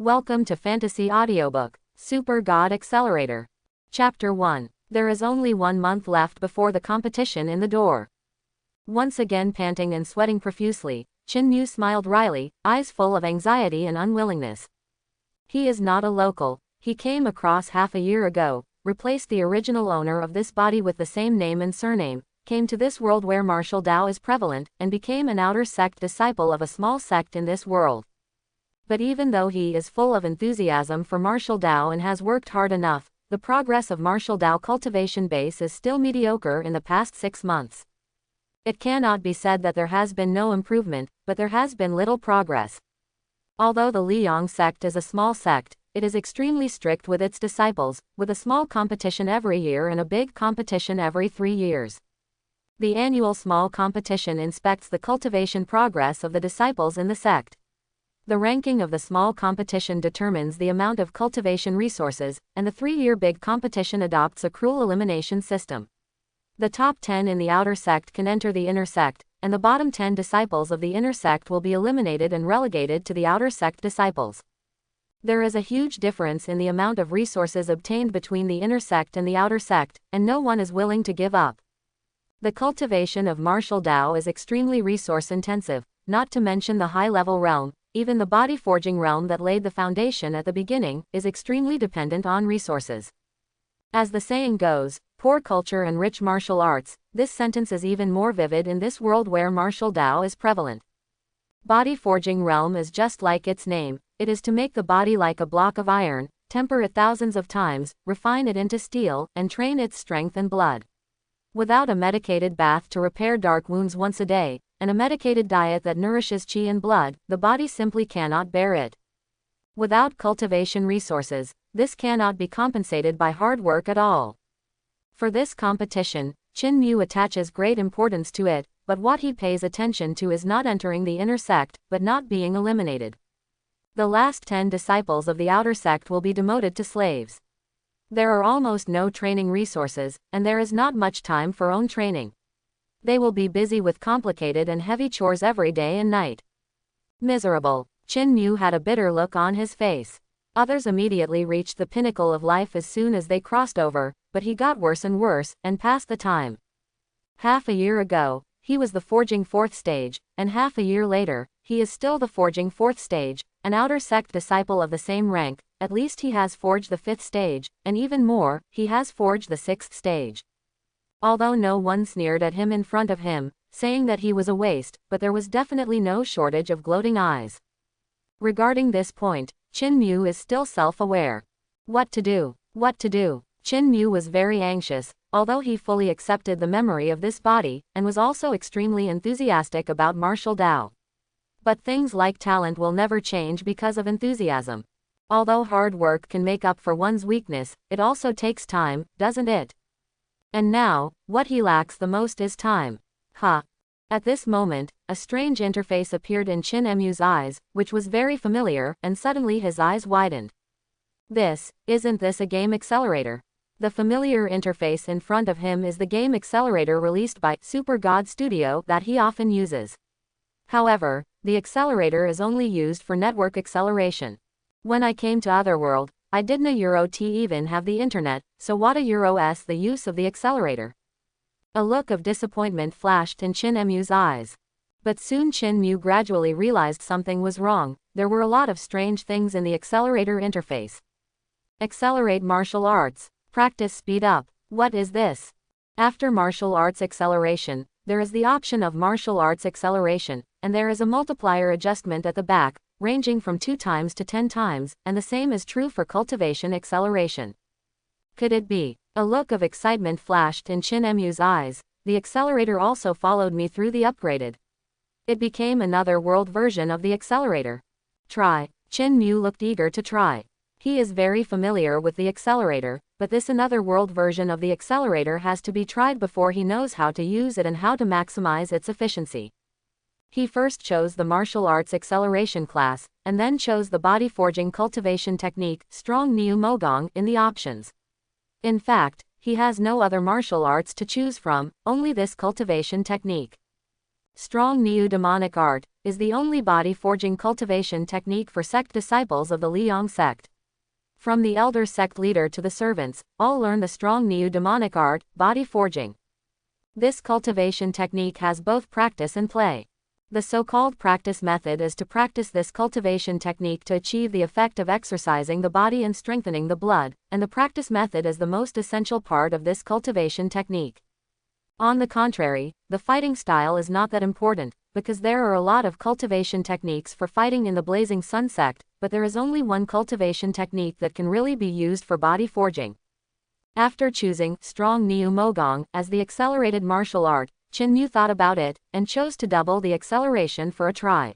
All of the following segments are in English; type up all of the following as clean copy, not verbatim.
Welcome to Fantasy Audiobook, Super God Accelerator. Chapter 1. There is only 1 month left before the competition in the door. Once again panting and sweating profusely, Chin Mu smiled wryly, eyes full of anxiety and unwillingness. He is not a local. He came across half a year ago, replaced the original owner of this body with the same name and surname, came to this world where martial Tao is prevalent, and became an outer sect disciple of a small sect in this world. But even though he is full of enthusiasm for martial Tao and has worked hard enough, the progress of martial Tao cultivation base is still mediocre in the past 6 months. It cannot be said that there has been no improvement, but there has been little progress. Although the Liang sect is a small sect, it is extremely strict with its disciples, with a small competition every year and a big competition every 3 years. The annual small competition inspects the cultivation progress of the disciples in the sect. The ranking of the small competition determines the amount of cultivation resources, and the 3-year big competition adopts a cruel elimination system. The top 10 in the outer sect can enter the inner sect, and the bottom 10 disciples of the inner sect will be eliminated and relegated to the outer sect disciples. There is a huge difference in the amount of resources obtained between the inner sect and the outer sect, and no one is willing to give up. The cultivation of martial Tao is extremely resource intensive, not to mention the high-level realm. Even the body forging realm that laid the foundation at the beginning is extremely dependent on resources. As the saying goes, poor culture and rich martial arts, this sentence is even more vivid in this world where martial Tao is prevalent. Body forging realm is just like its name, it is to make the body like a block of iron, temper it thousands of times, refine it into steel, and train its strength and blood. Without a medicated bath to repair dark wounds once a day, and a medicated diet that nourishes qi and blood, the body simply cannot bear it. Without cultivation resources, this cannot be compensated by hard work at all. For this competition, Chin Mu attaches great importance to it, but what he pays attention to is not entering the inner sect, but not being eliminated. The last 10 disciples of the outer sect will be demoted to slaves. There are almost no training resources, and there is not much time for own training. They will be busy with complicated and heavy chores every day and night. Miserable. Chin Mu had a bitter look on his face. Others immediately reached the pinnacle of life as soon as they crossed over, but he got worse and worse, and passed the time. Half a year ago, he was the forging 4th stage, and half a year later, he is still the forging 4th stage, an outer sect disciple of the same rank. At least he has forged the 5th stage, and even more, he has forged the 6th stage. Although no one sneered at him in front of him, saying that he was a waste, but there was definitely no shortage of gloating eyes. Regarding this point, Chin Mu is still self-aware. What to do? What to do? Chin Mu was very anxious, although he fully accepted the memory of this body, and was also extremely enthusiastic about martial Tao. But things like talent will never change because of enthusiasm. Although hard work can make up for one's weakness, it also takes time, doesn't it? And now, what he lacks the most is time. At this moment, a strange interface appeared in Chin Mu's eyes, which was very familiar, and suddenly his eyes widened. Isn't this a game accelerator? The familiar interface in front of him is the game Accelerator released by Super God Studio that he often uses. However, the accelerator is only used for network acceleration. When I came to Otherworld, I didn't even have the internet, so what is the use of the accelerator? A look of disappointment flashed in Chin Mu's eyes. But soon Chin Mu gradually realized something was wrong. There were a lot of strange things in the accelerator interface. Accelerate martial arts. Practice speed up. What is this? After martial arts acceleration, there is the option of martial arts acceleration, and there is a multiplier adjustment at the back, ranging from 2 times to 10 times, and the same is true for cultivation acceleration. Could it be? A look of excitement flashed in Chin Mu's eyes. The accelerator also followed me through the upgraded. It became another world version of the accelerator. Try. Chin Mu looked eager to try. He is very familiar with the accelerator, but this another world version of the accelerator has to be tried before he knows how to use it and how to maximize its efficiency. He first chose the martial arts acceleration class, and then chose the body forging cultivation technique, strong Niu Mogong, in the options. In fact, he has no other martial arts to choose from, only this cultivation technique. Strong Niu demonic art is the only body forging cultivation technique for sect disciples of the Liang sect. From the elder sect leader to the servants, all learn the strong Niu demonic art, body forging. This cultivation technique has both practice and play. The so-called practice method is to practice this cultivation technique to achieve the effect of exercising the body and strengthening the blood, and the practice method is the most essential part of this cultivation technique. On the contrary, the fighting style is not that important, because there are a lot of cultivation techniques for fighting in the Blazing Sun sect, but there is only one cultivation technique that can really be used for body forging. After choosing Strong Niu Mogong as the accelerated martial art, Qin Mu thought about it, and chose to double the acceleration for a try.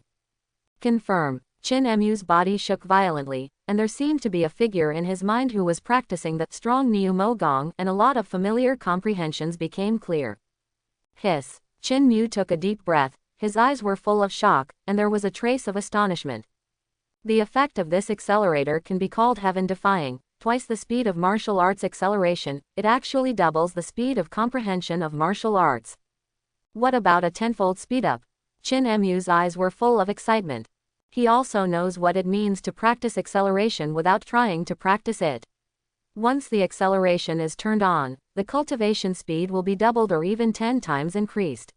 Confirm. Qin Mu's body shook violently, and there seemed to be a figure in his mind who was practicing the Strong Niu Mogong, and a lot of familiar comprehensions became clear. Hiss. Qin Mu took a deep breath, his eyes were full of shock, and there was a trace of astonishment. The effect of this accelerator can be called heaven-defying. Twice the speed of martial arts acceleration, it actually doubles the speed of comprehension of martial arts. What about a tenfold speed-up? Qin Mu's eyes were full of excitement. He also knows what it means to practice acceleration without trying to practice it. Once the acceleration is turned on, the cultivation speed will be doubled or even 10 times increased.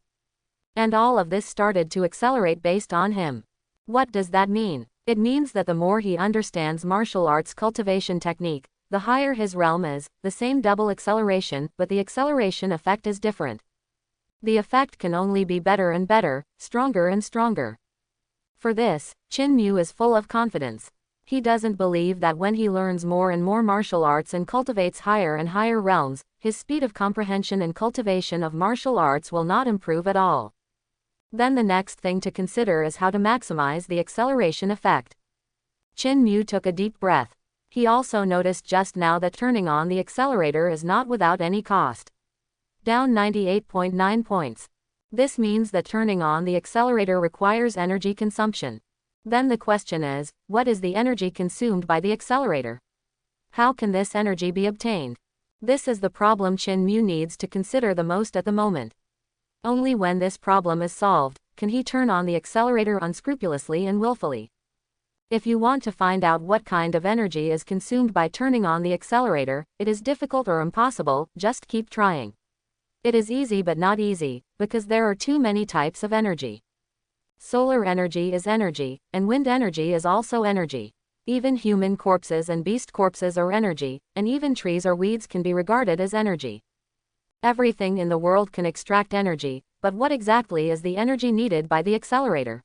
And all of this started to accelerate based on him. What does that mean? It means that the more he understands martial arts cultivation technique, the higher his realm is, the same double acceleration, but the acceleration effect is different. The effect can only be better and better, stronger and stronger. For this, Qin Mu is full of confidence. He doesn't believe that when he learns more and more martial arts and cultivates higher and higher realms, his speed of comprehension and cultivation of martial arts will not improve at all. Then the next thing to consider is how to maximize the acceleration effect. Qin Mu took a deep breath. He also noticed just now that turning on the accelerator is not without any cost. Down 98.9 points. This means that turning on the accelerator requires energy consumption. Then the question is, what is the energy consumed by the accelerator? How can this energy be obtained? This is the problem Qin Mu needs to consider the most at the moment. Only when this problem is solved, can he turn on the accelerator unscrupulously and willfully. If you want to find out what kind of energy is consumed by turning on the accelerator, it is difficult or impossible, just keep trying. It is easy but not easy, because there are too many types of energy. Solar energy is energy, and wind energy is also energy. Even human corpses and beast corpses are energy, and even trees or weeds can be regarded as energy. Everything in the world can extract energy, but what exactly is the energy needed by the accelerator?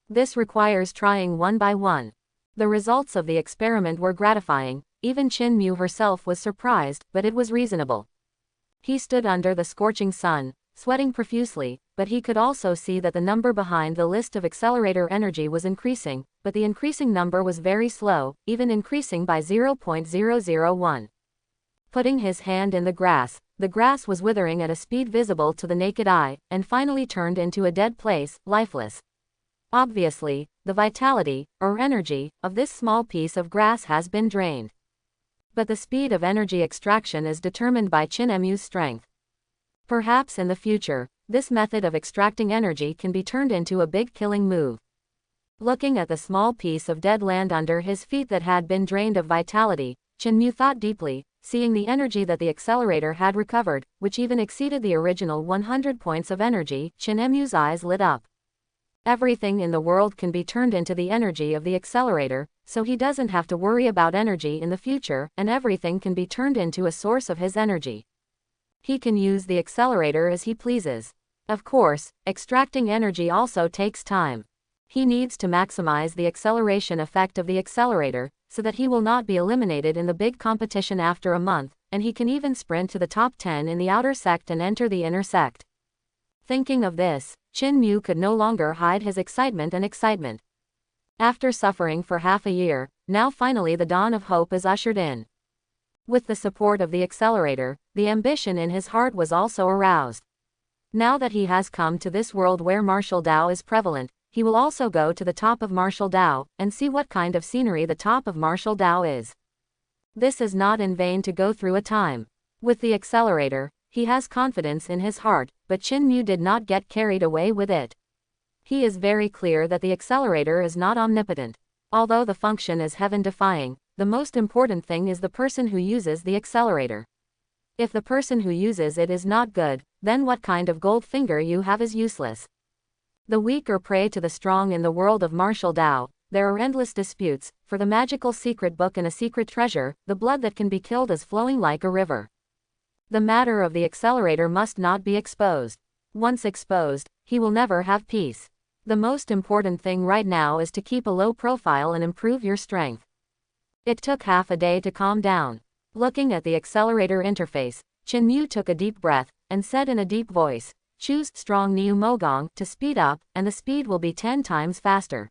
This requires trying one by one. The results of the experiment were gratifying, even Qin Mu herself was surprised, but it was reasonable. He stood under the scorching sun, sweating profusely, but he could also see that the number behind the list of accelerator energy was increasing, but the increasing number was very slow, even increasing by 0.001. Putting his hand in the grass was withering at a speed visible to the naked eye, and finally turned into a dead place, lifeless. Obviously, the vitality, or energy, of this small piece of grass has been drained. But the speed of energy extraction is determined by Qin Mu's strength. Perhaps in the future, this method of extracting energy can be turned into a big killing move. Looking at the small piece of dead land under his feet that had been drained of vitality, Qin Mu thought deeply, seeing the energy that the accelerator had recovered, which even exceeded the original 100 points of energy. Qin Mu's eyes lit up. Everything in the world can be turned into the energy of the accelerator, so he doesn't have to worry about energy in the future, and everything can be turned into a source of his energy. He can use the accelerator as he pleases. Of course, extracting energy also takes time. He needs to maximize the acceleration effect of the accelerator, so that he will not be eliminated in the big competition after a month, and he can even sprint to the top 10 in the outer sect and enter the inner sect. Thinking of this, Qin Mu could no longer hide his excitement. After suffering for half a year, now finally the dawn of hope is ushered in. With the support of the accelerator, the ambition in his heart was also aroused. Now that he has come to this world where martial Tao is prevalent, he will also go to the top of martial Tao, and see what kind of scenery the top of martial Tao is. This is not in vain to go through a time. With the accelerator, He has confidence in his heart, but Chin Mu did not get carried away with it. He is very clear that the accelerator is not omnipotent. Although the function is heaven-defying, the most important thing is the person who uses the accelerator. If the person who uses it is not good, then what kind of gold finger you have is useless. The weak are prey to the strong in the world of martial Tao. There are endless disputes, for the magical secret book and a secret treasure, the blood that can be killed is flowing like a river. The matter of the accelerator must not be exposed. Once exposed, he will never have peace. The most important thing right now is to keep a low profile and improve your strength. It took half a day to calm down. Looking at the accelerator interface, Chin Mu took a deep breath, and said in a deep voice, "Choose strong Niu Mogong to speed up, and the speed will be 10 times faster."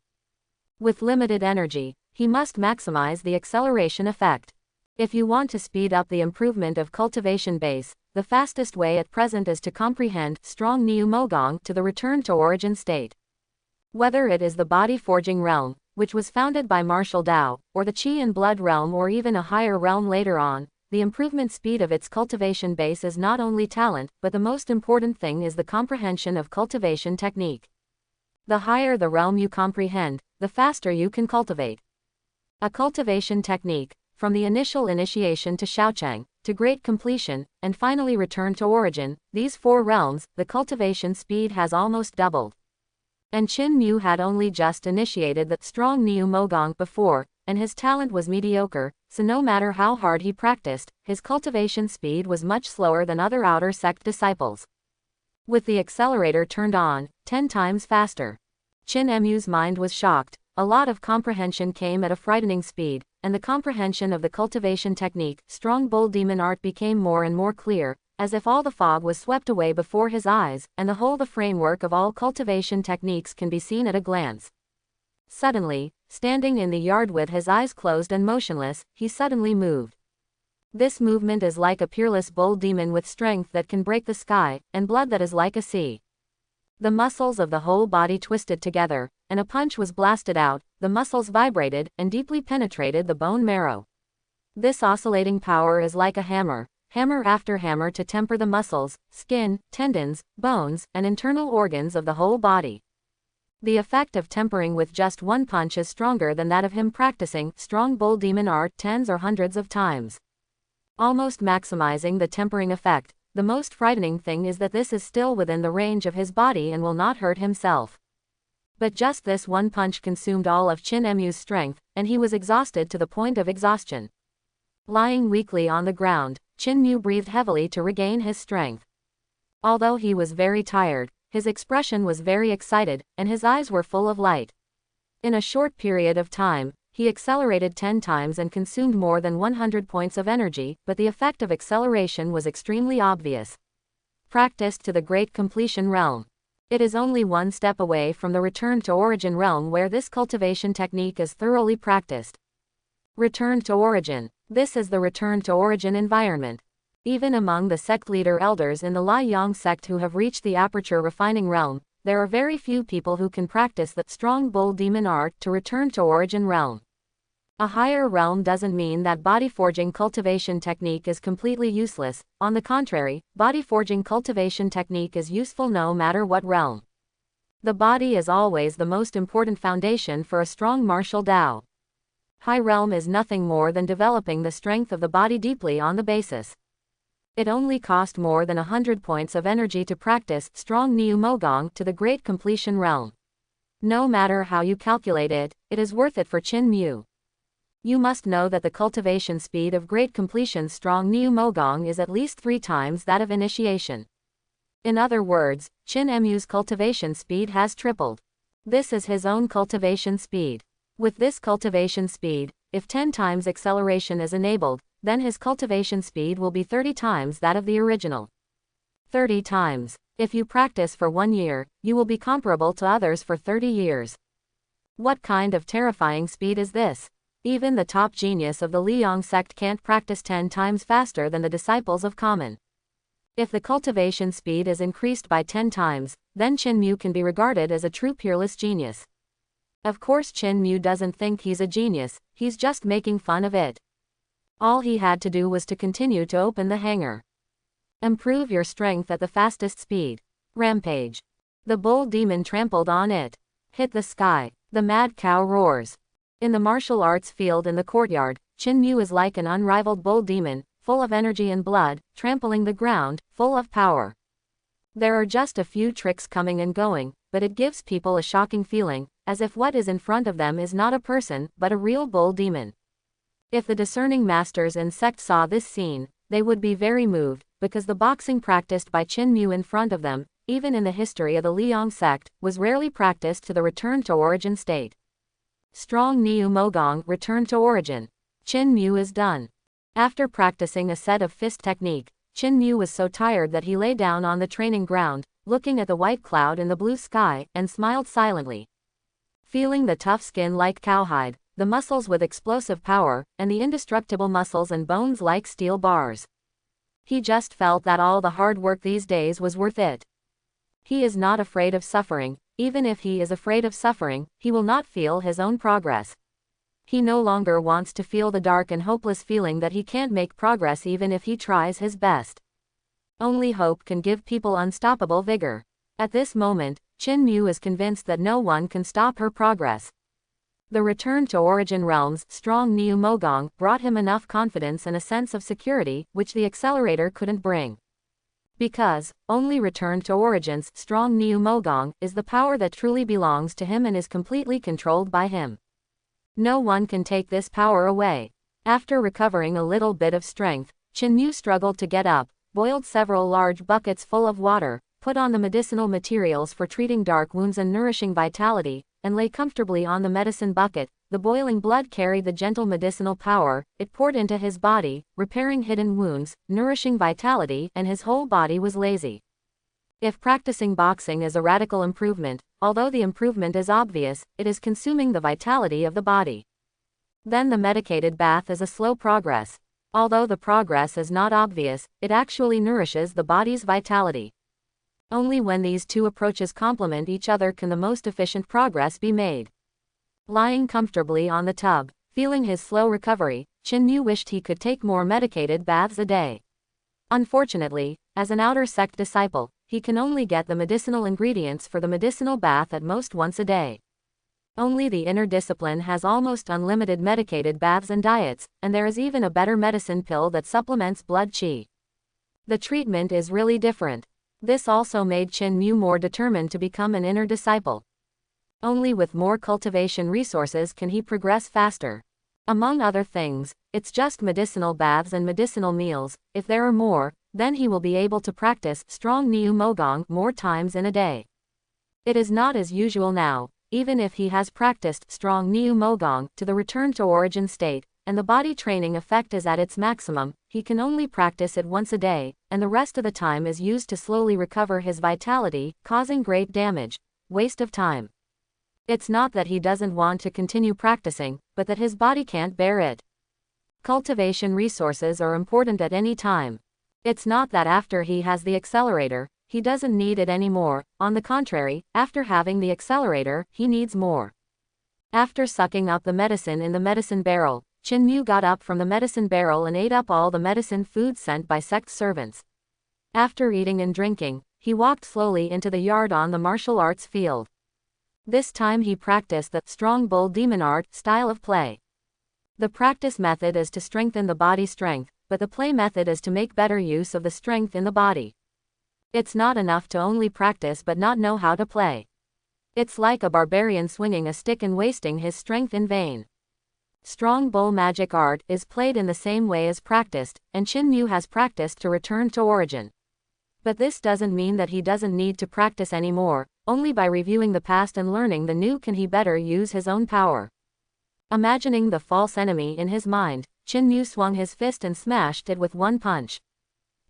With limited energy, he must maximize the acceleration effect. If you want to speed up the improvement of cultivation base, the fastest way at present is to comprehend strong Niu Mogong to the return to origin state. Whether it is the body forging realm, which was founded by martial Tao, or the Qi and blood realm or even a higher realm later on, the improvement speed of its cultivation base is not only talent, but the most important thing is the comprehension of cultivation technique. The higher the realm you comprehend, the faster you can cultivate. A cultivation technique, from the initial initiation to Shaochang, to great completion, and finally return to origin, these 4 realms, the cultivation speed has almost doubled. And Chin Mu had only just initiated the strong Niu Mogong before, and his talent was mediocre, so no matter how hard he practiced, his cultivation speed was much slower than other outer sect disciples. With the accelerator turned on, 10 times faster. Chin Mu's mind was shocked. A lot of comprehension came at a frightening speed, and the comprehension of the cultivation technique, strong bull demon art, became more and more clear, as if all the fog was swept away before his eyes, and the framework of all cultivation techniques can be seen at a glance. Suddenly, standing in the yard with his eyes closed and motionless, he suddenly moved. This movement is like a peerless bull demon with strength that can break the sky, and blood that is like a sea. The muscles of the whole body twisted together, and a punch was blasted out, the muscles vibrated, and deeply penetrated the bone marrow. This oscillating power is like a hammer, hammer after hammer to temper the muscles, skin, tendons, bones, and internal organs of the whole body. The effect of tempering with just one punch is stronger than that of him practicing strong bull demon art tens or hundreds of times. Almost maximizing the tempering effect, the most frightening thing is that this is still within the range of his body and will not hurt himself. But just this one punch consumed all of Chin Mu's strength, and he was exhausted to the point of exhaustion. Lying weakly on the ground, Chin Mu breathed heavily to regain his strength. Although he was very tired, his expression was very excited, and his eyes were full of light. In a short period of time, he accelerated 10 times and consumed more than 100 points of energy, but the effect of acceleration was extremely obvious. Practiced to the great completion realm. It is only one step away from the return to origin realm where this cultivation technique is thoroughly practiced. Return to origin. This is the return to origin environment. Even among the sect leader elders in the Lai Yang sect who have reached the aperture refining realm, there are very few people who can practice the strong bull demon art to return to origin realm. A higher realm doesn't mean that body forging cultivation technique is completely useless. On the contrary, body forging cultivation technique is useful no matter what realm. The body is always the most important foundation for a strong martial Tao. High realm is nothing more than developing the strength of the body deeply on the basis. It only cost more than 100 points of energy to practice strong Niu Mogong to the great completion realm. No matter how you calculate it, it is worth it for Chin Mu. You must know that the cultivation speed of great completion strong Niu Mogong is at least 3 times that of initiation. In other words, Chin Mu's cultivation speed has tripled. This is his own cultivation speed. With this cultivation speed, if 10 times acceleration is enabled, then his cultivation speed will be 30 times that of the original. 30 times. If you practice for 1 year, you will be comparable to others for 30 years. What kind of terrifying speed is this? Even the top genius of the Liang sect can't practice 10 times faster than the disciples of Common. If the cultivation speed is increased by 10 times, then Chin Mu can be regarded as a true peerless genius. Of course Chin Mu doesn't think he's a genius, he's just making fun of it. All he had to do was to continue to open the hangar. Improve your strength at the fastest speed. Rampage. The bull demon trampled on it. Hit the sky. The mad cow roars. In the martial arts field in the courtyard, Qin Yu is like an unrivaled bull demon, full of energy and blood, trampling the ground, full of power. There are just a few tricks coming and going, but it gives people a shocking feeling, as if what is in front of them is not a person, but a real bull demon. If the discerning masters in sect saw this scene, they would be very moved, because the boxing practiced by Qin Yu in front of them, even in the history of the Liang sect, was rarely practiced to the return to origin state. Strong Niu Mogong returned to origin. Qin Yu is done. After practicing a set of fist technique, Qin Yu was so tired that he lay down on the training ground, looking at the white cloud in the blue sky, and smiled silently. Feeling the tough skin like cowhide, the muscles with explosive power, and the indestructible muscles and bones like steel bars. He just felt that all the hard work these days was worth it. He is not afraid of suffering. Even if he is afraid of suffering, he will not feel his own progress. He no longer wants to feel the dark and hopeless feeling that he can't make progress even if he tries his best. Only hope can give people unstoppable vigor. At this moment, Qin Yu is convinced that no one can stop her progress. The return to origin realm's strong Niu Mogong brought him enough confidence and a sense of security, which the accelerator couldn't bring. Because, only return to origin's strong Niu Mogong is the power that truly belongs to him and is completely controlled by him. No one can take this power away. After recovering a little bit of strength, Qin Yu struggled to get up, boiled several large buckets full of water, put on the medicinal materials for treating dark wounds and nourishing vitality, and lay comfortably on the medicine bucket. The boiling blood carried the gentle medicinal power, it poured into his body, repairing hidden wounds, nourishing vitality, and his whole body was lazy. If practicing boxing is a radical improvement, although the improvement is obvious, it is consuming the vitality of the body. Then the medicated bath is a slow progress. Although the progress is not obvious, it actually nourishes the body's vitality. Only when these two approaches complement each other can the most efficient progress be made. Lying comfortably on the tub, feeling his slow recovery, Qin Yu wished he could take more medicated baths a day. Unfortunately, as an outer sect disciple, he can only get the medicinal ingredients for the medicinal bath at most once a day. Only the inner discipline has almost unlimited medicated baths and diets, and there is even a better medicine pill that supplements blood qi. The treatment is really different. This also made Qin Yu more determined to become an inner disciple. Only with more cultivation resources can he progress faster. Among other things, it's just medicinal baths and medicinal meals. If there are more, then he will be able to practice strong Niu Mogong more times in a day. It is not as usual now. Even if he has practiced strong Niu Mogong to the return to origin state, and the body training effect is at its maximum, he can only practice it once a day, and the rest of the time is used to slowly recover his vitality, causing great damage. Waste of time. It's not that he doesn't want to continue practicing, but that his body can't bear it. Cultivation resources are important at any time. It's not that after he has the accelerator, he doesn't need it anymore. On the contrary, after having the accelerator, he needs more. After sucking up the medicine in the medicine barrel, Qin Yu got up from the medicine barrel and ate up all the medicine food sent by sect servants. After eating and drinking, he walked slowly into the yard on the martial arts field. This time he practiced the strong bull demon art style of play. The practice method is to strengthen the body strength, but the play method is to make better use of the strength in the body. It's not enough to only practice but not know how to play. It's like a barbarian swinging a stick and wasting his strength in vain. Strong bull magic art is played in the same way as practiced, and Qin Yu has practiced to return to origin. But this doesn't mean that he doesn't need to practice anymore. Only by reviewing the past and learning the new can he better use his own power. Imagining the false enemy in his mind, Qin Yu swung his fist and smashed it with one punch.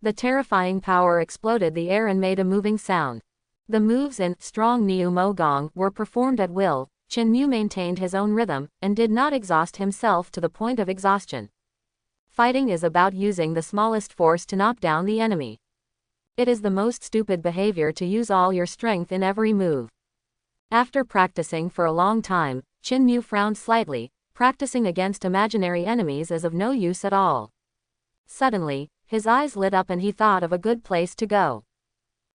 The terrifying power exploded the air and made a moving sound. The moves in strong Niu Mogong were performed at will. Qin Yu maintained his own rhythm, and did not exhaust himself to the point of exhaustion. Fighting is about using the smallest force to knock down the enemy. It is the most stupid behavior to use all your strength in every move. After practicing for a long time, Qin Yu frowned slightly. Practicing against imaginary enemies is of no use at all. Suddenly, his eyes lit up and he thought of a good place to go.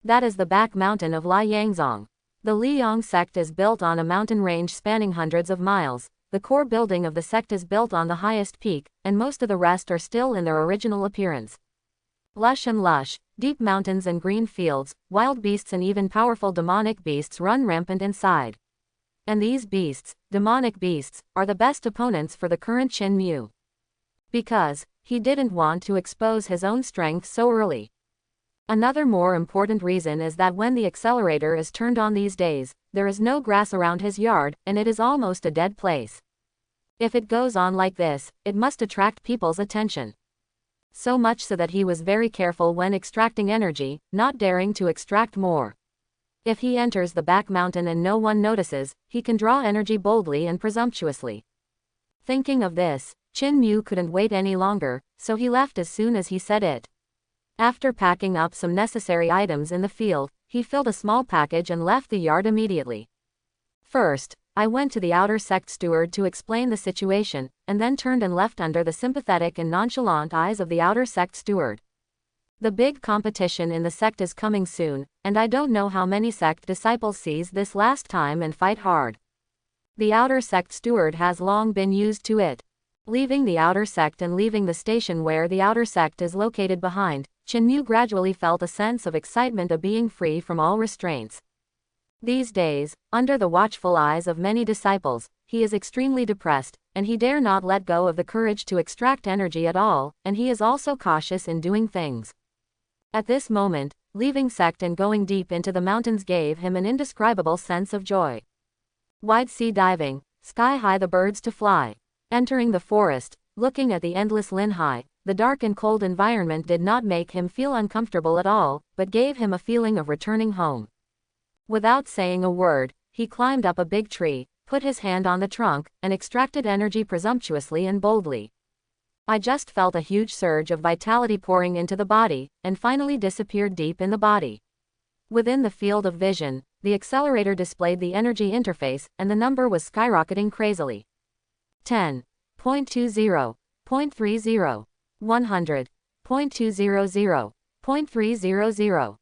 That is the back mountain of Liangzong. The Liang sect is built on a mountain range spanning hundreds of miles. The core building of the sect is built on the highest peak, and most of the rest are still in their original appearance. Lush and lush, deep mountains and green fields, wild beasts and even powerful demonic beasts run rampant inside. And these beasts, demonic beasts, are the best opponents for the current Qin Mu. Because he didn't want to expose his own strength so early. Another more important reason is that when the accelerator is turned on these days, there is no grass around his yard, and it is almost a dead place. If it goes on like this, it must attract people's attention. So much so that he was very careful when extracting energy, not daring to extract more. If he enters the back mountain and no one notices, he can draw energy boldly and presumptuously. Thinking of this, Qin Mu couldn't wait any longer, so he left as soon as he said it. After packing up some necessary items in the field, he filled a small package and left the yard immediately. First, I went to the outer sect steward to explain the situation, and then turned and left under the sympathetic and nonchalant eyes of the outer sect steward. The big competition in the sect is coming soon, and I don't know how many sect disciples seize this last time and fight hard. The outer sect steward has long been used to it. Leaving the outer sect and leaving the station where the outer sect is located behind, Qin Mu gradually felt a sense of excitement of being free from all restraints. These days, under the watchful eyes of many disciples, he is extremely depressed, and he dare not let go of the courage to extract energy at all, and he is also cautious in doing things. At this moment, leaving sect and going deep into the mountains gave him an indescribable sense of joy. Wide sea diving, sky high the birds to fly. Entering the forest, looking at the endless Linhai, the dark and cold environment did not make him feel uncomfortable at all, but gave him a feeling of returning home. Without saying a word, he climbed up a big tree, put his hand on the trunk, and extracted energy presumptuously and boldly. I just felt a huge surge of vitality pouring into the body, and finally disappeared deep in the body. Within the field of vision, the accelerator displayed the energy interface, and the number was skyrocketing crazily. 10, 0.20, 0.30, 100, 0.200, 0.300,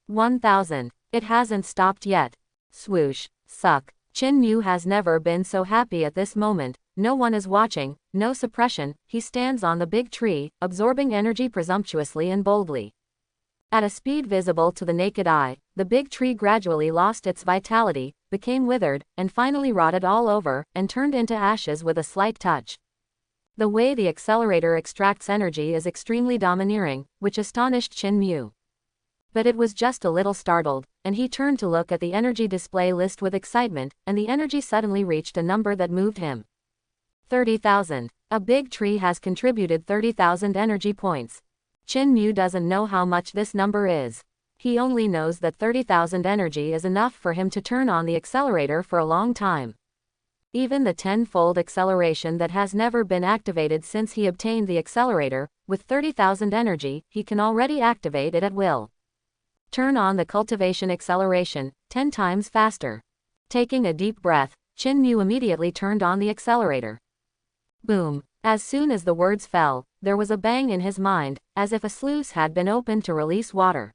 1000. It hasn't stopped yet. Swoosh, suck. Qin Mu has never been so happy at this moment. No one is watching, no suppression. He stands on the big tree, absorbing energy presumptuously and boldly. At a speed visible to the naked eye, the big tree gradually lost its vitality, became withered, and finally rotted all over, and turned into ashes with a slight touch. The way the accelerator extracts energy is extremely domineering, which astonished Qin Mu. But it was just a little startled, and he turned to look at the energy display list with excitement, and the energy suddenly reached a number that moved him. 30,000. A big tree has contributed 30,000 energy points. Qin Mu doesn't know how much this number is. He only knows that 30,000 energy is enough for him to turn on the accelerator for a long time. Even the 10-fold acceleration that has never been activated since he obtained the accelerator, with 30,000 energy, he can already activate it at will. Turn on the cultivation acceleration, 10 times faster. Taking a deep breath, Qin Mu immediately turned on the accelerator. Boom. As soon as the words fell, there was a bang in his mind, as if a sluice had been opened to release water.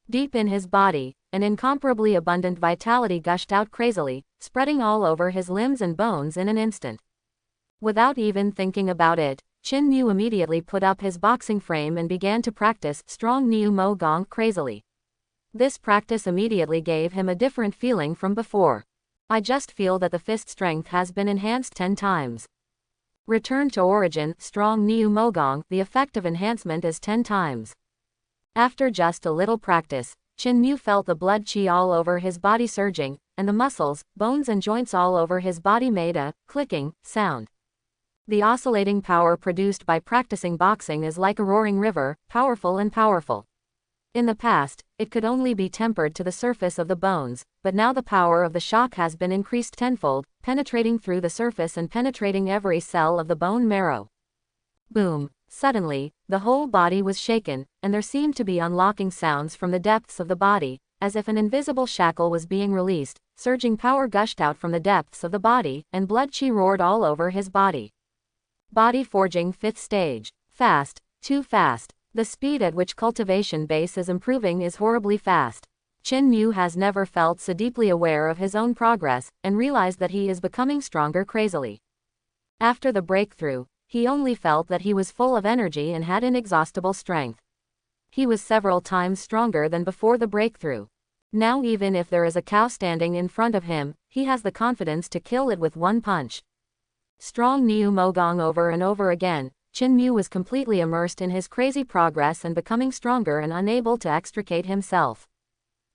Deep in his body, an incomparably abundant vitality gushed out crazily, spreading all over his limbs and bones in an instant. Without even thinking about it, Qin Mu immediately put up his boxing frame and began to practice strong Niu Mo Gong crazily. This practice immediately gave him a different feeling from before. I just feel that the fist strength has been enhanced 10 times. Return to origin, strong Niu Mo Gong, the effect of enhancement is 10 times. After just a little practice, Qin Mu felt the blood qi all over his body surging, and the muscles, bones and joints all over his body made a clicking sound. The oscillating power produced by practicing boxing is like a roaring river, powerful and powerful. In the past, it could only be tempered to the surface of the bones, but now the power of the shock has been increased tenfold, penetrating through the surface and penetrating every cell of the bone marrow. Boom! Suddenly, the whole body was shaken, and there seemed to be unlocking sounds from the depths of the body, as if an invisible shackle was being released. Surging power gushed out from the depths of the body, and blood qi roared all over his body. Body forging 5th stage. Fast, too fast. The speed at which cultivation base is improving is horribly fast. Qin Mu has never felt so deeply aware of his own progress, and realized that he is becoming stronger crazily. After the breakthrough, he only felt that he was full of energy and had inexhaustible strength. He was several times stronger than before the breakthrough. Now even if there is a cow standing in front of him, he has the confidence to kill it with one punch. Strong Niu Mogong over and over again, Qin Mu was completely immersed in his crazy progress and becoming stronger and unable to extricate himself.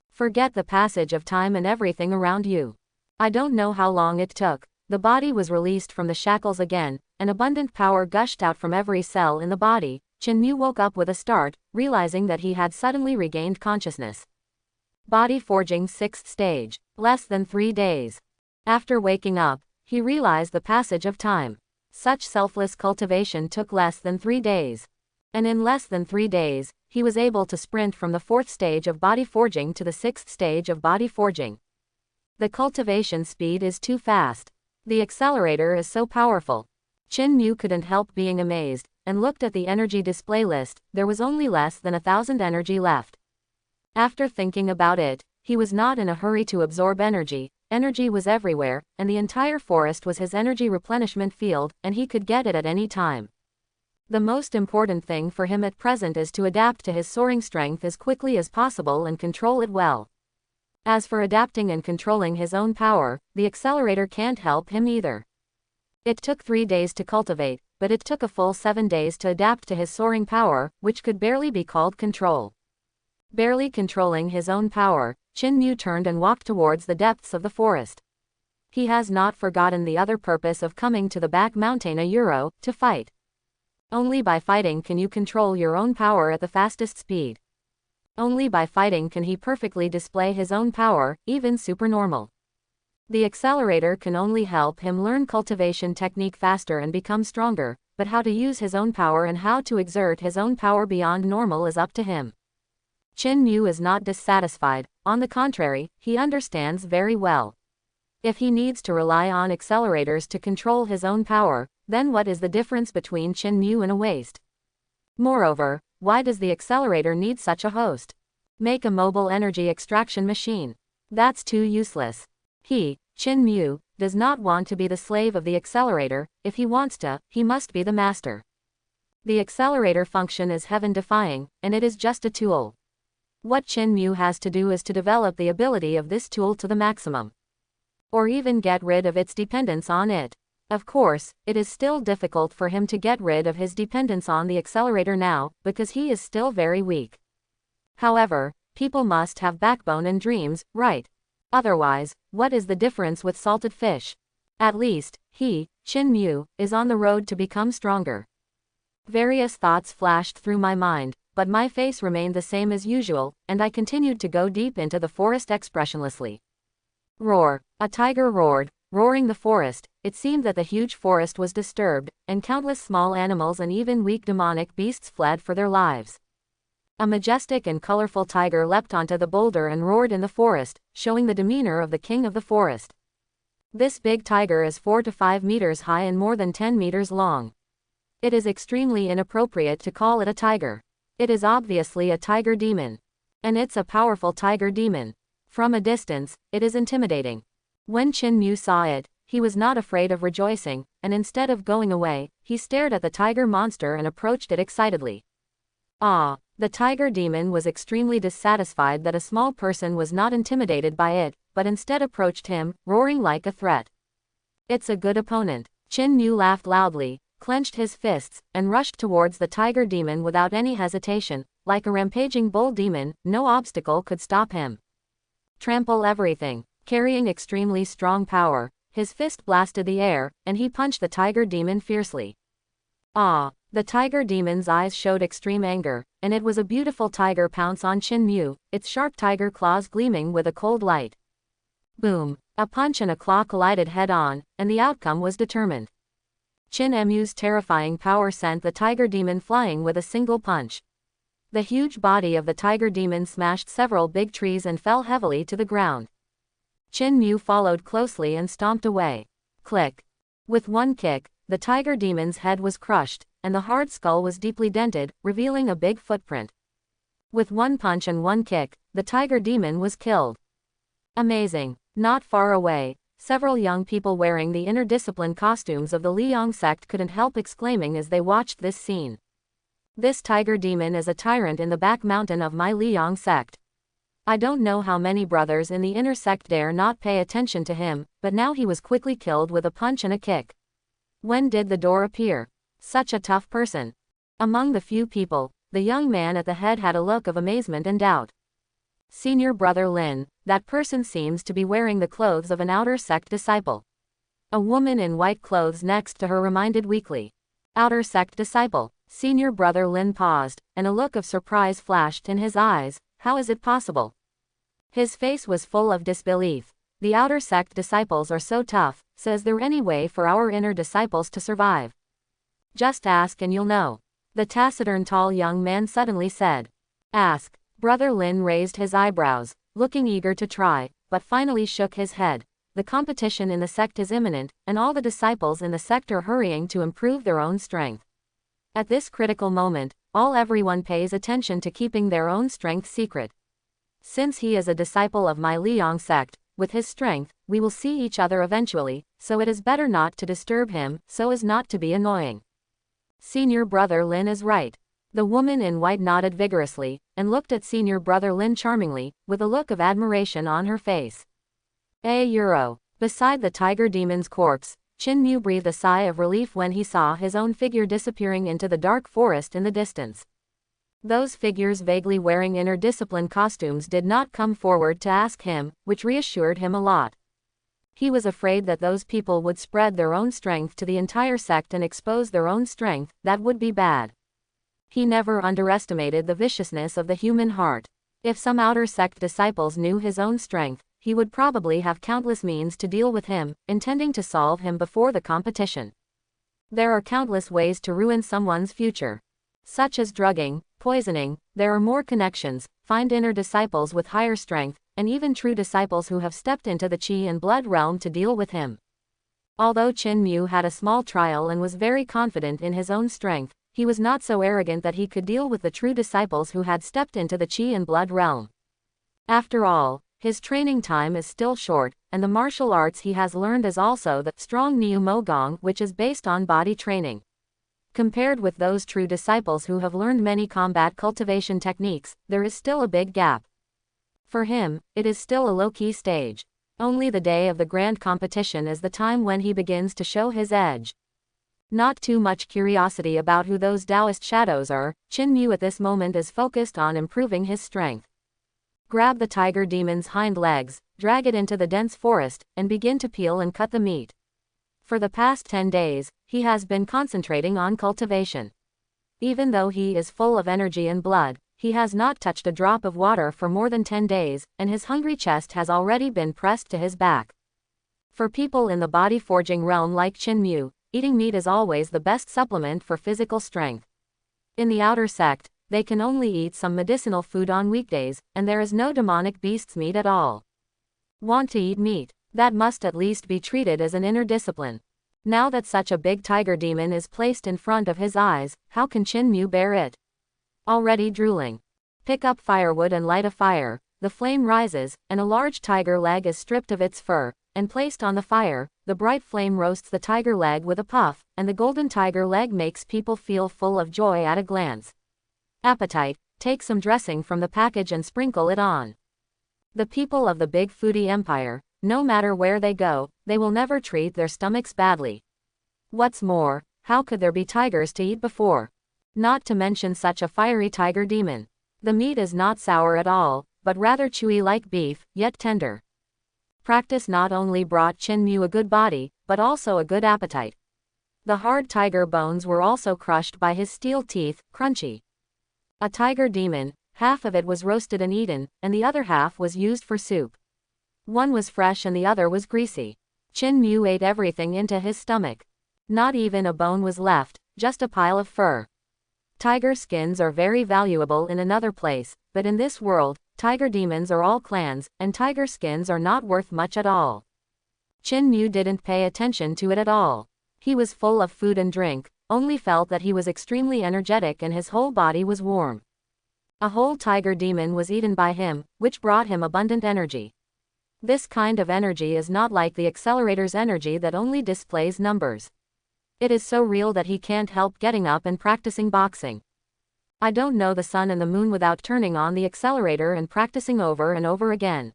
Forget the passage of time and everything around you. I don't know how long it took. The body was released from the shackles again, and abundant power gushed out from every cell in the body. Qin Mu woke up with a start, realizing that he had suddenly regained consciousness. Body forging 6th stage. Less than 3 days. After waking up, he realized the passage of time. Such selfless cultivation took less than 3 days. And in less than 3 days, he was able to sprint from the 4th stage of body forging to the 6th stage of body forging. The cultivation speed is too fast. The accelerator is so powerful. Qin Mu couldn't help being amazed, and looked at the energy display list. There was only less than 1,000 energy left. After thinking about it, he was not in a hurry to absorb energy. Energy was everywhere, and the entire forest was his energy replenishment field, and he could get it at any time. The most important thing for him at present is to adapt to his soaring strength as quickly as possible and control it well. As for adapting and controlling his own power, the accelerator can't help him either. It took 3 days to cultivate, but it took a full 7 days to adapt to his soaring power, which could barely be called control. Barely controlling his own power, Qin Mu turned and walked towards the depths of the forest. He has not forgotten the other purpose of coming to the back mountain to fight. Only by fighting can you control your own power at the fastest speed. Only by fighting can he perfectly display his own power, even supernormal. The accelerator can only help him learn cultivation technique faster and become stronger, but how to use his own power and how to exert his own power beyond normal is up to him. Qin Mu is not dissatisfied, on the contrary, he understands very well. If he needs to rely on accelerators to control his own power, then what is the difference between Qin Mu and a waste? Moreover, why does the accelerator need such a host? Make a mobile energy extraction machine. That's too useless. He, Qin Mu, does not want to be the slave of the accelerator. If he wants to, he must be the master. The accelerator function is heaven-defying, and it is just a tool. What Qin Mu has to do is to develop the ability of this tool to the maximum. Or even get rid of its dependence on it. Of course, it is still difficult for him to get rid of his dependence on the accelerator now, because he is still very weak. However, people must have backbone and dreams, right? Otherwise, what is the difference with salted fish? At least, he, Qin Mu, is on the road to become stronger. Various thoughts flashed through my mind, but my face remained the same as usual, and I continued to go deep into the forest expressionlessly. Roar! A tiger roared, roaring the forest. It seemed that the huge forest was disturbed, and countless small animals and even weak demonic beasts fled for their lives. A majestic and colorful tiger leapt onto the boulder and roared in the forest, showing the demeanor of the king of the forest. This big tiger is 4 to 5 meters high and more than 10 meters long. It is extremely inappropriate to call it a tiger. It is obviously a tiger demon. And it's a powerful tiger demon. From a distance, it is intimidating. When Qin Mu saw it, he was not afraid of rejoicing, and instead of going away, he stared at the tiger monster and approached it excitedly. Ah! The tiger demon was extremely dissatisfied that a small person was not intimidated by it, but instead approached him, roaring like a threat. It's a good opponent. Qin Mu laughed loudly, clenched his fists, and rushed towards the tiger demon without any hesitation. Like a rampaging bull demon, no obstacle could stop him. Trample everything. Carrying extremely strong power, his fist blasted the air, and he punched the tiger demon fiercely. Ah! The tiger demon's eyes showed extreme anger, and it was a beautiful tiger pounce on Qin Mu, its sharp tiger claws gleaming with a cold light. Boom! A punch and a claw collided head-on, and the outcome was determined. Qin Mu's terrifying power sent the tiger demon flying with a single punch. The huge body of the tiger demon smashed several big trees and fell heavily to the ground. Qin Mu followed closely and stomped away. Click! With one kick, the tiger demon's head was crushed, and the hard skull was deeply dented, revealing a big footprint. With one punch and one kick, the tiger demon was killed. Amazing. Not far away, several young people wearing the interdiscipline costumes of the Liang sect couldn't help exclaiming as they watched this scene. This tiger demon is a tyrant in the back mountain of my Liang sect. I don't know how many brothers in the inner sect dare not pay attention to him, but now he was quickly killed with a punch and a kick. When did the door appear? Such a tough person. Among the few people, the young man at the head had a look of amazement and doubt. Senior brother Lin, that person seems to be wearing the clothes of an outer sect disciple. A woman in white clothes next to her reminded weakly. Outer sect disciple. Senior brother Lin paused, and a look of surprise flashed in his eyes. How is it possible? His face was full of disbelief. The outer sect disciples are so tough, so is there any way for our inner disciples to survive? Just ask and you'll know. The taciturn tall young man suddenly said. Ask. Brother Lin raised his eyebrows, looking eager to try, but finally shook his head. The competition in the sect is imminent, and all the disciples in the sect are hurrying to improve their own strength. At this critical moment, everyone pays attention to keeping their own strength secret. Since he is a disciple of my Liang sect, with his strength, we will see each other eventually, so it is better not to disturb him, so as not to be annoying. Senior brother Lin is right. The woman in white nodded vigorously, and looked at senior brother Lin charmingly, with a look of admiration on her face. €. Beside the tiger demon's corpse, Qin Mu breathed a sigh of relief when he saw his own figure disappearing into the dark forest in the distance. Those figures vaguely wearing inner discipline costumes did not come forward to ask him, which reassured him a lot. He was afraid that those people would spread their own strength to the entire sect and expose their own strength. That would be bad. He never underestimated the viciousness of the human heart. If some outer sect disciples knew his own strength, he would probably have countless means to deal with him, intending to solve him before the competition. There are countless ways to ruin someone's future. Such as drugging, poisoning. There are more connections. Find inner disciples with higher strength, and even true disciples who have stepped into the qi and blood realm to deal with him. Although Qin Mu had a small trial and was very confident in his own strength, he was not so arrogant that he could deal with the true disciples who had stepped into the qi and blood realm. After all, his training time is still short, and the martial arts he has learned is also the strong Niu Mo Gong, which is based on body training. Compared with those true disciples who have learned many combat cultivation techniques, there is still a big gap. For him, it is still a low-key stage. Only the day of the grand competition is the time when he begins to show his edge. Not too much curiosity about who those Taoist shadows are, Qin Mu at this moment is focused on improving his strength. Grab the tiger demon's hind legs, drag it into the dense forest, and begin to peel and cut the meat. For the past 10 days, he has been concentrating on cultivation. Even though he is full of energy and blood, he has not touched a drop of water for more than 10 days, and his hungry chest has already been pressed to his back. For people in the body-forging realm like Qin Mu, eating meat is always the best supplement for physical strength. In the outer sect, they can only eat some medicinal food on weekdays, and there is no demonic beast's meat at all. Want to eat meat? That must at least be treated as an inner discipline. Now that such a big tiger demon is placed in front of his eyes, how can Qin Mu bear it? Already drooling. Pick up firewood and light a fire. The flame rises, and a large tiger leg is stripped of its fur, and placed on the fire. The bright flame roasts the tiger leg with a puff, and the golden tiger leg makes people feel full of joy at a glance. Appetite. Take some dressing from the package and sprinkle it on. The people of the big foodie empire, no matter where they go, they will never treat their stomachs badly. What's more, how could there be tigers to eat before? Not to mention such a fiery tiger demon. The meat is not sour at all, but rather chewy like beef, yet tender. Practice not only brought Qin Mu a good body, but also a good appetite. The hard tiger bones were also crushed by his steel teeth, crunchy. A tiger demon, half of it was roasted and eaten, and the other half was used for soup. One was fresh and the other was greasy. Qin Mu ate everything into his stomach. Not even a bone was left, just a pile of fur. Tiger skins are very valuable in another place, but in this world, tiger demons are all clans, and tiger skins are not worth much at all. Qin Mu didn't pay attention to it at all. He was full of food and drink, only felt that he was extremely energetic and his whole body was warm. A whole tiger demon was eaten by him, which brought him abundant energy. This kind of energy is not like the Accelerator's energy that only displays numbers. It is so real that he can't help getting up and practicing boxing. I don't know the sun and the moon without turning on the Accelerator and practicing over and over again.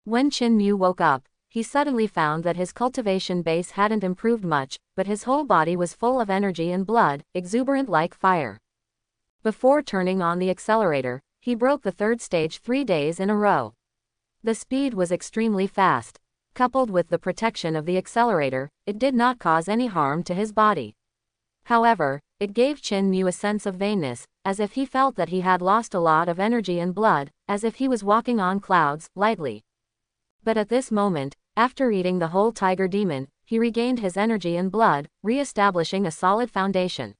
When Chin Mu woke up, he suddenly found that his cultivation base hadn't improved much, but his whole body was full of energy and blood, exuberant like fire. Before turning on the Accelerator, he broke the third stage 3 days in a row. The speed was extremely fast. Coupled with the protection of the Accelerator, it did not cause any harm to his body. However, it gave Chin Mu a sense of vainness, as if he felt that he had lost a lot of energy and blood, as if he was walking on clouds, lightly. But at this moment, after eating the whole tiger demon, he regained his energy and blood, re-establishing a solid foundation.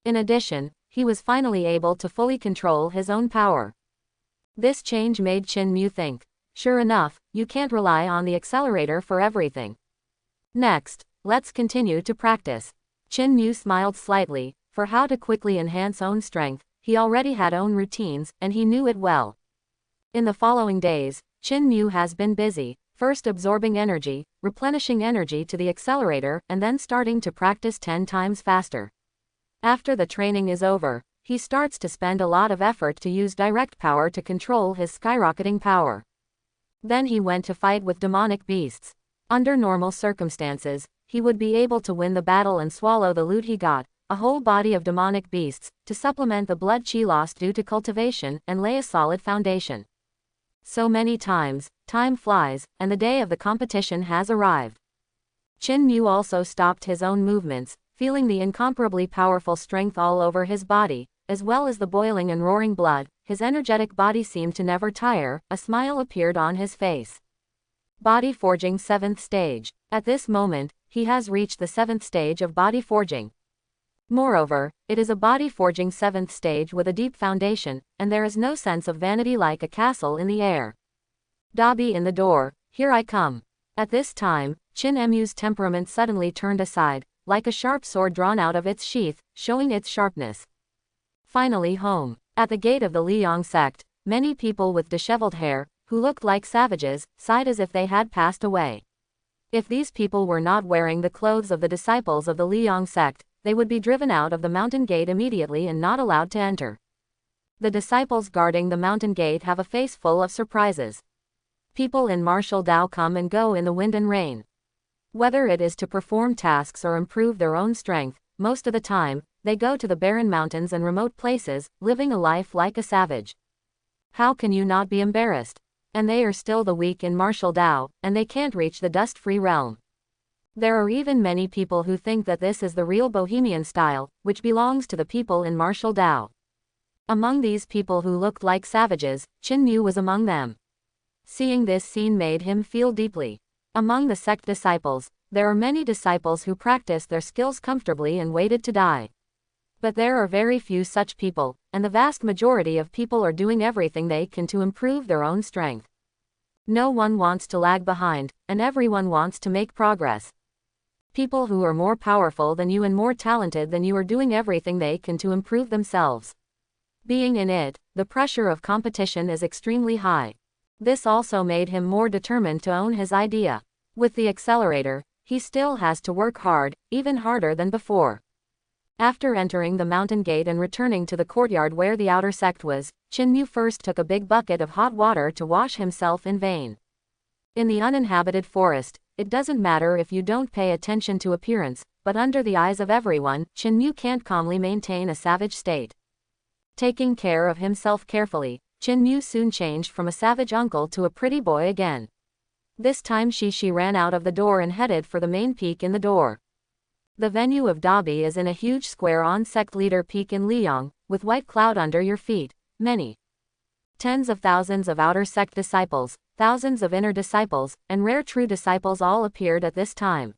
In addition, he was finally able to fully control his own power. This change made Chin Mu think, sure enough, you can't rely on the Accelerator for everything. Next, let's continue to practice. Chin Mu smiled slightly, for how to quickly enhance own strength, he already had own routines, and he knew it well. In the following days, Chin Mu has been busy, first absorbing energy, replenishing energy to the Accelerator, and then starting to practice 10 times faster. After the training is over, he starts to spend a lot of effort to use direct power to control his skyrocketing power. Then he went to fight with demonic beasts. Under normal circumstances, he would be able to win the battle and swallow the loot he got, a whole body of demonic beasts, to supplement the blood chi lost due to cultivation and lay a solid foundation. So many times, time flies, and the day of the competition has arrived. Chin Mu also stopped his own movements, feeling the incomparably powerful strength all over his body, as well as the boiling and roaring blood. His energetic body seemed to never tire, a smile appeared on his face. Body Forging 7th Stage. At this moment, he has reached the 7th stage of body forging. Moreover, it is a body forging 7th stage with a deep foundation, and there is no sense of vanity like a castle in the air. Dobby in the door, here I come. At this time, Chin Mu's temperament suddenly turned aside, like a sharp sword drawn out of its sheath, showing its sharpness. Finally home. At the gate of the Liang sect, many people with disheveled hair, who looked like savages, sighed as if they had passed away. If these people were not wearing the clothes of the disciples of the Liang sect, they would be driven out of the mountain gate immediately and not allowed to enter. The disciples guarding the mountain gate have a face full of surprises. People in martial Dao come and go in the wind and rain. Whether it is to perform tasks or improve their own strength, most of the time, they go to the barren mountains and remote places, living a life like a savage. How can you not be embarrassed? And they are still the weak in martial Dao, and they can't reach the dust-free realm. There are even many people who think that this is the real bohemian style, which belongs to the people in martial Dao. Among these people who looked like savages, Chin Mu was among them. Seeing this scene made him feel deeply. Among the sect disciples, there are many disciples who practiced their skills comfortably and waited to die. But there are very few such people, and the vast majority of people are doing everything they can to improve their own strength. No one wants to lag behind, and everyone wants to make progress. People who are more powerful than you and more talented than you are doing everything they can to improve themselves. Being in it, the pressure of competition is extremely high. This also made him more determined to own his idea. With the Accelerator, he still has to work hard, even harder than before. After entering the mountain gate and returning to the courtyard where the outer sect was, Chin Mu first took a big bucket of hot water to wash himself in vain. In the uninhabited forest, it doesn't matter if you don't pay attention to appearance, but under the eyes of everyone, Chin Mu can't calmly maintain a savage state. Taking care of himself carefully, Chin Mu soon changed from a savage uncle to a pretty boy again. This time she ran out of the door and headed for the main peak in the door. The venue of Dobby is in a huge square on sect leader peak in Liang, with white cloud under your feet. Many tens of thousands of outer sect disciples, thousands of inner disciples, and rare true disciples all appeared at this time.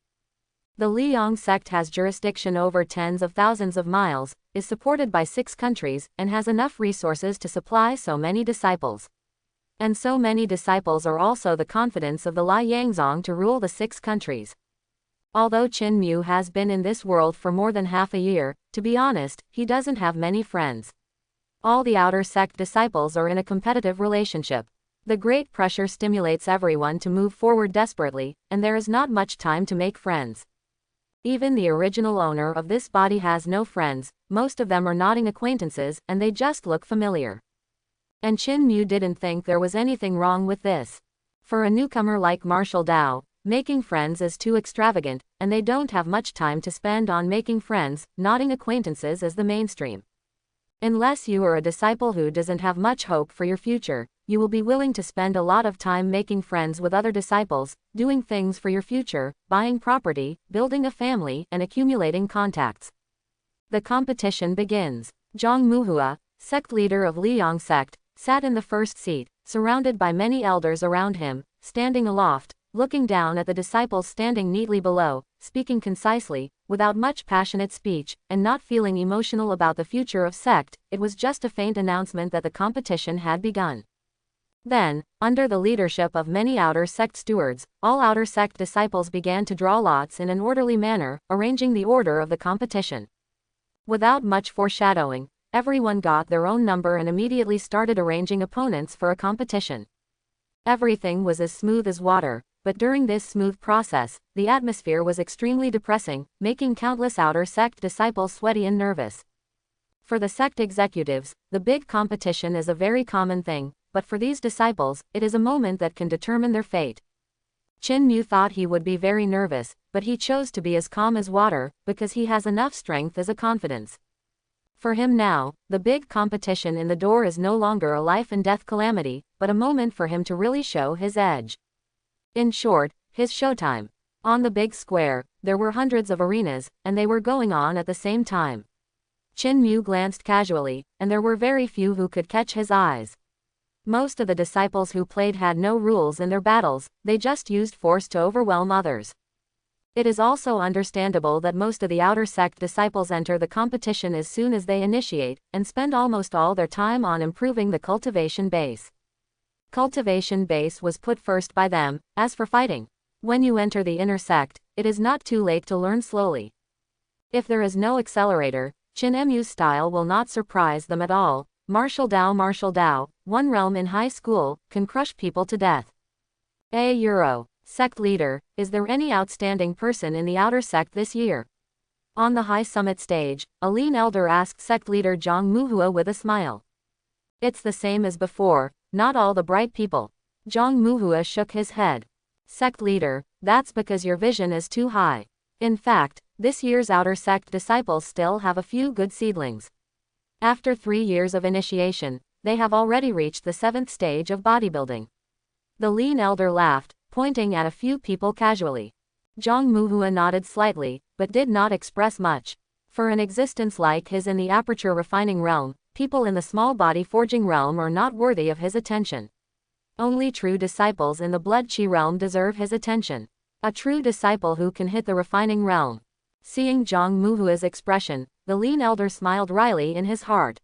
The Liang sect has jurisdiction over tens of thousands of miles, is supported by 6 countries, and has enough resources to supply so many disciples. And so many disciples are also the confidence of the Li Yangzong to rule the 6 countries. Although Qin Mu has been in this world for more than half a year, to be honest, he doesn't have many friends. All the outer sect disciples are in a competitive relationship. The great pressure stimulates everyone to move forward desperately, and there is not much time to make friends. Even the original owner of this body has no friends, most of them are nodding acquaintances, and they just look familiar. And Qin Mu didn't think there was anything wrong with this. For a newcomer like Marshall Dao, making friends is too extravagant, and they don't have much time to spend on making friends. Nodding acquaintances is the mainstream. Unless you are a disciple who doesn't have much hope for your future, you will be willing to spend a lot of time making friends with other disciples, doing things for your future, buying property, building a family, and accumulating contacts. The competition begins. Zhang Muhua, sect leader of Liang sect, sat in the first seat, surrounded by many elders around him, standing aloft, looking down at the disciples standing neatly below, speaking concisely, without much passionate speech, and not feeling emotional about the future of sect. It was just a faint announcement that the competition had begun. Then, under the leadership of many outer sect stewards, all outer sect disciples began to draw lots in an orderly manner, arranging the order of the competition. Without much foreshadowing, everyone got their own number and immediately started arranging opponents for a competition. Everything was as smooth as water, but during this smooth process, the atmosphere was extremely depressing, making countless outer sect disciples sweaty and nervous. For the sect executives, the big competition is a very common thing, but for these disciples, it is a moment that can determine their fate. Qin Mu thought he would be very nervous, but he chose to be as calm as water, because he has enough strength as a confidence. For him now, the big competition in the door is no longer a life and death calamity, but a moment for him to really show his edge. In short, his showtime. On the big square, there were hundreds of arenas, and they were going on at the same time. Qin Mu glanced casually, and there were very few who could catch his eyes. Most of the disciples who played had no rules in their battles, they just used force to overwhelm others. It is also understandable that most of the outer sect disciples enter the competition as soon as they initiate, and spend almost all their time on improving the cultivation base. Cultivation base was put first by them. As for fighting, when you enter the inner sect, it is not too late to learn slowly. If there is no accelerator, Qin Mu's style will not surprise them at all. Marshall Dao, one realm in high school, can crush people to death. Euro, sect leader, is there any outstanding person in the outer sect this year? On the high summit stage, a lean elder asked sect leader Zhang Muhua with a smile. It's the same as before, not all the bright people. Zhang Muhua shook his head. Sect leader, that's because your vision is too high. In fact, this year's outer sect disciples still have a few good seedlings. After 3 years of initiation, they have already reached the 7th stage of bodybuilding. The lean elder laughed, pointing at a few people casually. Zhang Muhua nodded slightly, but did not express much. For an existence like his in the aperture refining realm, people in the small body forging realm are not worthy of his attention. Only true disciples in the blood chi realm deserve his attention. A true disciple who can hit the refining realm. Seeing Zhang Muhua's expression, the lean elder smiled wryly in his heart.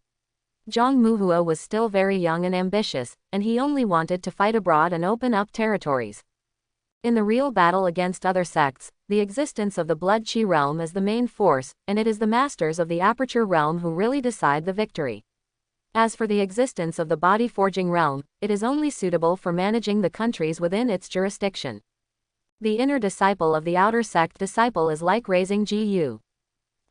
Zhang Muhua was still very young and ambitious, and he only wanted to fight abroad and open up territories. In the real battle against other sects, the existence of the blood chi realm is the main force, and it is the masters of the aperture realm who really decide the victory. As for the existence of the body forging realm, it is only suitable for managing the countries within its jurisdiction. The inner disciple of the outer sect disciple is like raising GU.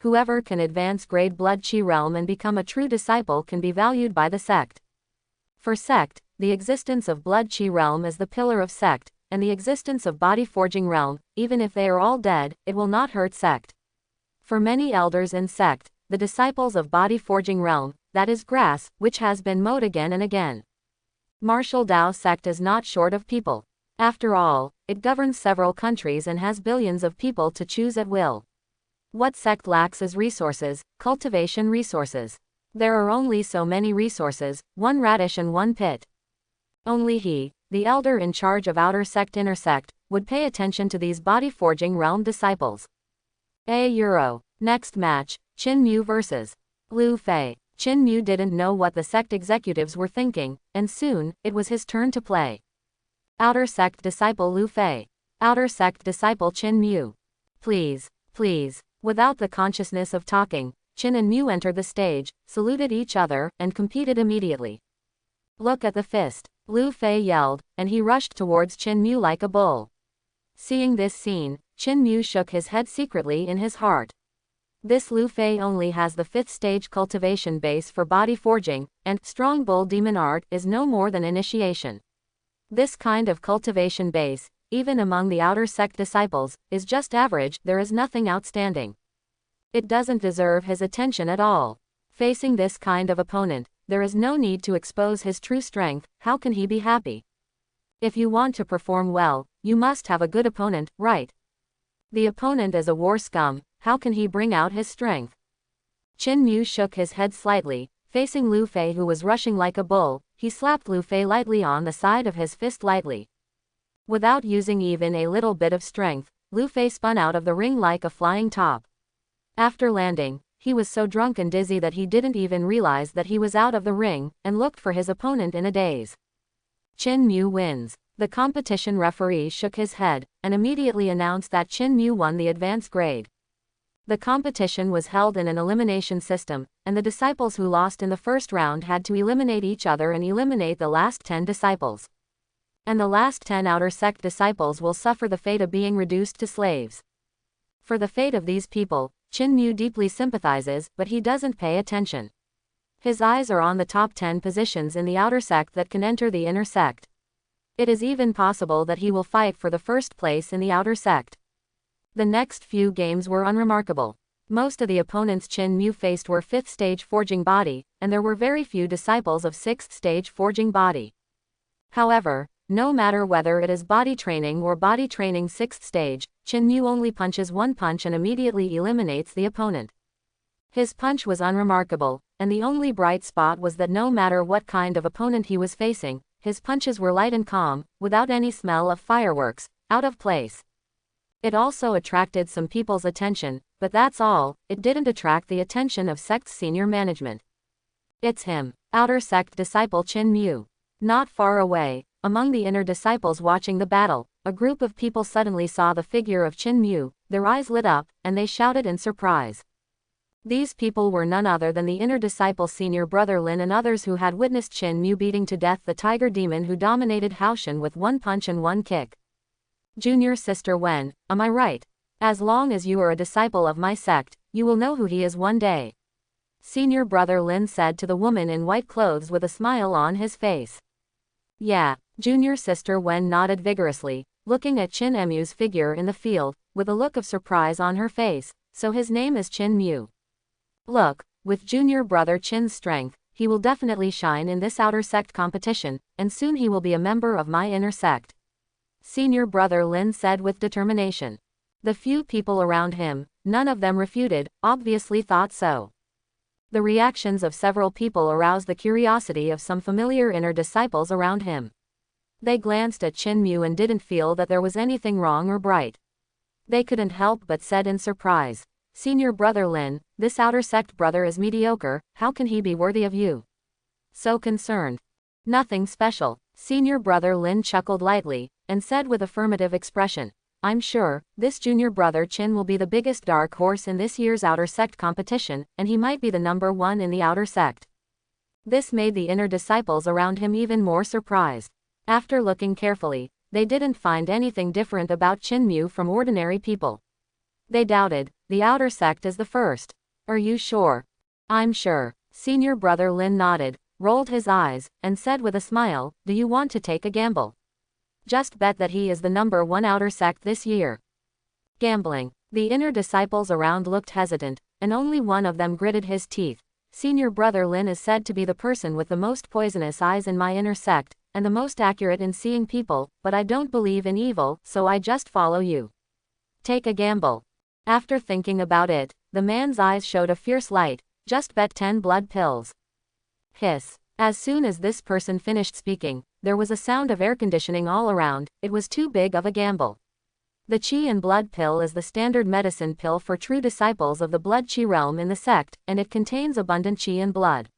Whoever can advance grade blood chi realm and become a true disciple can be valued by the sect. For sect, the existence of blood chi realm is the pillar of sect, and the existence of body forging realm, even if they are all dead, it will not hurt sect. For many elders in sect, the disciples of body forging realm, that is grass, which has been mowed again and again. Marshall Dao sect is not short of people. After all, it governs several countries and has billions of people to choose at will. What sect lacks is resources, cultivation resources. There are only so many resources, one radish and one pit. Only he, the elder in charge of outer sect inner sect, would pay attention to these body forging realm disciples. Euro. Next match, Qin Mu vs. Lu Fei. Qin Mu didn't know what the sect executives were thinking, and soon, it was his turn to play. Outer sect disciple Lu Fei. Outer sect disciple Qin Mu. Please, please. Without the consciousness of talking, Qin and Mu entered the stage, saluted each other, and competed immediately. Look at the fist, Lu Fei yelled, and he rushed towards Qin Mu like a bull. Seeing this scene, Qin Mu shook his head secretly in his heart. This Lu Fei only has the 5th stage cultivation base for body forging, and strong bull demon art is no more than initiation. This kind of cultivation base, even among the outer sect disciples, is just average. There is nothing outstanding. It doesn't deserve his attention at all. Facing this kind of opponent, there is no need to expose his true strength. How can he be happy? If you want to perform well, you must have a good opponent, right? The opponent is a war scum. How can he bring out his strength? Qin Mu shook his head slightly. Facing Lu Fei, who was rushing like a bull, he slapped Lu Fei lightly on the side of his fist lightly. Without using even a little bit of strength, Lu Fei spun out of the ring like a flying top. After landing, he was so drunk and dizzy that he didn't even realize that he was out of the ring, and looked for his opponent in a daze. Qin Mu wins. The competition referee shook his head, and immediately announced that Qin Mu won the advanced grade. The competition was held in an elimination system, and the disciples who lost in the first round had to eliminate each other and eliminate the last 10 disciples. And the last 10 outer sect disciples will suffer the fate of being reduced to slaves. For the fate of these people, Qin Mu deeply sympathizes, but he doesn't pay attention. His eyes are on the top 10 positions in the outer sect that can enter the inner sect. It is even possible that he will fight for the first place in the outer sect. The next few games were unremarkable. Most of the opponents Qin Mu faced were 5th stage forging body, and there were very few disciples of 6th stage forging body. However, no matter whether it is body training or body training 6th stage, Qin Mu only punches one punch and immediately eliminates the opponent. His punch was unremarkable, and the only bright spot was that no matter what kind of opponent he was facing, his punches were light and calm, without any smell of fireworks, out of place. It also attracted some people's attention, but that's all. It didn't attract the attention of sect's senior management. It's him, outer sect disciple Qin Mu. Not far away, among the inner disciples watching the battle, a group of people suddenly saw the figure of Qin Mu, their eyes lit up, and they shouted in surprise. These people were none other than the inner disciple senior brother Lin and others who had witnessed Qin Mu beating to death the tiger demon who dominated Haoshan with one punch and one kick. Junior sister Wen, am I right? As long as you are a disciple of my sect, you will know who he is one day. Senior brother Lin said to the woman in white clothes with a smile on his face. Yeah, junior sister Wen nodded vigorously, looking at Qin Mu's figure in the field, with a look of surprise on her face. So his name is Qin Mu. Look, with junior brother Qin's strength, he will definitely shine in this outer sect competition, and soon he will be a member of my inner sect. Senior brother Lin said with determination. The few people around him, none of them refuted, obviously thought so. The reactions of several people aroused the curiosity of some familiar inner disciples around him. They glanced at Qin Mu and didn't feel that there was anything wrong or bright. They couldn't help but said in surprise, Senior brother Lin, this outer sect brother is mediocre, how can he be worthy of you? So concerned. Nothing special. Senior brother Lin chuckled lightly, and said with affirmative expression, I'm sure, this junior brother Qin will be the biggest dark horse in this year's outer sect competition, and he might be the number 1 in the outer sect. This made the inner disciples around him even more surprised. After looking carefully, they didn't find anything different about Qin Mu from ordinary people. They doubted, the outer sect is the first. Are you sure? I'm sure. Senior brother Lin nodded, rolled his eyes, and said with a smile, do you want to take a gamble? Just bet that he is the number 1 outer sect this year. Gambling. The inner disciples around looked hesitant, and only one of them gritted his teeth. Senior brother Lin is said to be the person with the most poisonous eyes in my inner sect, and the most accurate in seeing people, but I don't believe in evil, so I just follow you. Take a gamble. After thinking about it, the man's eyes showed a fierce light. Just bet 10 blood pills. Hiss. As soon as this person finished speaking, there was a sound of air conditioning all around. It was too big of a gamble. The Qi and Blood pill is the standard medicine pill for true disciples of the Blood Qi realm in the sect, and it contains abundant Qi and blood.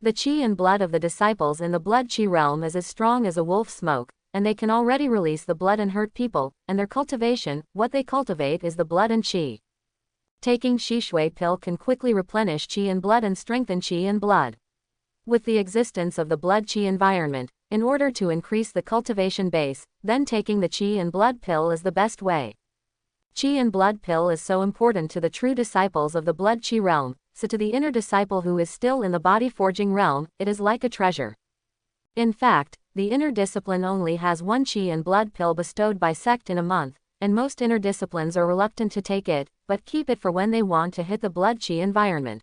The Qi and blood of the disciples in the Blood Qi realm is as strong as a wolf's smoke, and they can already release the blood and hurt people, and their cultivation, what they cultivate is the blood and qi. Taking qi shui pill can quickly replenish qi and blood and strengthen qi and blood. With the existence of the blood qi environment, in order to increase the cultivation base, then taking the qi and blood pill is the best way. Qi and blood pill is so important to the true disciples of the blood qi realm, so to the inner disciple who is still in the body forging realm, it is like a treasure. In fact, the inner discipline only has one qi and blood pill bestowed by sect in a month, and most inner disciplines are reluctant to take it, but keep it for when they want to hit the blood qi environment.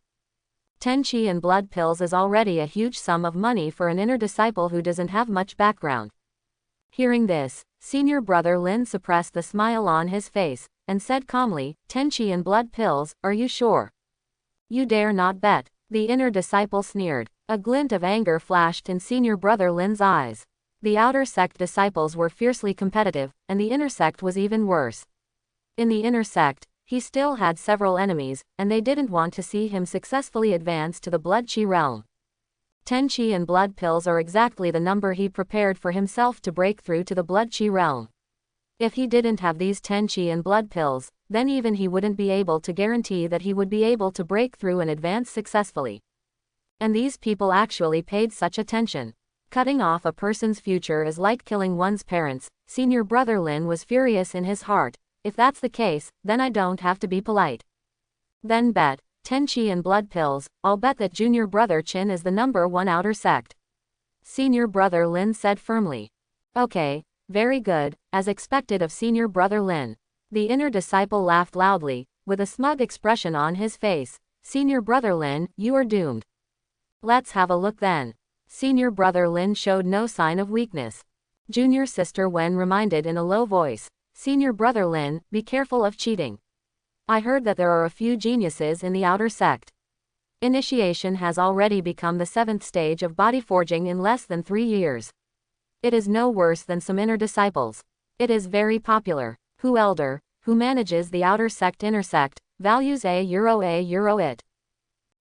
10 qi and blood pills is already a huge sum of money for an inner disciple who doesn't have much background. Hearing this, senior brother Lin suppressed the smile on his face, and said calmly, 10 qi and blood pills, are you sure? You dare not bet. The inner disciple sneered. A glint of anger flashed in senior brother Lin's eyes. The outer sect disciples were fiercely competitive, and the inner sect was even worse. In the inner sect, he still had several enemies, and they didn't want to see him successfully advance to the blood qi realm. 10 qi and blood pills are exactly the number he prepared for himself to break through to the blood qi realm. If he didn't have these 10 qi and blood pills, then even he wouldn't be able to guarantee that he would be able to break through and advance successfully. And these people actually paid such attention. Cutting off a person's future is like killing one's parents. Senior brother Lin was furious in his heart. If that's the case, then I don't have to be polite. Then bet, 10 qi and blood pills, I'll bet that junior brother Chin is the number one outer sect. Senior brother Lin said firmly. Okay, very good, as expected of senior brother Lin. The inner disciple laughed loudly, with a smug expression on his face. Senior brother Lin, you are doomed. Let's have a look then. Senior brother Lin showed no sign of weakness. Junior sister Wen reminded in a low voice. Senior brother Lin, be careful of cheating. I heard that there are a few geniuses in the outer sect. Initiation has already become the 7th stage of body forging in less than 3 years. It is no worse than some inner disciples. It is very popular. Who elder, who manages the outer sect inner sect, values a euro it.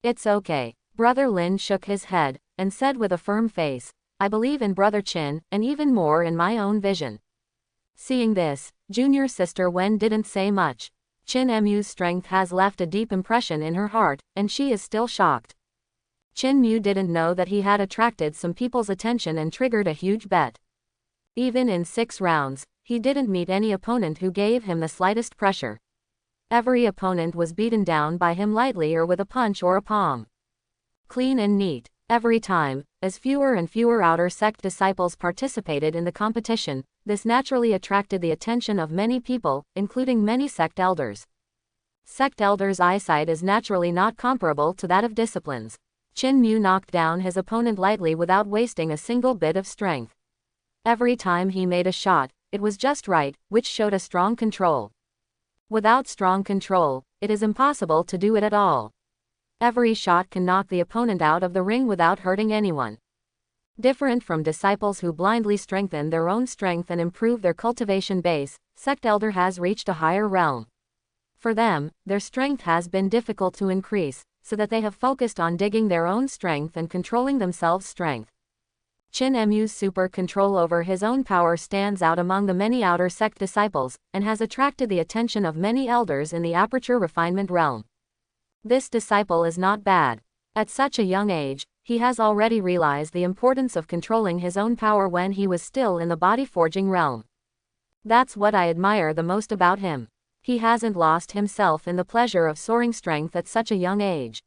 It's okay. Brother Lin shook his head, and said with a firm face, I believe in brother Chin, and even more in my own vision. Seeing this, junior sister Wen didn't say much. Chin Mu's strength has left a deep impression in her heart, and she is still shocked. Chin Mu didn't know that he had attracted some people's attention and triggered a huge bet. Even in 6 rounds, he didn't meet any opponent who gave him the slightest pressure. Every opponent was beaten down by him lightly or with a punch or a palm. Clean and neat. Every time, as fewer and fewer outer sect disciples participated in the competition, this naturally attracted the attention of many people, including many sect elders. Sect elders' eyesight is naturally not comparable to that of disciplines. Chin Mu knocked down his opponent lightly without wasting a single bit of strength. Every time he made a shot, it was just right, which showed a strong control. Without strong control, it is impossible to do it at all. Every shot can knock the opponent out of the ring without hurting anyone. Different from disciples who blindly strengthen their own strength and improve their cultivation base, sect elder has reached a higher realm. For them, their strength has been difficult to increase, so that they have focused on digging their own strength and controlling themselves' strength. Chin Mu's super control over his own power stands out among the many outer sect disciples, and has attracted the attention of many elders in the aperture refinement realm. This disciple is not bad. At such a young age, he has already realized the importance of controlling his own power when he was still in the body forging realm. That's what I admire the most about him. He hasn't lost himself in the pleasure of soaring strength at such a young age.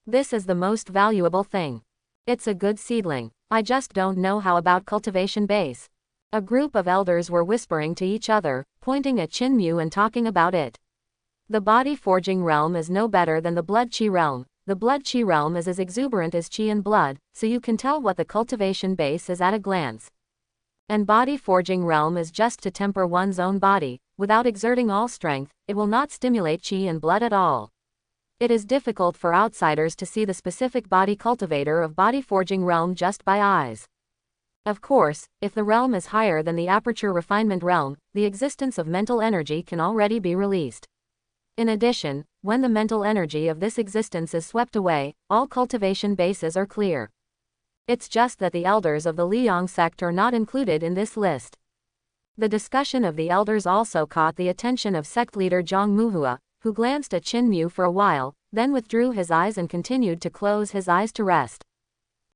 This is the most valuable thing. It's a good seedling. I just don't know how about cultivation base. A group of elders were whispering to each other, pointing at Chin Mu and talking about it. The body forging realm is no better than the blood qi realm. The blood qi realm is as exuberant as qi and blood, so you can tell what the cultivation base is at a glance. And body forging realm is just to temper one's own body, without exerting all strength, it will not stimulate qi and blood at all. It is difficult for outsiders to see the specific body cultivator of body forging realm just by eyes. Of course, if the realm is higher than the aperture refinement realm, the existence of mental energy can already be released. In addition, when the mental energy of this existence is swept away, all cultivation bases are clear. It's just that the elders of the Liang sect are not included in this list. The discussion of the elders also caught the attention of sect leader Zhang Muhua, who glanced at Qin Mu for a while, then withdrew his eyes and continued to close his eyes to rest.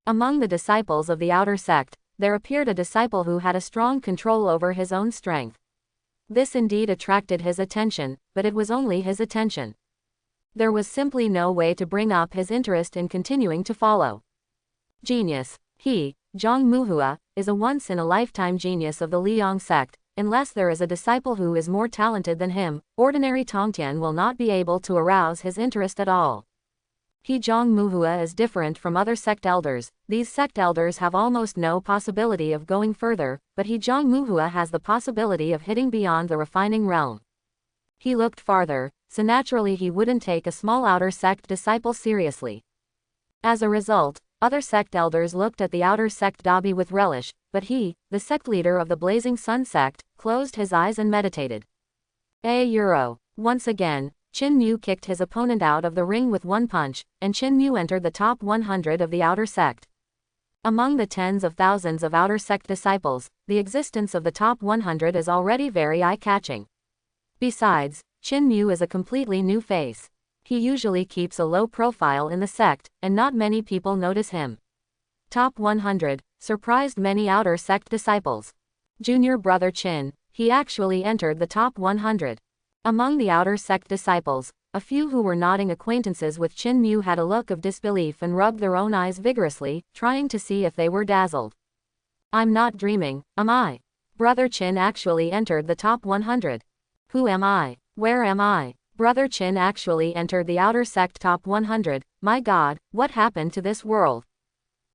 Among the disciples of the outer sect, there appeared a disciple who had a strong control over his own strength. This indeed attracted his attention, but it was only his attention. There was simply no way to bring up his interest in continuing to follow. Genius. He, Zhang Muhua, is a once-in-a-lifetime genius of the Liang sect. Unless there is a disciple who is more talented than him, ordinary Tongtian will not be able to arouse his interest at all. He Zhang Muhua is different from other sect elders. These sect elders have almost no possibility of going further, but he Zhang Muhua has the possibility of hitting beyond the refining realm. He looked farther, so naturally he wouldn't take a small outer sect disciple seriously. As a result, other sect elders looked at the outer sect Dabi with relish, but he, the sect leader of the Blazing Sun sect, closed his eyes and meditated. Euro. Once again, Qin Mu kicked his opponent out of the ring with one punch, and Qin Mu entered the top 100 of the outer sect. Among the tens of thousands of outer sect disciples, the existence of the top 100 is already very eye-catching. Besides, Qin Mu is a completely new face. He usually keeps a low profile in the sect, and not many people notice him. Top 100, surprised many outer sect disciples. Junior brother Qin, he actually entered the top 100. Among the outer sect disciples, a few who were nodding acquaintances with Qin Mu had a look of disbelief and rubbed their own eyes vigorously, trying to see if they were dazzled. I'm not dreaming, am I? Brother Qin actually entered the top 100. Who am I? Where am I? Brother Qin actually entered the outer sect top 100. My God, what happened to this world?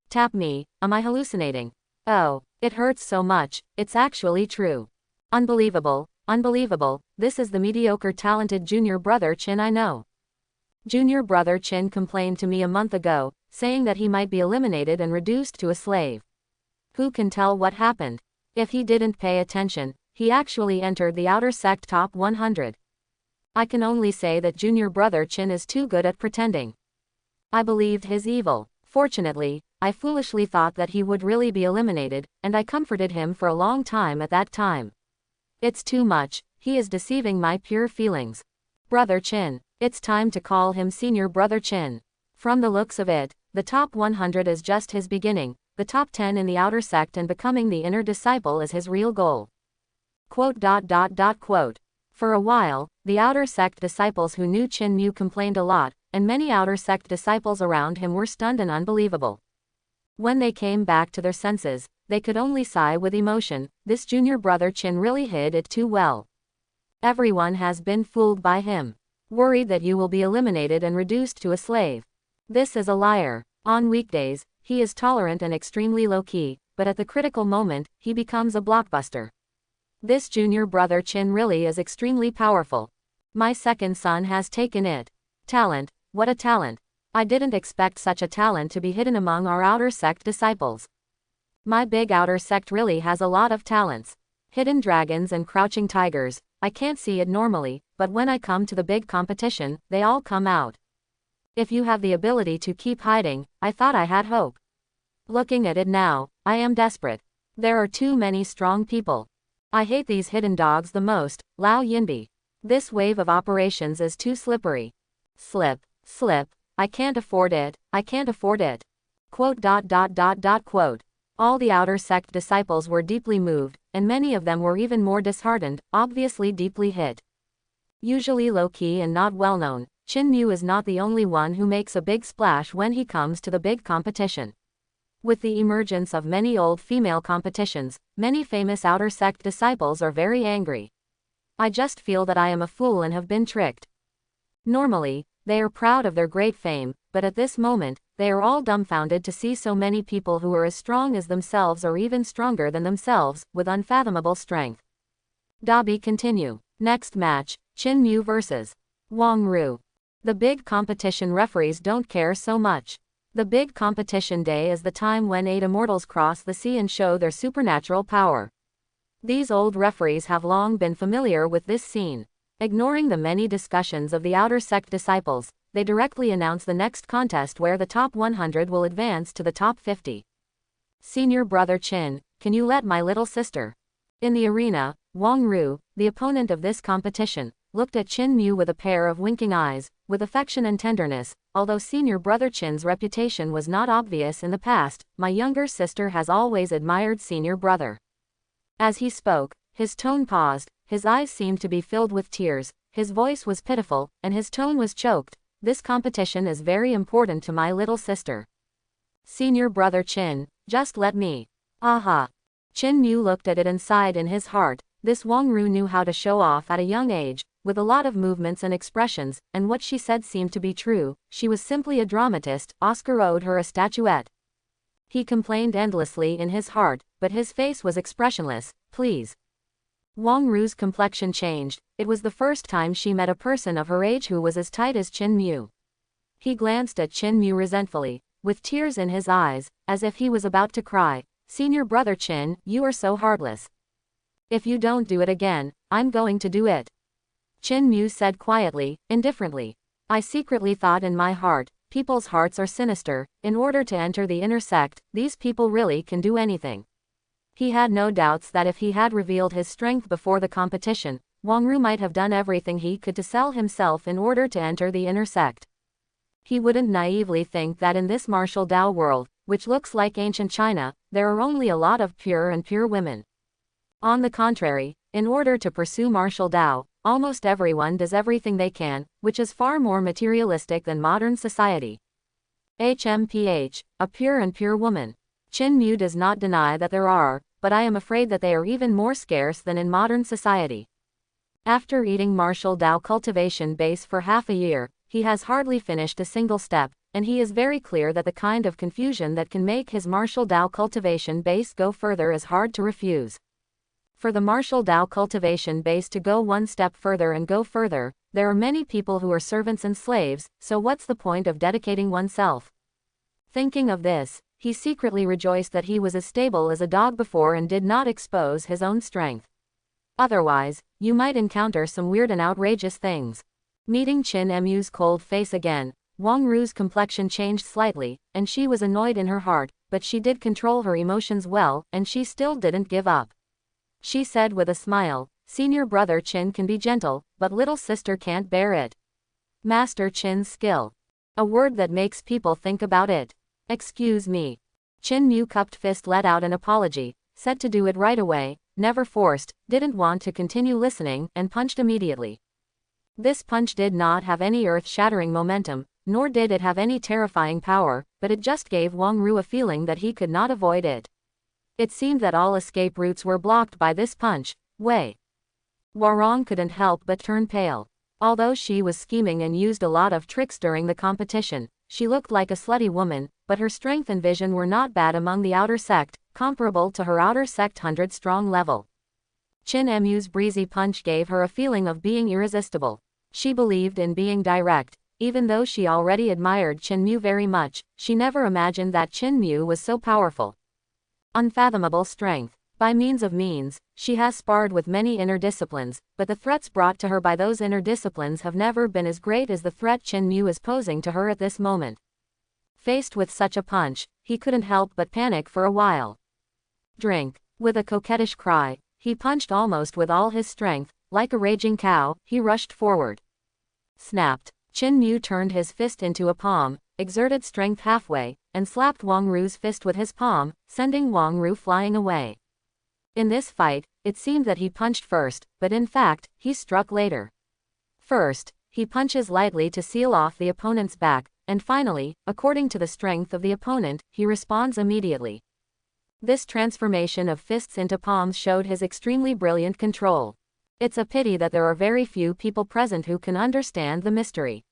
Tap me, am I hallucinating? Oh, it hurts so much, it's actually true. Unbelievable, unbelievable, this is the mediocre talented junior brother Qin I know. Junior brother Qin complained to me a month ago, saying that he might be eliminated and reduced to a slave. Who can tell what happened? If he didn't pay attention, he actually entered the outer sect top 100. I can only say that junior brother Qin is too good at pretending. I believed his evil. Fortunately, I foolishly thought that he would really be eliminated, and I comforted him for a long time at that time. It's too much, he is deceiving my pure feelings. Brother Qin. It's time to call him senior brother Qin. From the looks of it, the top 100 is just his beginning, the top 10 in the outer sect and becoming the inner disciple is his real goal. Quote. For a while, the outer sect disciples who knew Qin Mu complained a lot, and many outer sect disciples around him were stunned and unbelievable. When they came back to their senses, they could only sigh with emotion. This junior brother Qin really hid it too well. Everyone has been fooled by him. Worried that you will be eliminated and reduced to a slave. This is a liar. On weekdays, he is tolerant and extremely low-key, but at the critical moment, he becomes a blockbuster. This junior brother Qin really is extremely powerful. My second son has taken it. Talent, what a talent. I didn't expect such a talent to be hidden among our outer sect disciples. My big outer sect really has a lot of talents. Hidden dragons and crouching tigers, I can't see it normally, but when I come to the big competition, they all come out. If you have the ability to keep hiding, I thought I had hope. Looking at it now, I am desperate. There are too many strong people. I hate these hidden dogs the most, Lao Yinbi. This wave of operations is too slippery. Slip, slip, I can't afford it, I can't afford it. Quote. All the outer sect disciples were deeply moved, and many of them were even more disheartened, obviously deeply hit. Usually low-key and not well-known, Qin Mu is not the only one who makes a big splash when he comes to the big competition. With the emergence of many old female competitions, many famous outer sect disciples are very angry. I just feel that I am a fool and have been tricked. Normally, they are proud of their great fame, but at this moment, they are all dumbfounded to see so many people who are as strong as themselves or even stronger than themselves, with unfathomable strength. Dabi continue. Next match, Qin Mu vs. Wang Ru. The big competition referees don't care so much. The big competition day is the time when 8 immortals cross the sea and show their supernatural power. These old referees have long been familiar with this scene. Ignoring the many discussions of the outer sect disciples, they directly announce the next contest where the top 100 will advance to the top 50. Senior brother Chin, can you let my little sister? In the arena, Wang Ru, the opponent of this competition, looked at Chin Mu with a pair of winking eyes, with affection and tenderness. Although senior brother Chin's reputation was not obvious in the past, my younger sister has always admired senior brother. As he spoke, his tone paused, his eyes seemed to be filled with tears, his voice was pitiful, and his tone was choked. This competition is very important to my little sister. Senior brother Chin, just let me. Aha. Chin Mu looked at it and sighed in his heart. This Wang Ru knew how to show off at a young age, with a lot of movements and expressions, and what she said seemed to be true. She was simply a dramatist. Oscar owed her a statuette. He complained endlessly in his heart, but his face was expressionless. Please. Wang Ru's complexion changed. It was the first time she met a person of her age who was as tight as Chin Mu. He glanced at Chin Mu resentfully, with tears in his eyes, as if he was about to cry. Senior brother Chin, you are so heartless. If you don't do it again, I'm going to do it. Chin Mu said quietly, indifferently. I secretly thought in my heart, people's hearts are sinister. In order to enter the inner sect, these people really can do anything. He had no doubts that if he had revealed his strength before the competition, Wang Ru might have done everything he could to sell himself in order to enter the inner sect. He wouldn't naively think that in this martial Tao world, which looks like ancient China, there are only a lot of pure women. On the contrary, in order to pursue martial Tao, almost everyone does everything they can, which is far more materialistic than modern society. HMPH, a pure woman. Chin Mu does not deny that there are, but I am afraid that they are even more scarce than in modern society. After eating martial Tao cultivation base for half a year, he has hardly finished a single step, and he is very clear that the kind of confusion that can make his martial Tao cultivation base go further is hard to refuse. For the martial Tao cultivation base to go one step further and go further, there are many people who are servants and slaves, so what's the point of dedicating oneself? Thinking of this, he secretly rejoiced that he was as stable as a dog before and did not expose his own strength. Otherwise, you might encounter some weird and outrageous things. Meeting Chin Mu's cold face again, Wang Ru's complexion changed slightly, and she was annoyed in her heart, but she did control her emotions well, and she still didn't give up. She said with a smile, Senior brother Chin can be gentle, but little sister can't bear it. Master Chin's skill. A word that makes people think about it. Excuse me. Chin Mu cupped fist let out an apology, said to do it right away, never forced, didn't want to continue listening, and punched immediately. This punch did not have any earth-shattering momentum, nor did it have any terrifying power, but it just gave Wang Ru a feeling that he could not avoid it. It seemed that all escape routes were blocked by this punch. Wei Warong couldn't help but turn pale. Although she was scheming and used a lot of tricks during the competition, she looked like a slutty woman, but her strength and vision were not bad among the outer sect, comparable to her outer sect 100-strong level. Chin Mu's breezy punch gave her a feeling of being irresistible. She believed in being direct. Even though she already admired Chin Mu very much, she never imagined that Chin Mu was so powerful. Unfathomable strength. By means of means, she has sparred with many inner disciplines, but the threats brought to her by those inner disciplines have never been as great as the threat Chin Mu is posing to her at this moment. Faced with such a punch, he couldn't help but panic for a while. Drink. With a coquettish cry, he punched almost with all his strength. Like a raging cow, he rushed forward. Snapped. Chin Mu turned his fist into a palm, exerted strength halfway, and slapped Wang Ru's fist with his palm, sending Wang Ru flying away. In this fight, it seemed that he punched first, but in fact, he struck later. First, he punches lightly to seal off the opponent's back, and finally, according to the strength of the opponent, he responds immediately. This transformation of fists into palms showed his extremely brilliant control. It's a pity that there are very few people present who can understand the mystery.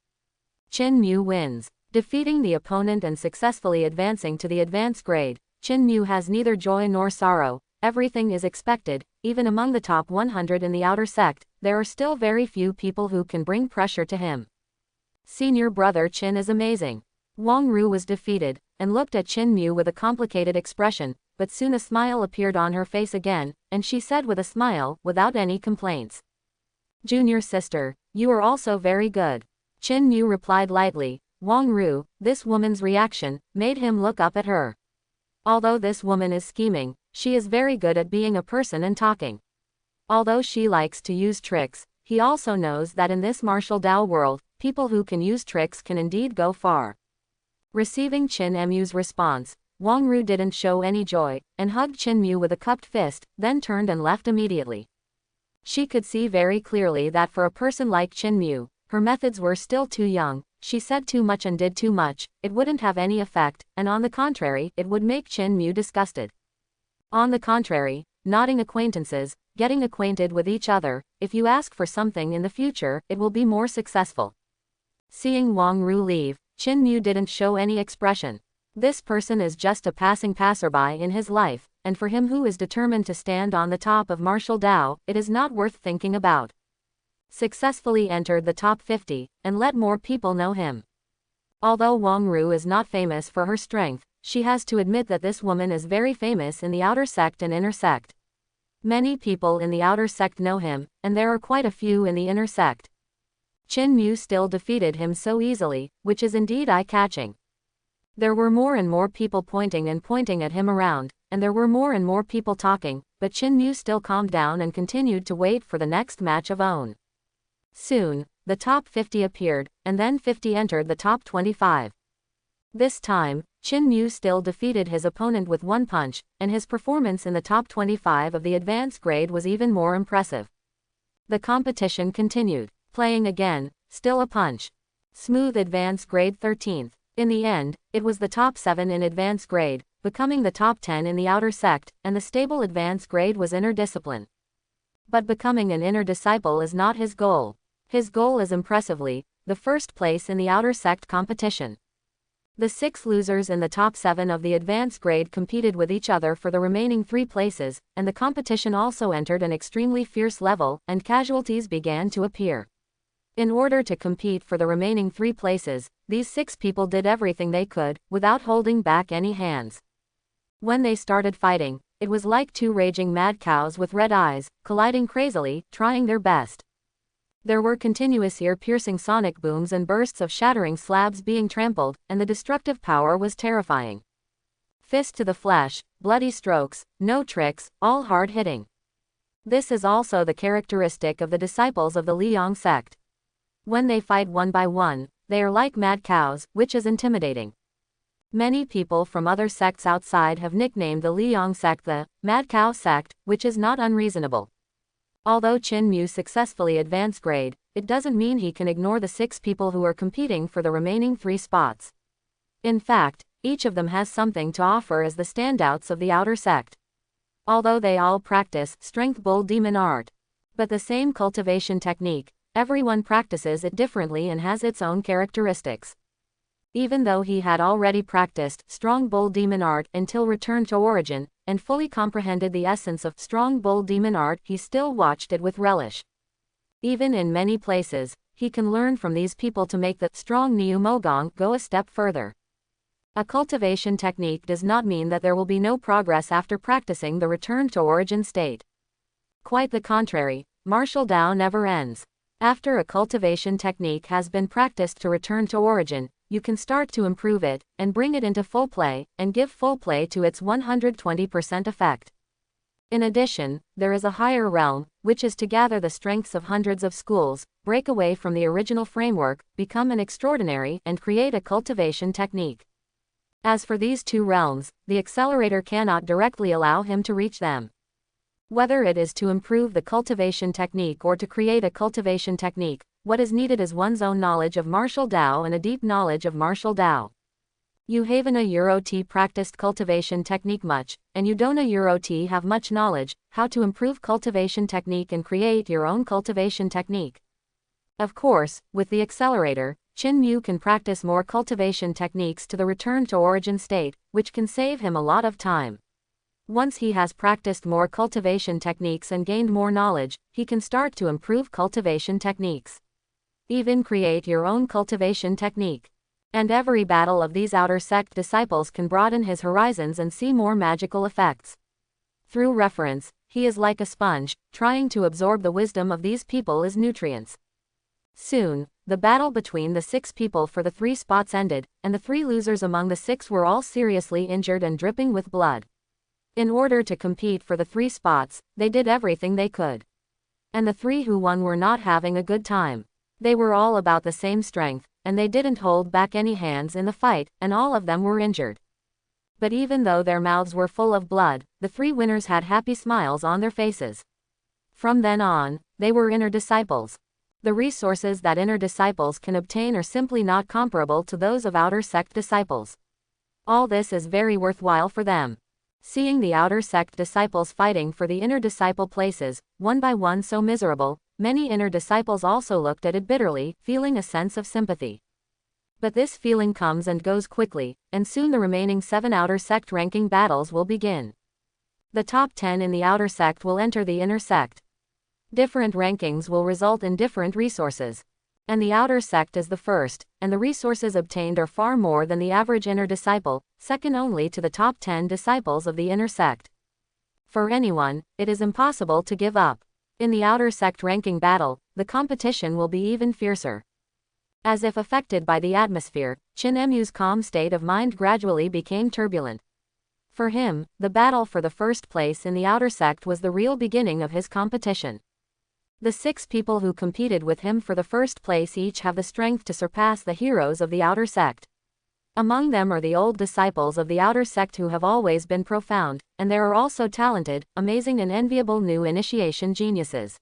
Chin Mu wins. Defeating the opponent and successfully advancing to the advanced grade, Chin Mu has neither joy nor sorrow. Everything is expected. Even among the top 100 in the outer sect, there are still very few people who can bring pressure to him. Senior brother Chin is amazing. Wang Ru was defeated, and looked at Chin Mu with a complicated expression, but soon a smile appeared on her face again, and she said with a smile, without any complaints. Junior sister, you are also very good. Chin Mu replied lightly. Wang Ru, this woman's reaction, made him look up at her. Although this woman is scheming, she is very good at being a person and talking. Although she likes to use tricks, he also knows that in this martial Dao world, people who can use tricks can indeed go far. Receiving Qin Mu's response, Wang Ru didn't show any joy, and hugged Qin Mu with a cupped fist, then turned and left immediately. She could see very clearly that for a person like Qin Mu, her methods were still too young. She said too much and did too much, it wouldn't have any effect, and on the contrary, it would make Qin Mu disgusted. On the contrary, nodding acquaintances, getting acquainted with each other, if you ask for something in the future, it will be more successful. Seeing Wang Ru leave, Qin Mu didn't show any expression. This person is just a passing passerby in his life, and for him who is determined to stand on the top of martial Dao, it is not worth thinking about. Successfully entered the top 50, and let more people know him. Although Wang Ru is not famous for her strength, she has to admit that this woman is very famous in the outer sect and inner sect. Many people in the outer sect know him, and there are quite a few in the inner sect. Qin Mu still defeated him so easily, which is indeed eye-catching. There were more and more people pointing at him around, and there were more and more people talking, but Qin Mu still calmed down and continued to wait for the next match of own. Soon, the top 50 appeared, and then 50 entered the top 25. This time, Qin Mu still defeated his opponent with one punch, and his performance in the top 25 of the advanced grade was even more impressive. The competition continued, playing again, still a punch. Smooth advanced grade 13th. In the end, it was the top 7 in advanced grade, becoming the top 10 in the outer sect, and the stable advanced grade was inner discipline. But becoming an inner disciple is not his goal. His goal is impressively, the first place in the outer sect competition. The 6 losers in the top 7 of the advanced grade competed with each other for the remaining 3 places, and the competition also entered an extremely fierce level, and casualties began to appear. In order to compete for the remaining 3 places, these 6 people did everything they could, without holding back any hands. When they started fighting, it was like 2 raging mad cows with red eyes, colliding crazily, trying their best. There were continuous ear-piercing sonic booms and bursts of shattering slabs being trampled, and the destructive power was terrifying. Fist to the flesh, bloody strokes, no tricks, all hard-hitting. This is also the characteristic of the disciples of the Liang sect. When they fight one by one, they are like mad cows, which is intimidating. Many people from other sects outside have nicknamed the Liang sect the Mad Cow sect, which is not unreasonable. Although Qin Mu successfully advanced grade, it doesn't mean he can ignore the 6 people who are competing for the remaining 3 spots. In fact, each of them has something to offer as the standouts of the outer sect. Although they all practice strength bull demon art, but the same cultivation technique, everyone practices it differently and has its own characteristics. Even though he had already practiced strong bull demon art until return to origin, and fully comprehended the essence of strong bull demon art, he still watched it with relish. Even in many places, he can learn from these people to make the strong Niu Mogong go a step further. A cultivation technique does not mean that there will be no progress after practicing the return to origin state. Quite the contrary, martial Dao never ends. After a cultivation technique has been practiced to return to origin, you can start to improve it, and bring it into full play, and give full play to its 120% effect. In addition, there is a higher realm, which is to gather the strengths of hundreds of schools, break away from the original framework, become an extraordinary, and create a cultivation technique. As for these 2 realms, the Accelerator cannot directly allow him to reach them. Whether it is to improve the cultivation technique or to create a cultivation technique, what is needed is one's own knowledge of martial Dao and a deep knowledge of martial Dao. You haven't a Euro-T practiced cultivation technique much, and you don't a Euro-T have much knowledge, how to improve cultivation technique and create your own cultivation technique. Of course, with the Accelerator, Qin Mu can practice more cultivation techniques to the return to origin state, which can save him a lot of time. Once he has practiced more cultivation techniques and gained more knowledge, he can start to improve cultivation techniques. Even create your own cultivation technique. And every battle of these outer sect disciples can broaden his horizons and see more magical effects. Through reference, he is like a sponge, trying to absorb the wisdom of these people as nutrients. Soon, the battle between the 6 people for the 3 spots ended, and the 3 losers among the 6 were all seriously injured and dripping with blood. In order to compete for the 3 spots, they did everything they could. And the 3 who won were not having a good time. They were all about the same strength, and they didn't hold back any hands in the fight, and all of them were injured. But even though their mouths were full of blood, the 3 winners had happy smiles on their faces. From then on, they were inner disciples. The resources that inner disciples can obtain are simply not comparable to those of outer sect disciples. All this is very worthwhile for them. Seeing the outer sect disciples fighting for the inner disciple places, one by one so miserable, many inner disciples also looked at it bitterly, feeling a sense of sympathy. But this feeling comes and goes quickly, and soon the remaining 7 outer sect ranking battles will begin. The top 10 in the outer sect will enter the inner sect. Different rankings will result in different resources. And the outer sect is the first, and the resources obtained are far more than the average inner disciple, second only to the top 10 disciples of the inner sect. For anyone, it is impossible to give up. In the outer sect ranking battle, the competition will be even fiercer. As if affected by the atmosphere, Chin Mu's calm state of mind gradually became turbulent. For him, the battle for the first place in the outer sect was the real beginning of his competition. The 6 people who competed with him for the first place each have the strength to surpass the heroes of the outer sect. Among them are the old disciples of the outer sect who have always been profound, and there are also talented, amazing and enviable new initiation geniuses.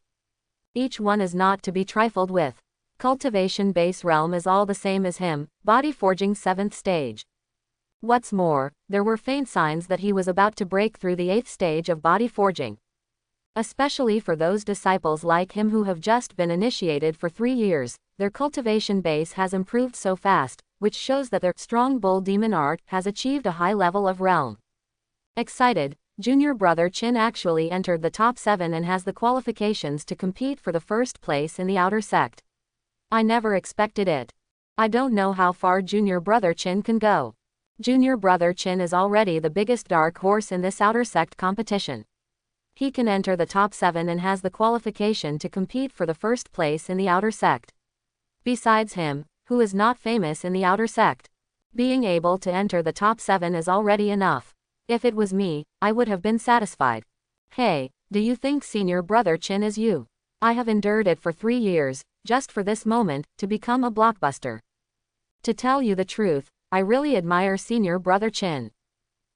Each one is not to be trifled with. Cultivation base realm is all the same as him, body forging 7th stage. What's more, there were faint signs that he was about to break through the 8th stage of body forging. Especially for those disciples like him who have just been initiated for 3 years, their cultivation base has improved so fast, which shows that their strong bull demon art has achieved a high level of realm. Excited, junior brother Chin actually entered the top 7 and has the qualifications to compete for the first place in the outer sect. I never expected it. I don't know how far junior brother Chin can go. Junior brother Chin is already the biggest dark horse in this outer sect competition. He can enter the top 7 and has the qualification to compete for the first place in the outer sect. Besides him, who is not famous in the outer sect, being able to enter the top 7 is already enough. If it was me, I would have been satisfied. Hey, do you think senior brother Chin is you? I have endured it for 3 years, just for this moment, to become a blockbuster. To tell you the truth, I really admire senior brother Chin.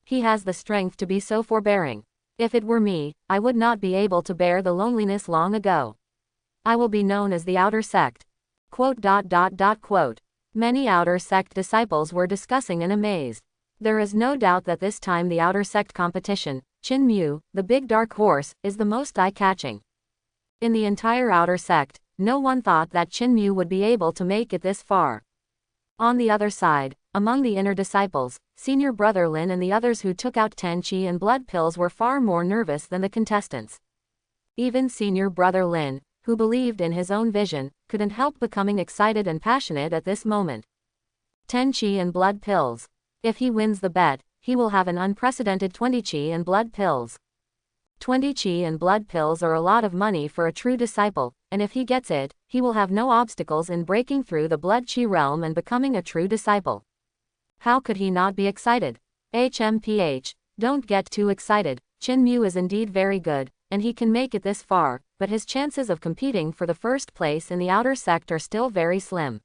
He has the strength to be so forbearing. If it were me, I would not be able to bear the loneliness long ago. I will be known as the outer sect. Quote. Many outer sect disciples were discussing and amazed. There is no doubt that this time the outer sect competition, Chin Mu, the big dark horse, is the most eye-catching. In the entire outer sect, no one thought that Chin Mu would be able to make it this far. On the other side, among the inner disciples, senior brother Lin and the others who took out 10 chi and blood pills were far more nervous than the contestants. Even senior brother Lin, who believed in his own vision, couldn't help becoming excited and passionate at this moment. 10 chi and blood pills. If he wins the bet, he will have an unprecedented 20 chi and blood pills. 20 chi and blood pills are a lot of money for a true disciple, and if he gets it, he will have no obstacles in breaking through the blood chi realm and becoming a true disciple. How could he not be excited? HMPH, don't get too excited. Chin Mu is indeed very good, and he can make it this far, but his chances of competing for the first place in the outer sect are still very slim.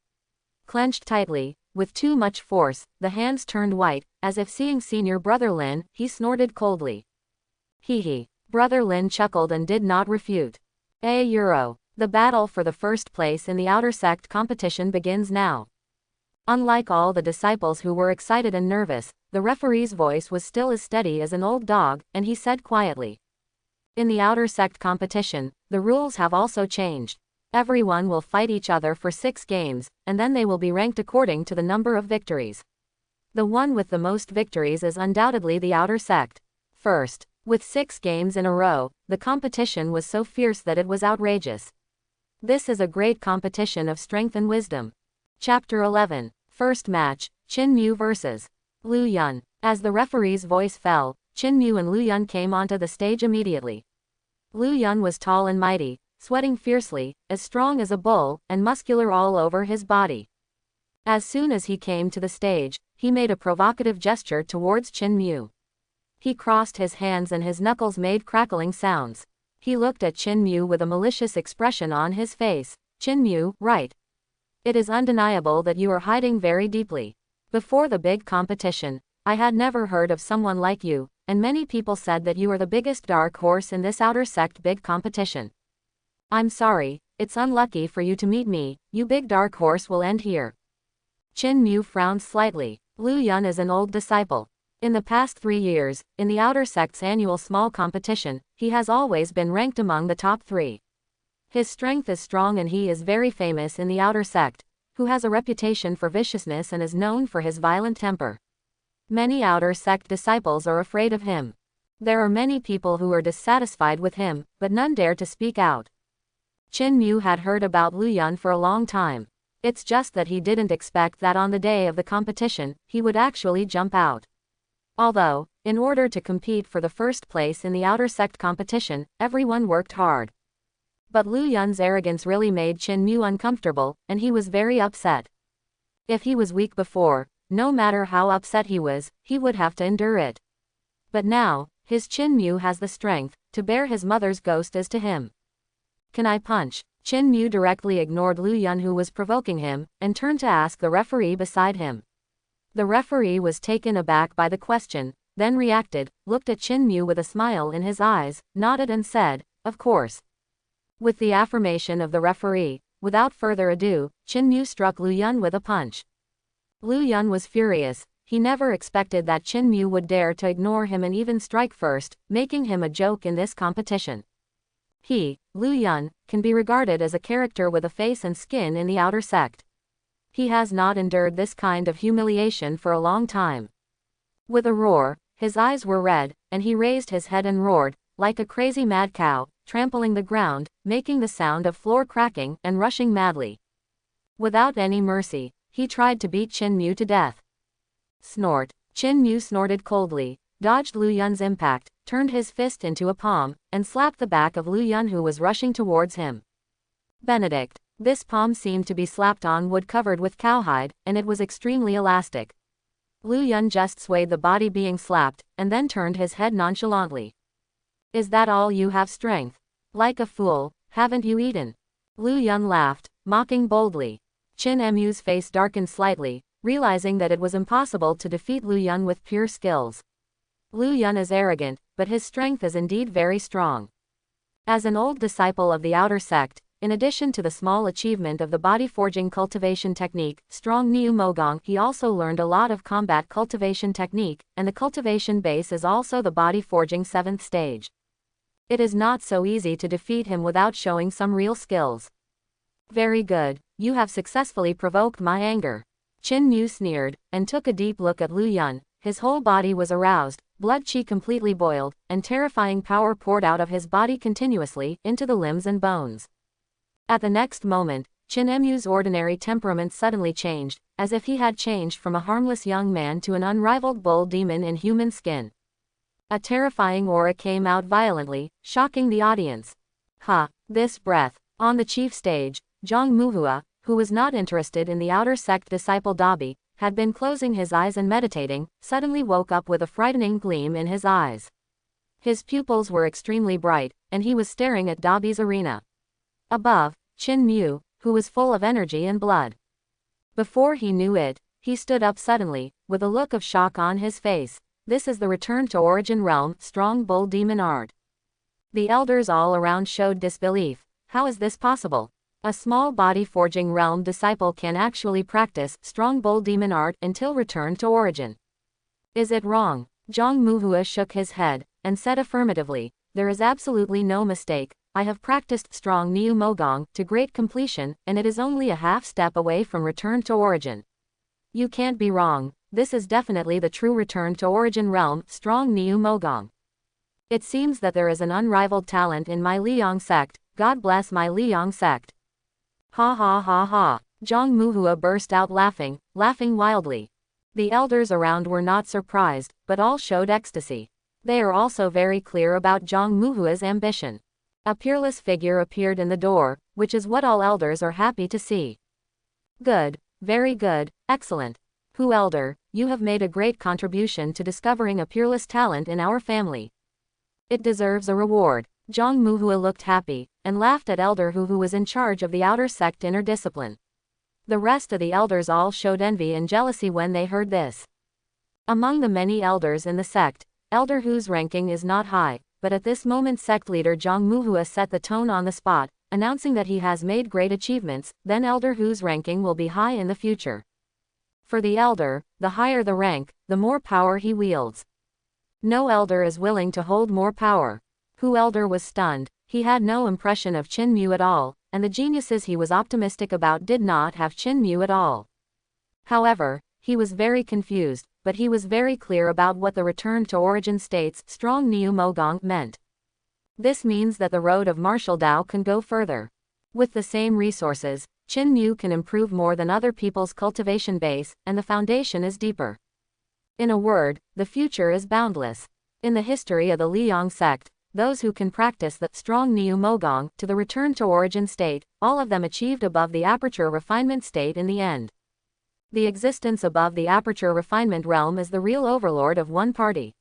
Clenched tightly, with too much force, the hands turned white, as if seeing senior brother Lin, he snorted coldly. Hee. Brother Lin chuckled and did not refute. €. The battle for the first place in the outer sect competition begins now. Unlike all the disciples who were excited and nervous, the referee's voice was still as steady as an old dog, and he said quietly. In the outer sect competition, the rules have also changed. Everyone will fight each other for 6 games, and then they will be ranked according to the number of victories. The one with the most victories is undoubtedly the outer sect. First, with 6 games in a row, the competition was so fierce that it was outrageous. This is a great competition of strength and wisdom. Chapter 11. First match, Chin Mu vs. Lu Yun. As the referee's voice fell, Chin Mu and Lu Yun came onto the stage immediately. Lu Yun was tall and mighty, sweating fiercely, as strong as a bull, and muscular all over his body. As soon as he came to the stage, he made a provocative gesture towards Chin Mu. He crossed his hands and his knuckles made crackling sounds. He looked at Chin Mu with a malicious expression on his face. Chin Mu, right. It is undeniable that you are hiding very deeply. Before the big competition, I had never heard of someone like you, and many people said that you are the biggest dark horse in this outer sect big competition. I'm sorry, it's unlucky for you to meet me, you big dark horse will end here. Chin Mu frowned slightly. Lu Yun is an old disciple. In the past 3 years, in the outer sect's annual small competition, he has always been ranked among the top 3. His strength is strong and he is very famous in the outer sect, who has a reputation for viciousness and is known for his violent temper. Many outer sect disciples are afraid of him. There are many people who are dissatisfied with him, but none dare to speak out. Chin Mu had heard about Lu Yun for a long time. It's just that he didn't expect that on the day of the competition, he would actually jump out. Although, in order to compete for the first place in the outer sect competition, everyone worked hard. But Lu Yun's arrogance really made Chin Mu uncomfortable, and he was very upset. If he was weak before, no matter how upset he would have to endure it. But now, his Chin Mu has the strength to bear his mother's ghost as to him. Can I punch? Chin Mu directly ignored Lu Yun who was provoking him, and turned to ask the referee beside him. The referee was taken aback by the question, then reacted, looked at Chin Mu with a smile in his eyes, nodded and said, of course. With the affirmation of the referee, without further ado, Chin Mu struck Lu Yun with a punch. Lu Yun was furious. He never expected that Chin Mu would dare to ignore him and even strike first, making him a joke in this competition. He, Lu Yun, can be regarded as a character with a face and skin in the outer sect. He has not endured this kind of humiliation for a long time. With a roar, his eyes were red, and he raised his head and roared, like a crazy mad cow, trampling the ground, making the sound of floor cracking, and rushing madly. Without any mercy, he tried to beat Chin Mu to death. Snort. Chin Mu snorted coldly, dodged Lu Yun's impact, turned his fist into a palm, and slapped the back of Lu Yun who was rushing towards him. Benedict. This palm seemed to be slapped on wood covered with cowhide, and it was extremely elastic. Lu Yun just swayed the body being slapped, and then turned his head nonchalantly. Is that all you have strength? Like a fool, haven't you eaten? Lu Yun laughed, mocking boldly. Chin Mu's face darkened slightly, realizing that it was impossible to defeat Lu Yun with pure skills. Lu Yun is arrogant, but his strength is indeed very strong. As an old disciple of the outer sect, in addition to the small achievement of the body forging cultivation technique, strong Niu Mogong, he also learned a lot of combat cultivation technique, and the cultivation base is also the body forging 7th stage. It is not so easy to defeat him without showing some real skills. Very good, you have successfully provoked my anger. Chin Mu sneered, and took a deep look at Lu Yun. His whole body was aroused, blood chi completely boiled, and terrifying power poured out of his body continuously, into the limbs and bones. At the next moment, Chin Mu's ordinary temperament suddenly changed, as if he had changed from a harmless young man to an unrivaled bull demon in human skin. A terrifying aura came out violently, shocking the audience. Ha! This breath. On the chief stage, Zhang Muhua, who was not interested in the outer sect disciple Dabi, had been closing his eyes and meditating, suddenly woke up with a frightening gleam in his eyes. His pupils were extremely bright, and he was staring at Dabi's arena. Above, Chin Mu, who was full of energy and blood. Before he knew it, he stood up suddenly, with a look of shock on his face. This is the return to origin realm, strong bull demon art. The elders all around showed disbelief. How is this possible? A small body forging realm disciple can actually practice strong bull demon art until return to origin. Is it wrong? Zhang Muhua shook his head, and said affirmatively, there is absolutely no mistake. I have practiced strong Niu Mogong to great completion, and it is only a half step away from return to origin. You can't be wrong, this is definitely the true return to origin realm, strong Niu Mogong. It seems that there is an unrivaled talent in my Liang sect, God bless my Liang sect. Ha ha ha ha. Zhang Muhua burst out laughing, laughing wildly. The elders around were not surprised, but all showed ecstasy. They are also very clear about Zhang Muhua's ambition. A peerless figure appeared in the door, which is what all elders are happy to see. Good, very good, excellent. Hu Elder, you have made a great contribution to discovering a peerless talent in our family. It deserves a reward. Zhang Muhua looked happy, and laughed at Elder Hu, who was in charge of the outer sect inner discipline. The rest of the elders all showed envy and jealousy when they heard this. Among the many elders in the sect, Elder Hu's ranking is not high, but at this moment sect leader Zhang Muhua set the tone on the spot, announcing that he has made great achievements, then Elder Hu's ranking will be high in the future. For the elder, the higher the rank, the more power he wields. No elder is willing to hold more power. Hu Elder was stunned. He had no impression of Qin Mu at all, and the geniuses he was optimistic about did not have Qin Mu at all. However, he was very confused, but he was very clear about what the return to origin state's strong Niu Mogong meant. This means that the road of martial Dao can go further. With the same resources, Qin Mu can improve more than other people's cultivation base, and the foundation is deeper. In a word, the future is boundless. In the history of the Liang sect, those who can practice the strong Niu Mogong to the return to origin state, all of them achieved above the aperture refinement state in the end. The existence above the aperture refinement realm is the real overlord of one party.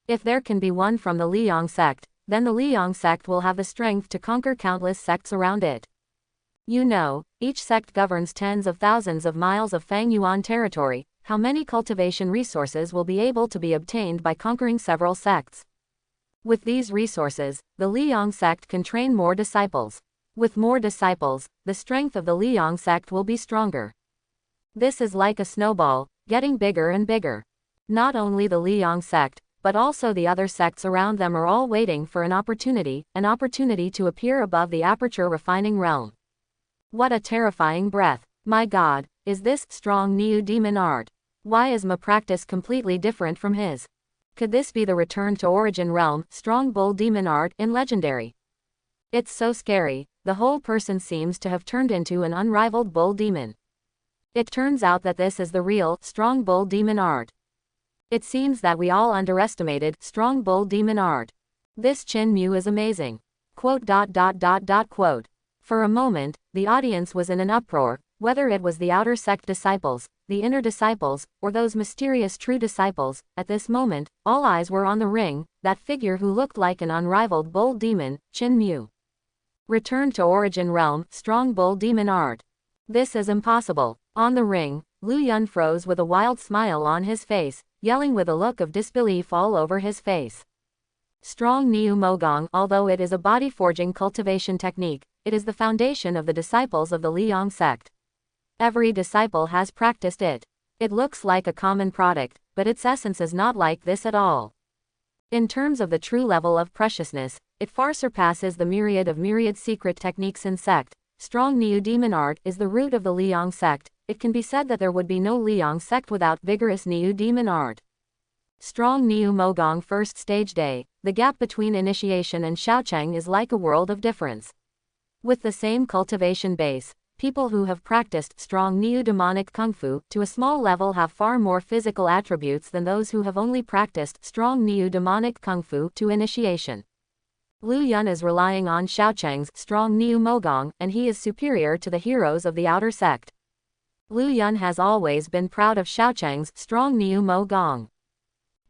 If there can be one from the Liang sect, then the Liang sect will have the strength to conquer countless sects around it. You know, each sect governs tens of thousands of miles of Fang Yuan territory. How many cultivation resources will be able to be obtained by conquering several sects? With these resources, the Liang sect can train more disciples. With more disciples, the strength of the Liang sect will be stronger. This is like a snowball, getting bigger and bigger. Not only the Liang sect, but also the other sects around them are all waiting for an opportunity to appear above the aperture refining realm. What a terrifying breath. My God, is this strong Niu demon art? Why is my practice completely different from his? Could this be the return to origin realm, strong bull demon art in legendary? It's so scary, the whole person seems to have turned into an unrivaled bull demon. It turns out that this is the real, strong bull demon art. It seems that we all underestimated strong bull demon art. This Qin Mu is amazing. Quote. For a moment, the audience was in an uproar, whether it was the outer sect disciples, the inner disciples, or those mysterious true disciples. At this moment, all eyes were on the ring, that figure who looked like an unrivaled bull demon, Qin Mu. Return to origin realm, strong bull demon art. This is impossible. On the ring, Lu Yun froze with a wild smile on his face, yelling with a look of disbelief all over his face. Strong Niu Mogong, although it is a body-forging cultivation technique, it is the foundation of the disciples of the Liang sect. Every disciple has practiced it. It looks like a common product, but its essence is not like this at all. In terms of the true level of preciousness, it far surpasses the myriad secret techniques in sect. Strong Niu demon art is the root of the Liang sect. It can be said that there would be no Liang sect without vigorous Niu demon art. Strong Niu Mogong first stage day, the gap between initiation and Shaocheng is like a world of difference. With the same cultivation base, people who have practiced strong Niu demonic kung fu to a small level have far more physical attributes than those who have only practiced strong Niu demonic kung fu to initiation. Lu Yun is relying on Shaocheng's strong Niu Mogong, and he is superior to the heroes of the outer sect. Lu Yun has always been proud of Shaocheng's strong Niu Mogong.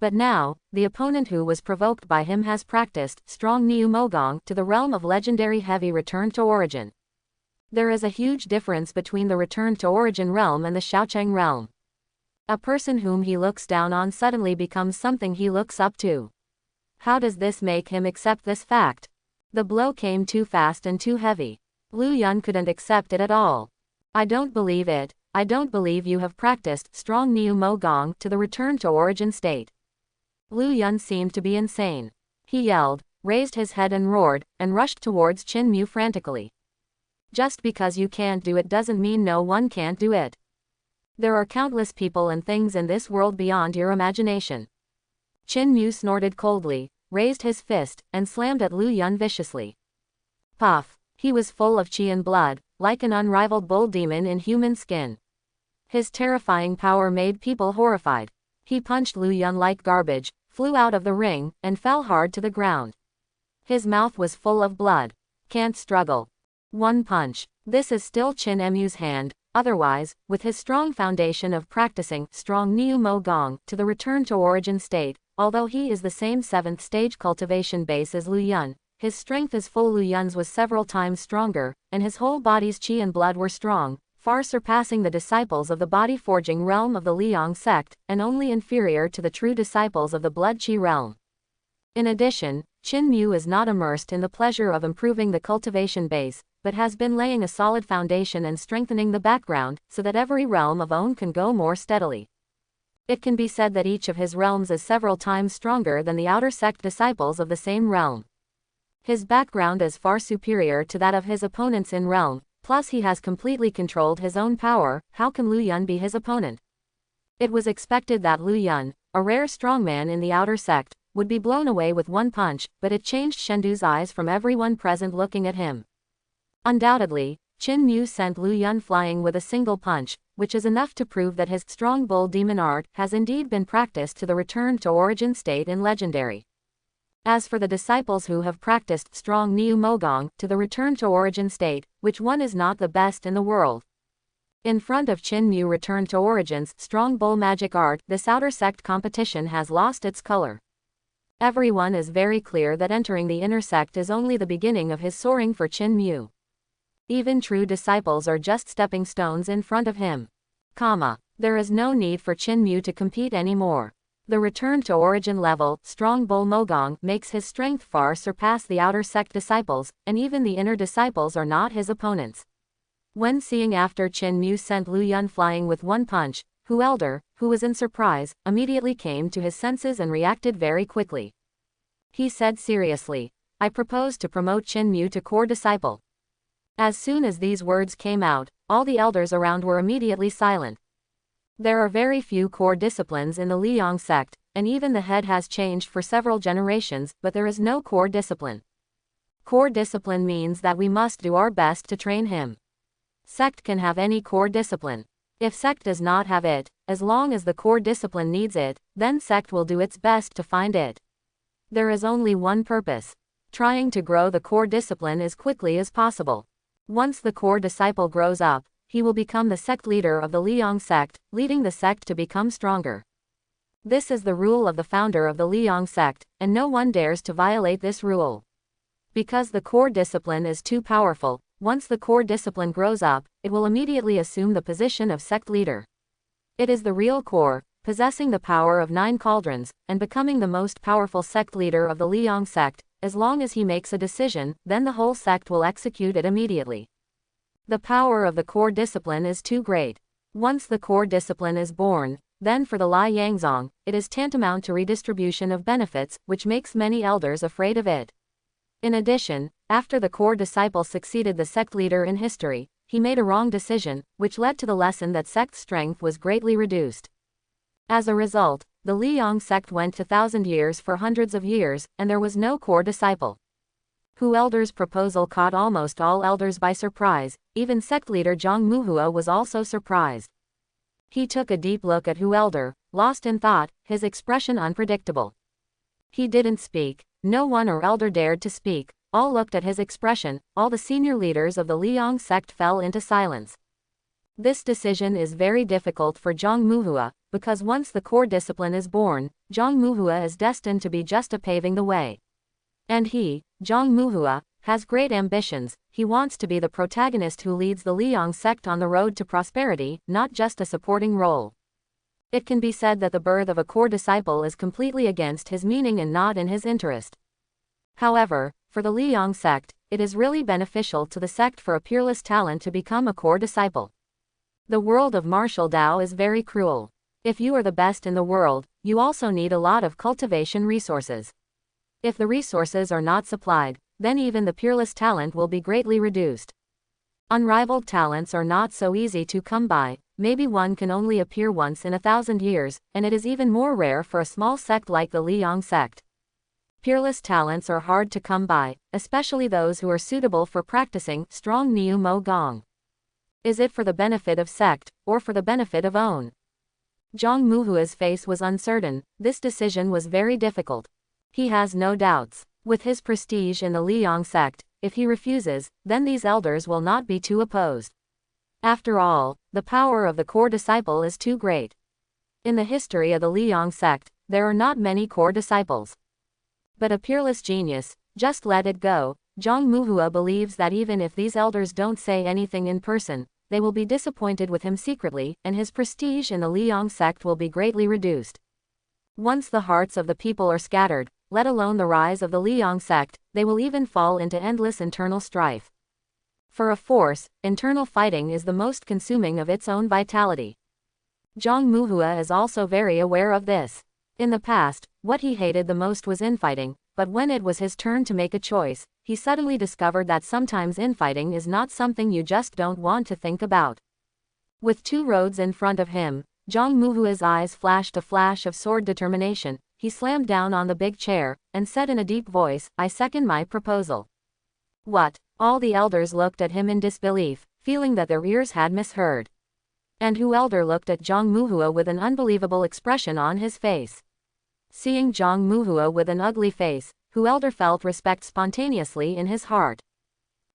But now, the opponent who was provoked by him has practiced strong Niu Mogong to the realm of legendary heavy return to origin. There is a huge difference between the return to origin realm and the Shaocheng realm. A person whom he looks down on suddenly becomes something he looks up to. How does this make him accept this fact? The blow came too fast and too heavy. Lu Yun couldn't accept it at all. I don't believe it. I don't believe you have practiced strong Niu Mogong to the return to origin state. Lu Yun seemed to be insane. He yelled, raised his head and roared, and rushed towards Qin Mu frantically. Just because you can't do it doesn't mean no one can't do it. There are countless people and things in this world beyond your imagination. Qin Mu snorted coldly, raised his fist, and slammed at Lu Yun viciously. Puff! He was full of qi and blood, like an unrivaled bull demon in human skin. His terrifying power made people horrified. He punched Lu Yun like garbage, flew out of the ring, and fell hard to the ground. His mouth was full of blood. Can't struggle. One punch. This is still Chin Mu's hand. Otherwise, with his strong foundation of practicing strong Niu Mo Gong to the return to origin state, although he is the same 7th stage cultivation base as Lu Yun, his strength is full. Lu Yun's was several times stronger, and his whole body's qi and blood were strong, far surpassing the disciples of the body-forging realm of the Liang sect, and only inferior to the true disciples of the blood qi realm. In addition, Chin Mu is not immersed in the pleasure of improving the cultivation base, but has been laying a solid foundation and strengthening the background, so that every realm of own can go more steadily. It can be said that each of his realms is several times stronger than the outer sect disciples of the same realm. His background is far superior to that of his opponents in realm, plus he has completely controlled his own power. How can Lu Yun be his opponent? It was expected that Lu Yun, a rare strongman in the outer sect, would be blown away with one punch, but it changed Shendu's eyes from everyone present looking at him. Undoubtedly, Chin Mu sent Lu Yun flying with a single punch, which is enough to prove that his strong bull demon art has indeed been practiced to the return to origin state in legendary. As for the disciples who have practiced strong Niu Mo Gong to the return to origin state, which one is not the best in the world? In front of Chin Mu return to origin's strong bull magic art, this outer sect competition has lost its color. Everyone is very clear that entering the inner sect is only the beginning of his soaring for Chin Mu. Even true disciples are just stepping stones in front of him. There is no need for Chin Mu to compete anymore. The return to origin level, strong bull Mogong, makes his strength far surpass the outer sect disciples, and even the inner disciples are not his opponents. When seeing after Chin Mu sent Lu Yun flying with one punch, Hu Elder, who was in surprise, immediately came to his senses and reacted very quickly. He said seriously, "I propose to promote Chin Mu to core disciple." As soon as these words came out, all the elders around were immediately silent. There are very few core disciplines in the Liang sect, and even the head has changed for several generations, but there is no core discipline. Core discipline means that we must do our best to train him. Sect can have any core discipline. If sect does not have it, as long as the core discipline needs it, then sect will do its best to find it. There is only one purpose: trying to grow the core discipline as quickly as possible. Once the core disciple grows up, he will become the sect leader of the Liang sect, leading the sect to become stronger. This is the rule of the founder of the Liang sect, and no one dares to violate this rule. Because the core discipline is too powerful, once the core discipline grows up, it will immediately assume the position of sect leader. It is the real core, possessing the power of 9 cauldrons, and becoming the most powerful sect leader of the Liang sect. As long as he makes a decision, then the whole sect will execute it immediately. The power of the core discipline is too great. Once the core discipline is born, then for the Lai Yangzong, it is tantamount to redistribution of benefits, which makes many elders afraid of it. In addition, after the core disciple succeeded the sect leader in history, he made a wrong decision, which led to the lesson that sect strength was greatly reduced. As a result, the Liang sect went to 1,000 years for hundreds of years, and there was no core disciple. Hu Elder's proposal caught almost all elders by surprise. Even sect leader Zhang Muhua was also surprised. He took a deep look at Hu Elder, lost in thought, his expression unpredictable. He didn't speak. No one or elder dared to speak. All looked at his expression. All the senior leaders of the Liang sect fell into silence. This decision is very difficult for Zhang Muhua, because once the core discipline is born, Zhang Muhua is destined to be just a paving the way. And he, Zhang Muhua, has great ambitions. He wants to be the protagonist who leads the Liang sect on the road to prosperity, not just a supporting role. It can be said that the birth of a core disciple is completely against his meaning and not in his interest. However, for the Liang sect, it is really beneficial to the sect for a peerless talent to become a core disciple. The world of martial Tao is very cruel. If you are the best in the world, you also need a lot of cultivation resources. If the resources are not supplied, then even the peerless talent will be greatly reduced. Unrivaled talents are not so easy to come by. Maybe one can only appear once in 1,000 years, and it is even more rare for a small sect like the Liang sect. Peerless talents are hard to come by, especially those who are suitable for practicing strong Niu Mo Gong. Is it for the benefit of sect, or for the benefit of own? Zhang Muhua's face was uncertain. This decision was very difficult. He has no doubts. With his prestige in the Liang sect, if he refuses, then these elders will not be too opposed. After all, the power of the core disciple is too great. In the history of the Liang sect, there are not many core disciples. But a peerless genius, just let it go. Zhang Muhua believes that even if these elders don't say anything in person, they will be disappointed with him secretly, and his prestige in the Liang sect will be greatly reduced. Once the hearts of the people are scattered, let alone the rise of the Liang sect, they will even fall into endless internal strife. For a force, internal fighting is the most consuming of its own vitality. Zhang Muhua is also very aware of this. In the past, what he hated the most was infighting, but when it was his turn to make a choice, he suddenly discovered that sometimes infighting is not something you just don't want to think about. With two roads in front of him, Zhang Muhua's eyes flashed a flash of sword determination. He slammed down on the big chair, and said in a deep voice, "I second my proposal." What? All the elders looked at him in disbelief, feeling that their ears had misheard. And Hu Elder looked at Zhang Muhua with an unbelievable expression on his face. Seeing Zhang Muhua with an ugly face, Hu Elder felt respect spontaneously in his heart.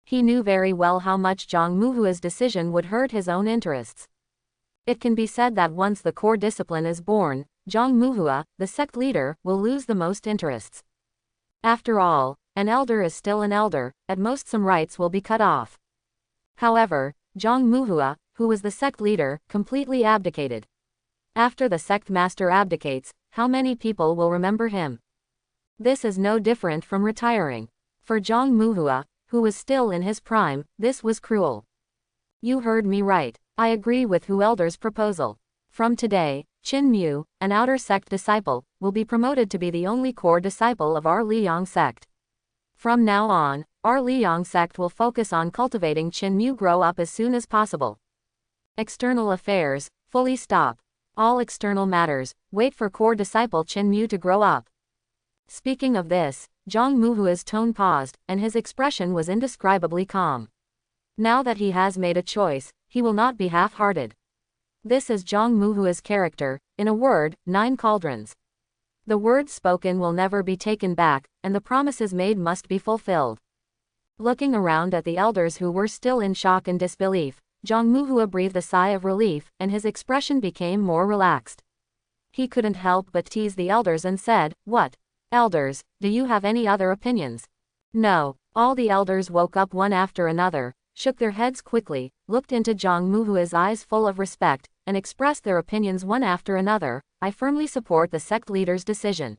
He knew very well how much Zhang Muhua's decision would hurt his own interests. It can be said that once the core discipline is born, Zhang Muhua, the sect leader, will lose the most interests. After all, an elder is still an elder, at most some rights will be cut off. However, Zhang Muhua, who was the sect leader, completely abdicated. After the sect master abdicates, how many people will remember him? This is no different from retiring. For Zhang Muhua, who was still in his prime, this was cruel. You heard me right. I agree with Hu Elder's proposal. From today, Qin Mu, an outer sect disciple, will be promoted to be the only core disciple of our Liang sect. From now on, our Liang sect will focus on cultivating Qin Mu grow up as soon as possible. External affairs, fully stop. All external matters, wait for core disciple Qin Mu to grow up. Speaking of this, Zhang Muhua's tone paused, and his expression was indescribably calm. Now that he has made a choice, he will not be half-hearted. This is Zhang Muhua's character, in a word, 9 cauldrons. The words spoken will never be taken back, and the promises made must be fulfilled. Looking around at the elders who were still in shock and disbelief, Zhang Muhua breathed a sigh of relief, and his expression became more relaxed. He couldn't help but tease the elders and said, "What? Elders, do you have any other opinions?" No. All the elders woke up one after another, shook their heads quickly, looked into Zhang Muhua's eyes full of respect, and expressed their opinions one after another. I firmly support the sect leader's decision.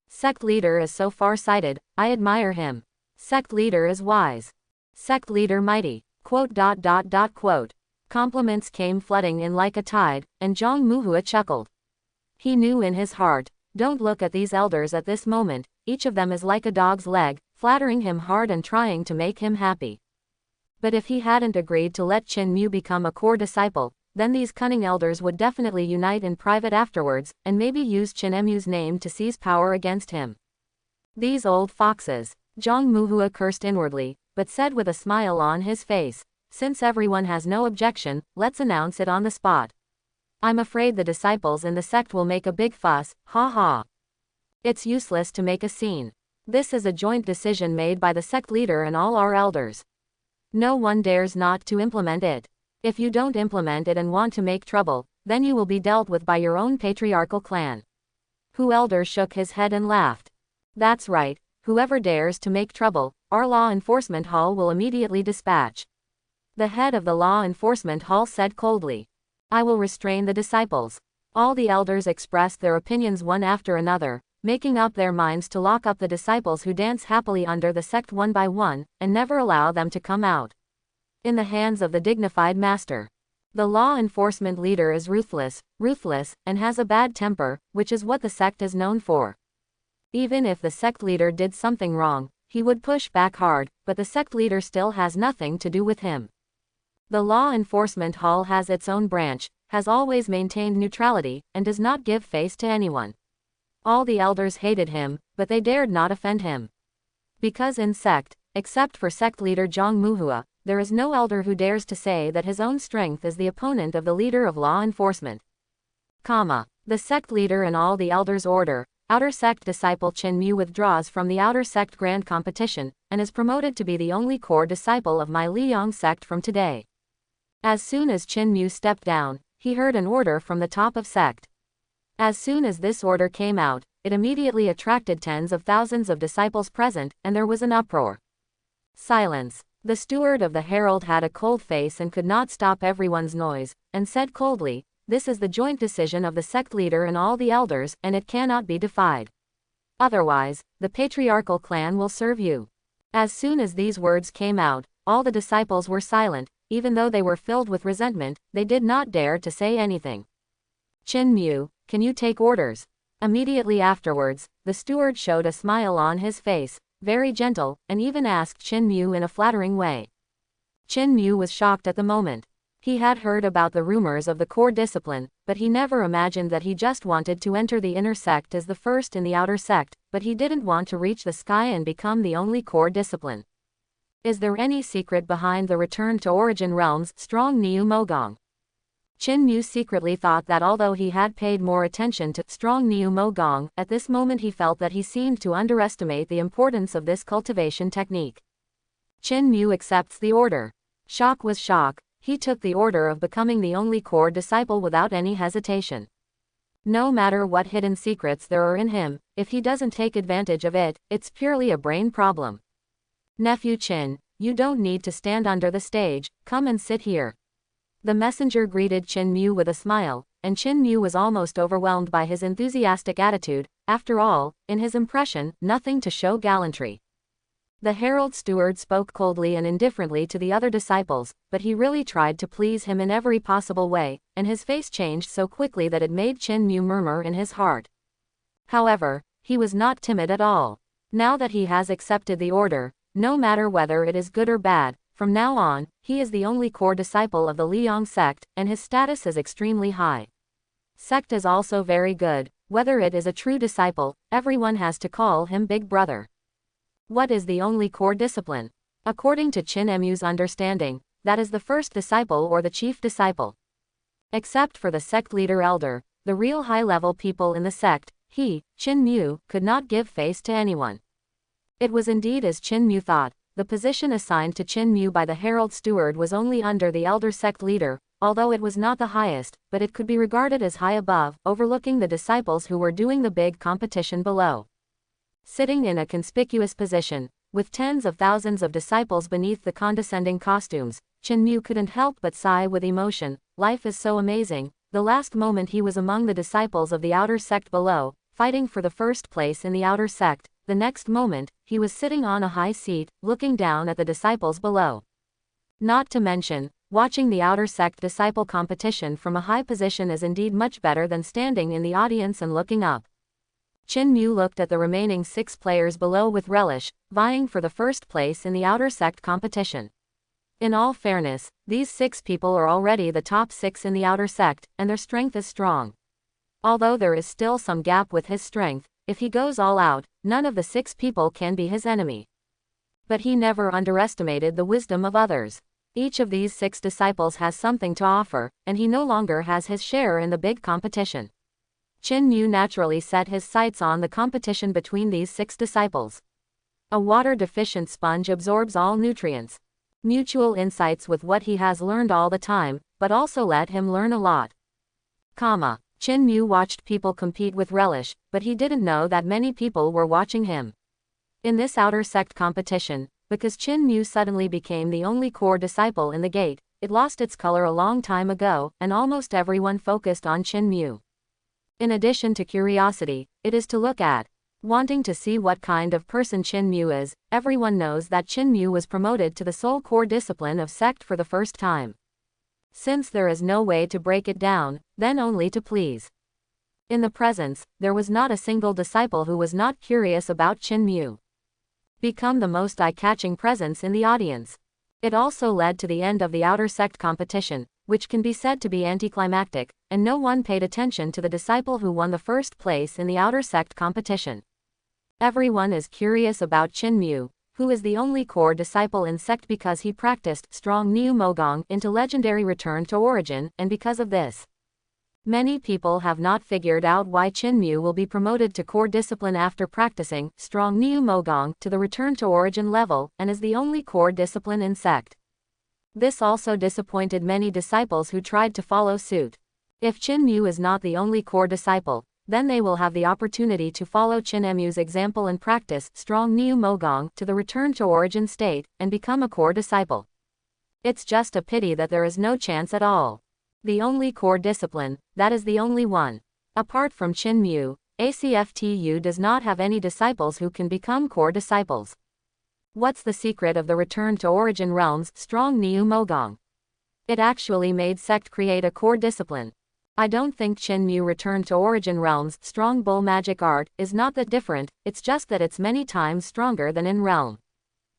Sect leader is so far-sighted, I admire him. Sect leader is wise. Sect leader mighty. ... Compliments came flooding in like a tide, and Zhang Muhua chuckled. He knew in his heart, don't look at these elders at this moment, each of them is like a dog's leg, flattering him hard and trying to make him happy. But if he hadn't agreed to let Qin Mu become a core disciple, then these cunning elders would definitely unite in private afterwards, and maybe use Qin Mu's name to seize power against him. These old foxes. Zhang Muhua cursed inwardly, but said with a smile on his face, since everyone has no objection, let's announce it on the spot. I'm afraid the disciples in the sect will make a big fuss, ha ha. It's useless to make a scene. This is a joint decision made by the sect leader and all our elders. No one dares not to implement it. If you don't implement it and want to make trouble, then you will be dealt with by your own patriarchal clan. Hu Elder shook his head and laughed. That's right, whoever dares to make trouble, our law enforcement hall will immediately dispatch. The head of the law enforcement hall said coldly. I will restrain the disciples. All the elders expressed their opinions one after another, making up their minds to lock up the disciples who dance happily under the sect one by one, and never allow them to come out. In the hands of the dignified master. The law enforcement leader is ruthless, and has a bad temper, which is what the sect is known for. Even if the sect leader did something wrong, he would push back hard, but the sect leader still has nothing to do with him. The law enforcement hall has its own branch, has always maintained neutrality, and does not give face to anyone. All the elders hated him, but they dared not offend him. Because in sect, except for sect leader Zhang Muhua, there is no elder who dares to say that his own strength is the opponent of the leader of law enforcement. The sect leader and all the elders order, outer sect disciple Qin Mu withdraws from the outer sect grand competition, and is promoted to be the only core disciple of my Liang sect from today. As soon as Qin Mu stepped down, he heard an order from the top of sect. As soon as this order came out, it immediately attracted tens of thousands of disciples present, and there was an uproar. Silence. The steward of the herald had a cold face and could not stop everyone's noise, and said coldly, "This is the joint decision of the sect leader and all the elders, and it cannot be defied. Otherwise, the patriarchal clan will serve you." As soon as these words came out, all the disciples were silent. Even though they were filled with resentment, they did not dare to say anything. "Qin Mu, can you take orders?" Immediately afterwards, the steward showed a smile on his face, very gentle, and even asked Qin Mu in a flattering way. Qin Mu was shocked at the moment. He had heard about the rumors of the core discipline, but he never imagined that he just wanted to enter the inner sect as the first in the outer sect, but he didn't want to reach the sky and become the only core discipline. Is there any secret behind the return to Origin Realm's strong Niu Mogong? Qin Mu secretly thought that although he had paid more attention to strong Niu Mogong, at this moment he felt that he seemed to underestimate the importance of this cultivation technique. Qin Mu accepts the order. Shock was shock, he took the order of becoming the only core disciple without any hesitation. No matter what hidden secrets there are in him, if he doesn't take advantage of it, it's purely a brain problem. "Nephew Qin, you don't need to stand under the stage, come and sit here." The messenger greeted Qin Mu with a smile, and Qin Mu was almost overwhelmed by his enthusiastic attitude. After all, in his impression, nothing to show gallantry. The herald steward spoke coldly and indifferently to the other disciples, but he really tried to please him in every possible way, and his face changed so quickly that it made Qin Mu murmur in his heart. However, he was not timid at all. Now that he has accepted the order, no matter whether it is good or bad, from now on, he is the only core disciple of the Liang sect, and his status is extremely high. Sect is also very good. Whether it is a true disciple, everyone has to call him Big Brother. What is the only core discipline? According to Qin Mu's understanding, that is the first disciple or the chief disciple. Except for the sect leader elder, the real high-level people in the sect, he, Qin Mu, could not give face to anyone. It was indeed as Qin Mu thought. The position assigned to Qin Mu by the herald steward was only under the elder sect leader, although it was not the highest, but it could be regarded as high above, overlooking the disciples who were doing the big competition below. Sitting in a conspicuous position, with tens of thousands of disciples beneath the condescending costumes, Qin Mu couldn't help but sigh with emotion. Life is so amazing. The last moment he was among the disciples of the outer sect below, fighting for the first place in the outer sect. The next moment, he was sitting on a high seat, looking down at the disciples below. Not to mention, watching the outer sect disciple competition from a high position is indeed much better than standing in the audience and looking up. Qin Mu looked at the remaining 6 players below with relish, vying for the first place in the outer sect competition. In all fairness, these 6 people are already the top 6 in the outer sect, and their strength is strong. Although there is still some gap with his strength, if he goes all out, none of the 6 people can be his enemy. But he never underestimated the wisdom of others. Each of these 6 disciples has something to offer, and he no longer has his share in the big competition. Qin Mu naturally set his sights on the competition between these 6 disciples. A water-deficient sponge absorbs all nutrients. Mutual insights with what he has learned all the time, but also let him learn a lot. Qin Mu watched people compete with relish, but he didn't know that many people were watching him. In this outer sect competition, because Qin Mu suddenly became the only core disciple in the gate, it lost its color a long time ago, and almost everyone focused on Qin Mu. In addition to curiosity, it is to look at. Wanting to see what kind of person Qin Mu is, everyone knows that Qin Mu was promoted to the sole core discipline of sect for the first time. Since there is no way to break it down, then only to please. In the presence, there was not a single disciple who was not curious about Qin Mu. Become the most eye-catching presence in the audience. It also led to the end of the outer sect competition, which can be said to be anticlimactic, and no one paid attention to the disciple who won the first place in the outer sect competition. Everyone is curious about Qin Mu, who is the only core disciple in sect because he practiced strong Niu Mogong into legendary return to origin, and because of this. Many people have not figured out why Chinmu will be promoted to core discipline after practicing strong Niu Mogong to the return to origin level and is the only core discipline in sect. This also disappointed many disciples who tried to follow suit. If Chinmu is not the only core disciple, then they will have the opportunity to follow Chinmu's example and practice strong Niu Mogong to the return to origin state and become a core disciple. It's just a pity that there is no chance at all. The only core discipline, that is the only one. Apart from Chinmu, ACFTU does not have any disciples who can become core disciples. What's the secret of the return to origin realm's strong Niu Mogong? It actually made sect create a core discipline. I don't think Chinmu return to origin realm's strong bull magic art is not that different, it's just that it's many times stronger than in realm.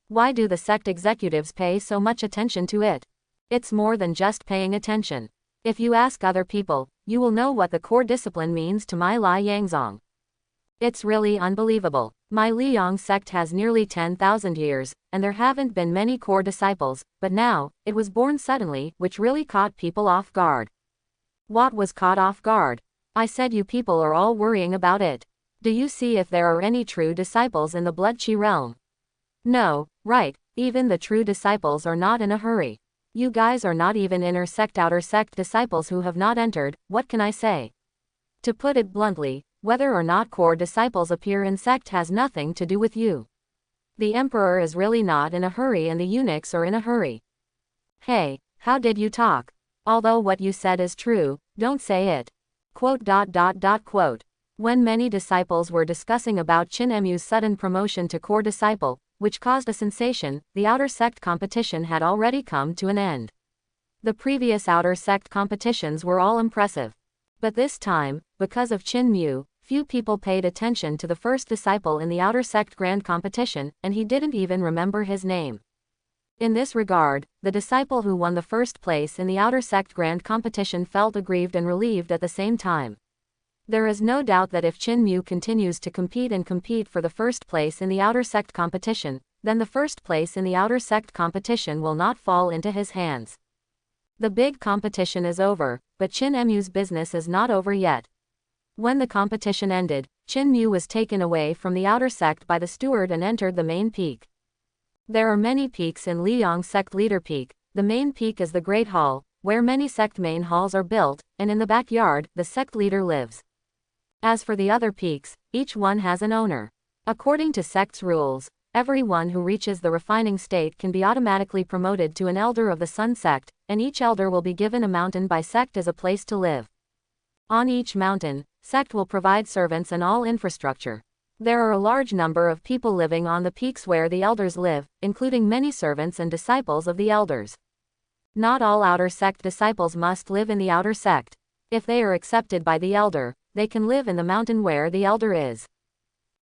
Why do the sect executives pay so much attention to it? It's more than just paying attention. If you ask other people, you will know what the core discipline means to my Li Yangzong. It's really unbelievable. My Liang sect has nearly 10,000 years, and there haven't been many core disciples, but now, it was born suddenly, which really caught people off guard. What was caught off guard? I said you people are all worrying about it. Do you see if there are any true disciples in the blood chi realm? No, right, even the true disciples are not in a hurry. You guys are not even inner sect outer sect disciples who have not entered, what can I say? To put it bluntly, whether or not core disciples appear in sect has nothing to do with you. The emperor is really not in a hurry and the eunuchs are in a hurry. Hey, how did you talk? Although what you said is true, don't say it. Quote. When many disciples were discussing about Chinmu's sudden promotion to core disciple, which caused a sensation, the outer sect competition had already come to an end. The previous outer sect competitions were all impressive. But this time, because of Chinmu, few people paid attention to the first disciple in the outer sect grand competition, and he didn't even remember his name. In this regard, the disciple who won the first place in the outer sect grand competition felt aggrieved and relieved at the same time. There is no doubt that if Chinmu continues to compete for the first place in the outer sect competition, then the first place in the outer sect competition will not fall into his hands. The big competition is over, but Chinmu's business is not over yet. When the competition ended, Chinmu was taken away from the outer sect by the steward and entered the main peak. There are many peaks in Liang sect leader peak. The main peak is the Great Hall, where many sect main halls are built, and in the backyard, the sect leader lives. As for the other peaks, each one has an owner. According to sect's rules, everyone who reaches the refining state can be automatically promoted to an elder of the Sun sect, and each elder will be given a mountain by sect as a place to live. On each mountain, sect will provide servants and all infrastructure. There are a large number of people living on the peaks where the elders live, including many servants and disciples of the elders. Not all outer sect disciples must live in the outer sect. If they are accepted by the elder, they can live in the mountain where the elder is.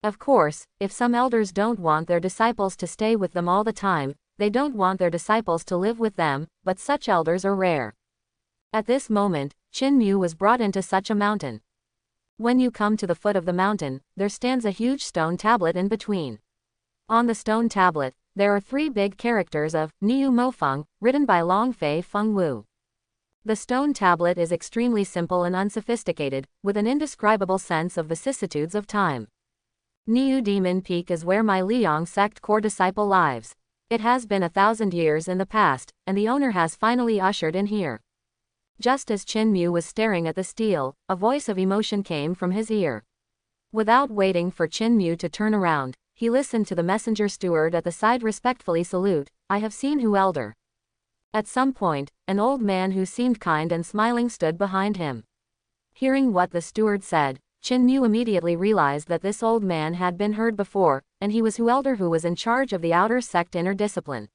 Of course, if some elders don't want their disciples to stay with them all the time, they don't want their disciples to live with them, but such elders are rare. At this moment, Chinmu was brought into such a mountain. When you come to the foot of the mountain, there stands a huge stone tablet in between. On the stone tablet, there are 3 big characters of Niu Mofeng, written by Long Fei Feng Wu. The stone tablet is extremely simple and unsophisticated, with an indescribable sense of vicissitudes of time. Niu Demon Peak is where my Liang sect core disciple lives. It has been 1,000 years in the past, and the owner has finally ushered in here. Just as Chinmu was staring at the stele, a voice of emotion came from his ear. Without waiting for Chinmu to turn around, he listened to the messenger steward at the side respectfully salute, "I have seen who elder." At some point, an old man who seemed kind and smiling stood behind him. Hearing what the steward said, Chinmu immediately realized that this old man had been heard before, and he was Hu Elder who was in charge of the outer sect inner discipline.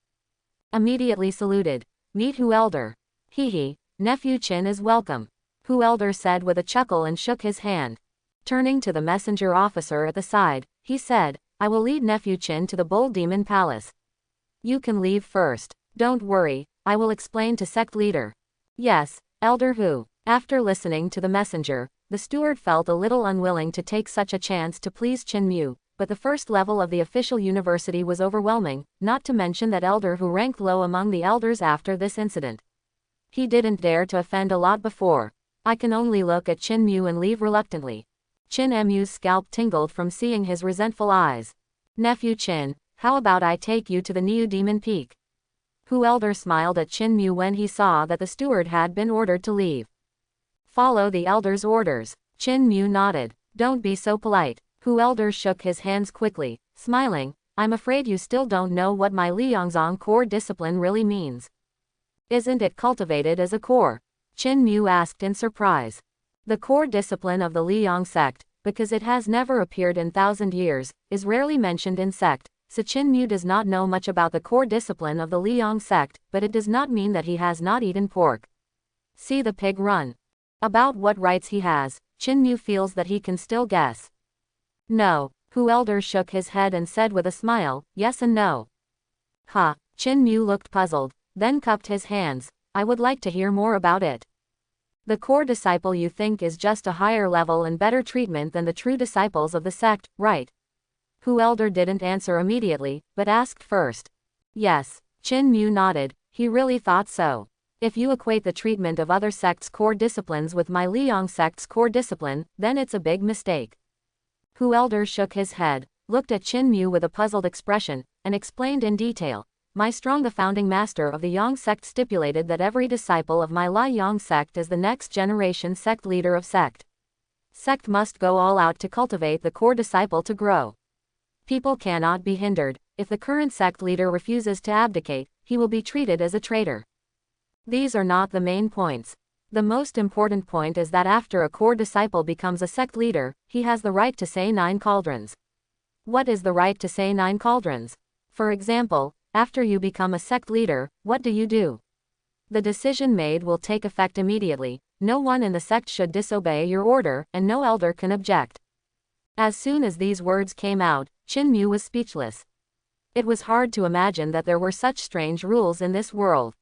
Immediately saluted, "Meet Hu Elder." "Hee, nephew Chin is welcome," Hu Elder said with a chuckle and shook his hand. Turning to the messenger officer at the side, he said, "I will lead nephew Chin to the Bull Demon Palace. You can leave first. Don't worry, I will explain to sect leader." "Yes, Elder Hu." After listening to the messenger, the steward felt a little unwilling to take such a chance to please Chinmu, but the first level of the official university was overwhelming, not to mention that Elder Hu ranked low among the elders after this incident. He didn't dare to offend a lot before. I can only look at Chin Mu and leave reluctantly. Chin Mu's scalp tingled from seeing his resentful eyes. Nephew Chin, how about I take you to the Neo Demon Peak? Hu Elder smiled at Chin Mu when he saw that the steward had been ordered to leave. Follow the elder's orders. Chin Mu nodded. Don't be so polite. Hu Elder shook his hands quickly, smiling. I'm afraid you still don't know what my Liangzong core discipline really means. Isn't it cultivated as a core? Chin Mu asked in surprise. The core discipline of the Liang sect, because it has never appeared in 1,000 years, is rarely mentioned in sect, so Chin Mu does not know much about the core discipline of the Liang sect, but it does not mean that he has not eaten pork. See the pig run. About what rights he has, Chin Mu feels that he can still guess. No. Hu Elder shook his head and said with a smile, yes and no. Ha. Chin Mu looked puzzled, then cupped his hands. I would like to hear more about it. The core disciple you think is just a higher level and better treatment than the true disciples of the sect, right? Hu Elder didn't answer immediately, but asked first. Yes. Chin Mu nodded, he really thought so. If you equate the treatment of other sects' core disciplines with my Liang sect's core discipline, then it's a big mistake. Hu Elder shook his head, looked at Chin Mu with a puzzled expression, and explained in detail. My strong the founding master of the Yang sect stipulated that every disciple of my Lai Yang sect is the next generation sect leader of sect. Sect must go all out to cultivate the core disciple to grow. People cannot be hindered. If the current sect leader refuses to abdicate, he will be treated as a traitor. These are not the main points. The most important point is that after a core disciple becomes a sect leader, he has the right to say 9 cauldrons. What is the right to say 9 cauldrons? For example, after you become a sect leader, what do you do? The decision made will take effect immediately. No one in the sect should disobey your order, and no elder can object. As soon as these words came out, Chin Mu was speechless. It was hard to imagine that there were such strange rules in this world.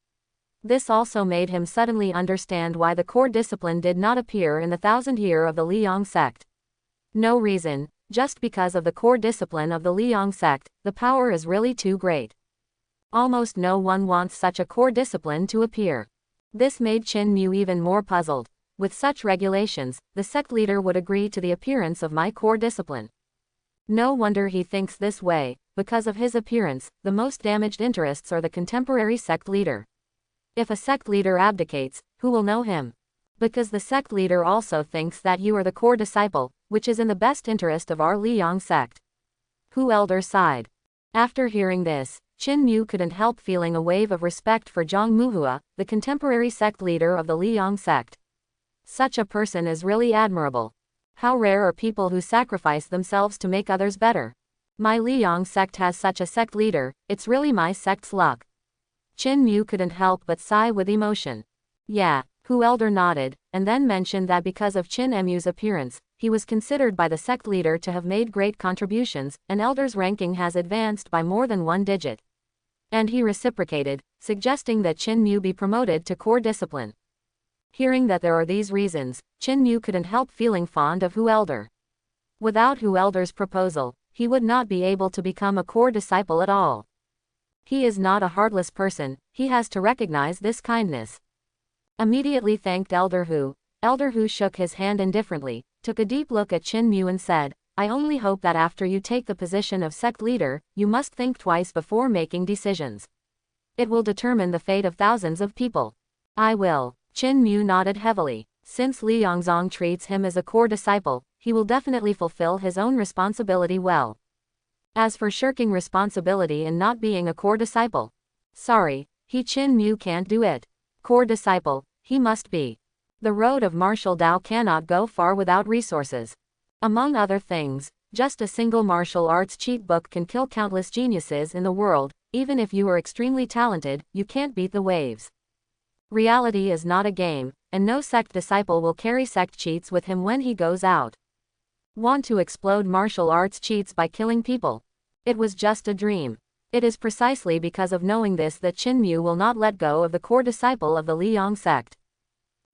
This also made him suddenly understand why the core discipline did not appear in the 1,000th year of the Liang sect. No reason, just because of the core discipline of the Liang sect, the power is really too great. Almost no one wants such a core discipline to appear. This made Chin Mu even more puzzled. With such regulations, the sect leader would agree to the appearance of my core discipline. No wonder he thinks this way. Because of his appearance, the most damaged interests are the contemporary sect leader. If a sect leader abdicates, who will know him? Because the sect leader also thinks that you are the core disciple, which is in the best interest of our Liang sect. Hu Elder sighed. After hearing this, Chin Mu couldn't help feeling a wave of respect for Zhang Muhua, the contemporary sect leader of the Liang sect. Such a person is really admirable. How rare are people who sacrifice themselves to make others better. My Liang sect has such a sect leader, it's really my sect's luck. Chin Mu couldn't help but sigh with emotion. Yeah, Hu Elder nodded, and then mentioned that because of Chin Mu's appearance, he was considered by the sect leader to have made great contributions, and Elder's ranking has advanced by more than 1 digit. And he reciprocated, suggesting that Chin Mu be promoted to core discipline. Hearing that there are these reasons, Chin Mu couldn't help feeling fond of Hu Elder. Without Hu Elder's proposal, he would not be able to become a core disciple at all. He is not a heartless person, he has to recognize this kindness. Immediately thanked Elder Hu. Elder Hu shook his hand indifferently, took a deep look at Chin Mu and said, I only hope that after you take the position of sect leader, you must think twice before making decisions. It will determine the fate of thousands of people. I will. Chin Mu nodded heavily. Since Liangzong treats him as a core disciple, he will definitely fulfill his own responsibility well. As for shirking responsibility and not being a core disciple, sorry, Chin Mu can't do it. Core disciple, he must be. The road of martial Dao cannot go far without resources. Among other things, just a single martial arts cheat book can kill countless geniuses in the world. Even if you are extremely talented, you can't beat the waves. Reality is not a game, and no sect disciple will carry sect cheats with him when he goes out. Want to explode martial arts cheats by killing people? It was just a dream. It is precisely because of knowing this that Chin Mu will not let go of the core disciple of the Liang sect.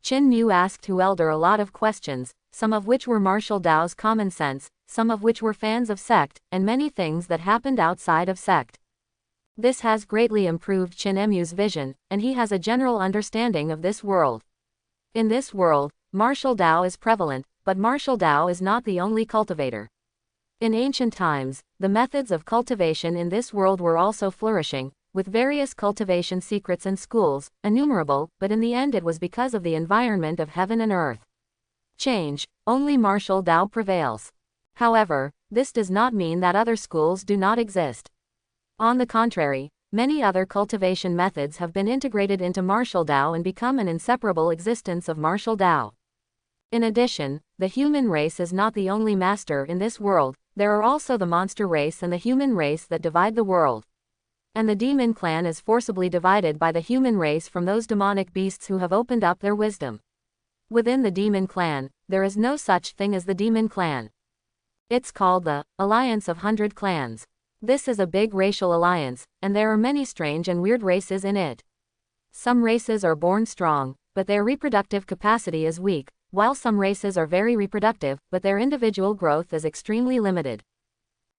Chin Mu asked Hu Elder a lot of questions, some of which were martial Dao's common sense, some of which were fans of sect, and many things that happened outside of sect. This has greatly improved Chin Mu's vision, and he has a general understanding of this world. In this world, martial Tao is prevalent, but martial Tao is not the only cultivator. In ancient times, the methods of cultivation in this world were also flourishing, with various cultivation secrets and schools, innumerable, but in the end it was because of the environment of heaven and earth. Change, only martial Tao prevails. However, this does not mean that other schools do not exist. On the contrary, many other cultivation methods have been integrated into martial Tao and become an inseparable existence of martial Tao. In addition, the human race is not the only master in this world, there are also the monster race and the human race that divide the world. And the demon clan is forcibly divided by the human race from those demonic beasts who have opened up their wisdom. Within the demon clan, there is no such thing as the demon clan. It's called the Alliance of 100 Clans. This is a big racial alliance, and there are many strange and weird races in it. Some races are born strong, but their reproductive capacity is weak, while some races are very reproductive, but their individual growth is extremely limited.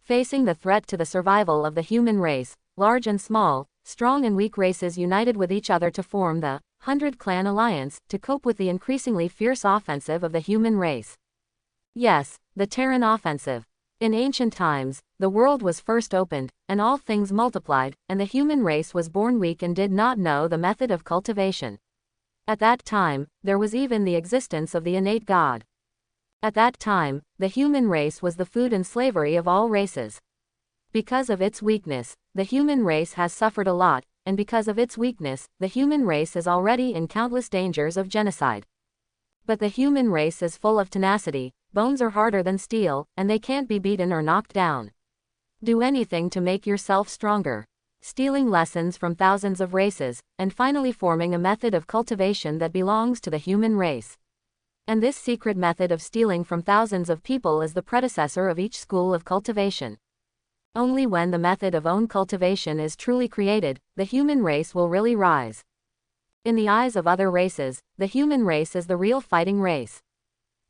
Facing the threat to the survival of the human race, large and small, strong and weak races united with each other to form the 100 Clan Alliance to cope with the increasingly fierce offensive of the human race. Yes, the Terran offensive. In ancient times, the world was first opened, and all things multiplied, and the human race was born weak and did not know the method of cultivation. At that time, there was even the existence of the innate God. At that time, the human race was the food and slavery of all races. Because of its weakness, the human race has suffered a lot, and because of its weakness, the human race is already in countless dangers of genocide. But the human race is full of tenacity, bones are harder than steel, and they can't be beaten or knocked down. Do anything to make yourself stronger. Stealing lessons from thousands of races, and finally forming a method of cultivation that belongs to the human race. And this secret method of stealing from thousands of people is the predecessor of each school of cultivation. Only when the method of own cultivation is truly created, the human race will really rise. In the eyes of other races, the human race is the real fighting race.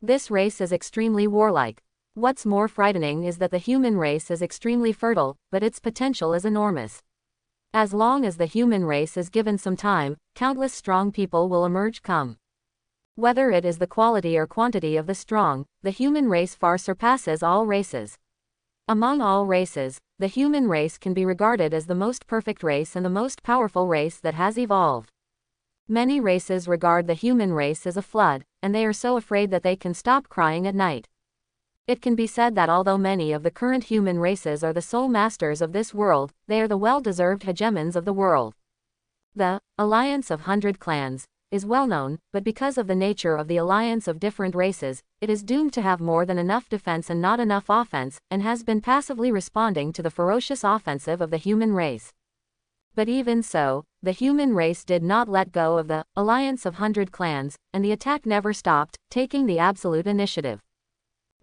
This race is extremely warlike. What's more frightening is that the human race is extremely fertile, but its potential is enormous. As long as the human race is given some time, countless strong people will emerge. Whether it is the quality or quantity of the strong, the human race far surpasses all races. Among all races, the human race can be regarded as the most perfect race and the most powerful race that has evolved. Many races regard the human race as a flood, and they are so afraid that they can stop crying at night. It can be said that although many of the current human races are the sole masters of this world, they are the well-deserved hegemons of the world. The Alliance of 100 Clans is well known, but because of the nature of the alliance of different races, it is doomed to have more than enough defense and not enough offense, and has been passively responding to the ferocious offensive of the human race. But even so, the human race did not let go of the Alliance of 100 Clans, and the attack never stopped, taking the absolute initiative.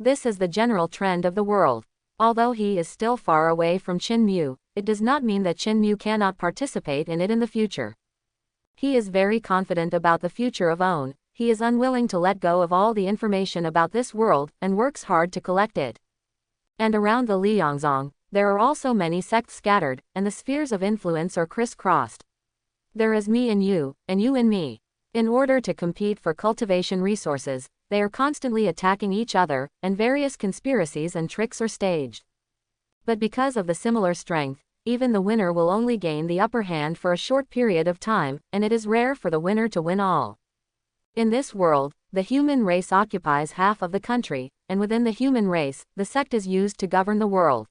This is the general trend of the world. Although he is still far away from Qin, it does not mean that Qin cannot participate in it in the future. He is very confident about the future of OWN, he is unwilling to let go of all the information about this world, and works hard to collect it. And around the Liangzong, there are also many sects scattered, and the spheres of influence are crisscrossed. There is me and you and me. In order to compete for cultivation resources, they are constantly attacking each other, and various conspiracies and tricks are staged. But because of the similar strength, even the winner will only gain the upper hand for a short period of time, and it is rare for the winner to win all. In this world, the human race occupies half of the country, and within the human race, the sect is used to govern the world.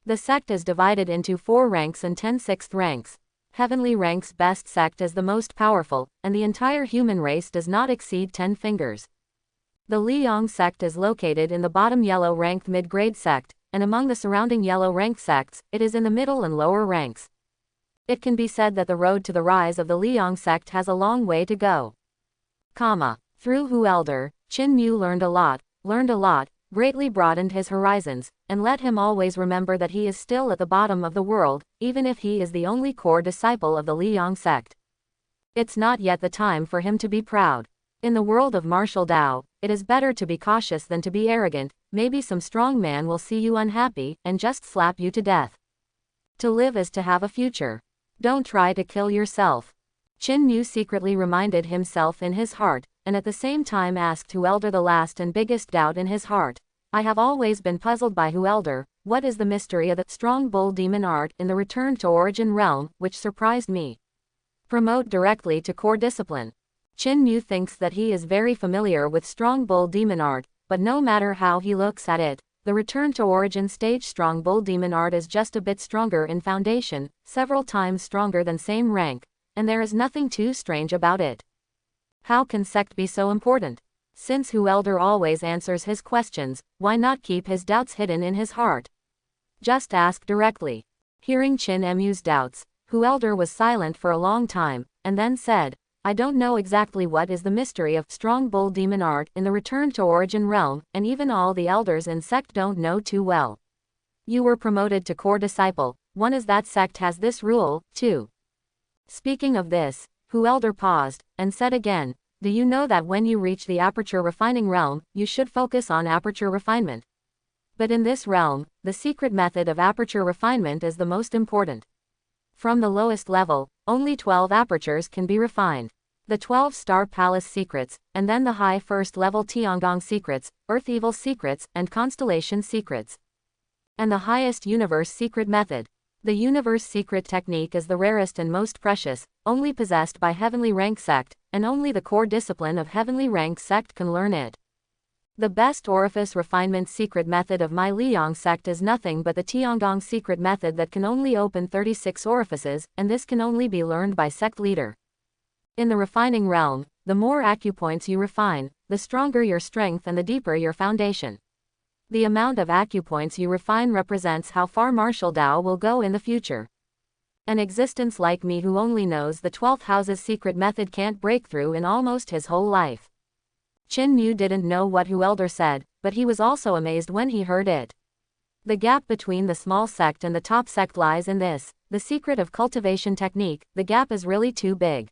The sect is divided into 4 ranks and 10 sixth ranks. Heavenly ranks best sect is the most powerful, and the entire human race does not exceed 10 fingers. The Liang sect is located in the bottom yellow ranked mid-grade sect, and among the surrounding yellow ranked sects, it is in the middle and lower ranks. It can be said that the road to the rise of the Liang sect has a long way to go. Through Hu Elder, Qin learned a lot, greatly broadened his horizons, and let him always remember that he is still at the bottom of the world, even if he is the only core disciple of the Liang sect. It's not yet the time for him to be proud. In the world of martial Tao, it is better to be cautious than to be arrogant. Maybe some strong man will see you unhappy, and just slap you to death. To live is to have a future. Don't try to kill yourself. Qin secretly reminded himself in his heart, and at the same time asked Hu Elder the last and biggest doubt in his heart. I have always been puzzled by Hu Elder. What is the mystery of the strong bull demon art in the return to origin realm, which surprised me? Promote directly to core discipline. Qin Mu thinks that he is very familiar with strong bull demon art, but no matter how he looks at it, the return to origin stage strong bull demon art is just a bit stronger in foundation, several times stronger than same rank, and there is nothing too strange about it. How can sect be so important? Since Hu Elder always answers his questions, why not keep his doubts hidden in his heart? Just ask directly. Hearing Qin Mu's doubts, Hu Elder was silent for a long time, and then said, I don't know exactly what is the mystery of strong bull demon art in the return to origin realm, and even all the elders in sect don't know too well. You were promoted to core disciple, one is that sect has this rule, too. Speaking of this, Hu Elder paused, and said again, do you know that when you reach the aperture refining realm, you should focus on aperture refinement? But in this realm, the secret method of aperture refinement is the most important. From the lowest level, only 12 apertures can be refined. The 12 Star Palace secrets, and then the high first level Tiangong secrets, Earth Evil secrets, and Constellation secrets. And the highest universe secret method. The universe secret technique is the rarest and most precious, only possessed by heavenly rank sect, and only the core discipline of heavenly rank sect can learn it. The best orifice refinement secret method of my Liang sect is nothing but the Tiangong secret method that can only open 36 orifices, and this can only be learned by sect leader. In the refining realm, the more acupoints you refine, the stronger your strength and the deeper your foundation. The amount of acupoints you refine represents how far martial Dao will go in the future. An existence like me who only knows the 12th house's secret method can't break through in almost his whole life. Qin Mu didn't know what Hu Elder said, but he was also amazed when he heard it. The gap between the small sect and the top sect lies in this, the secret of cultivation technique, the gap is really too big.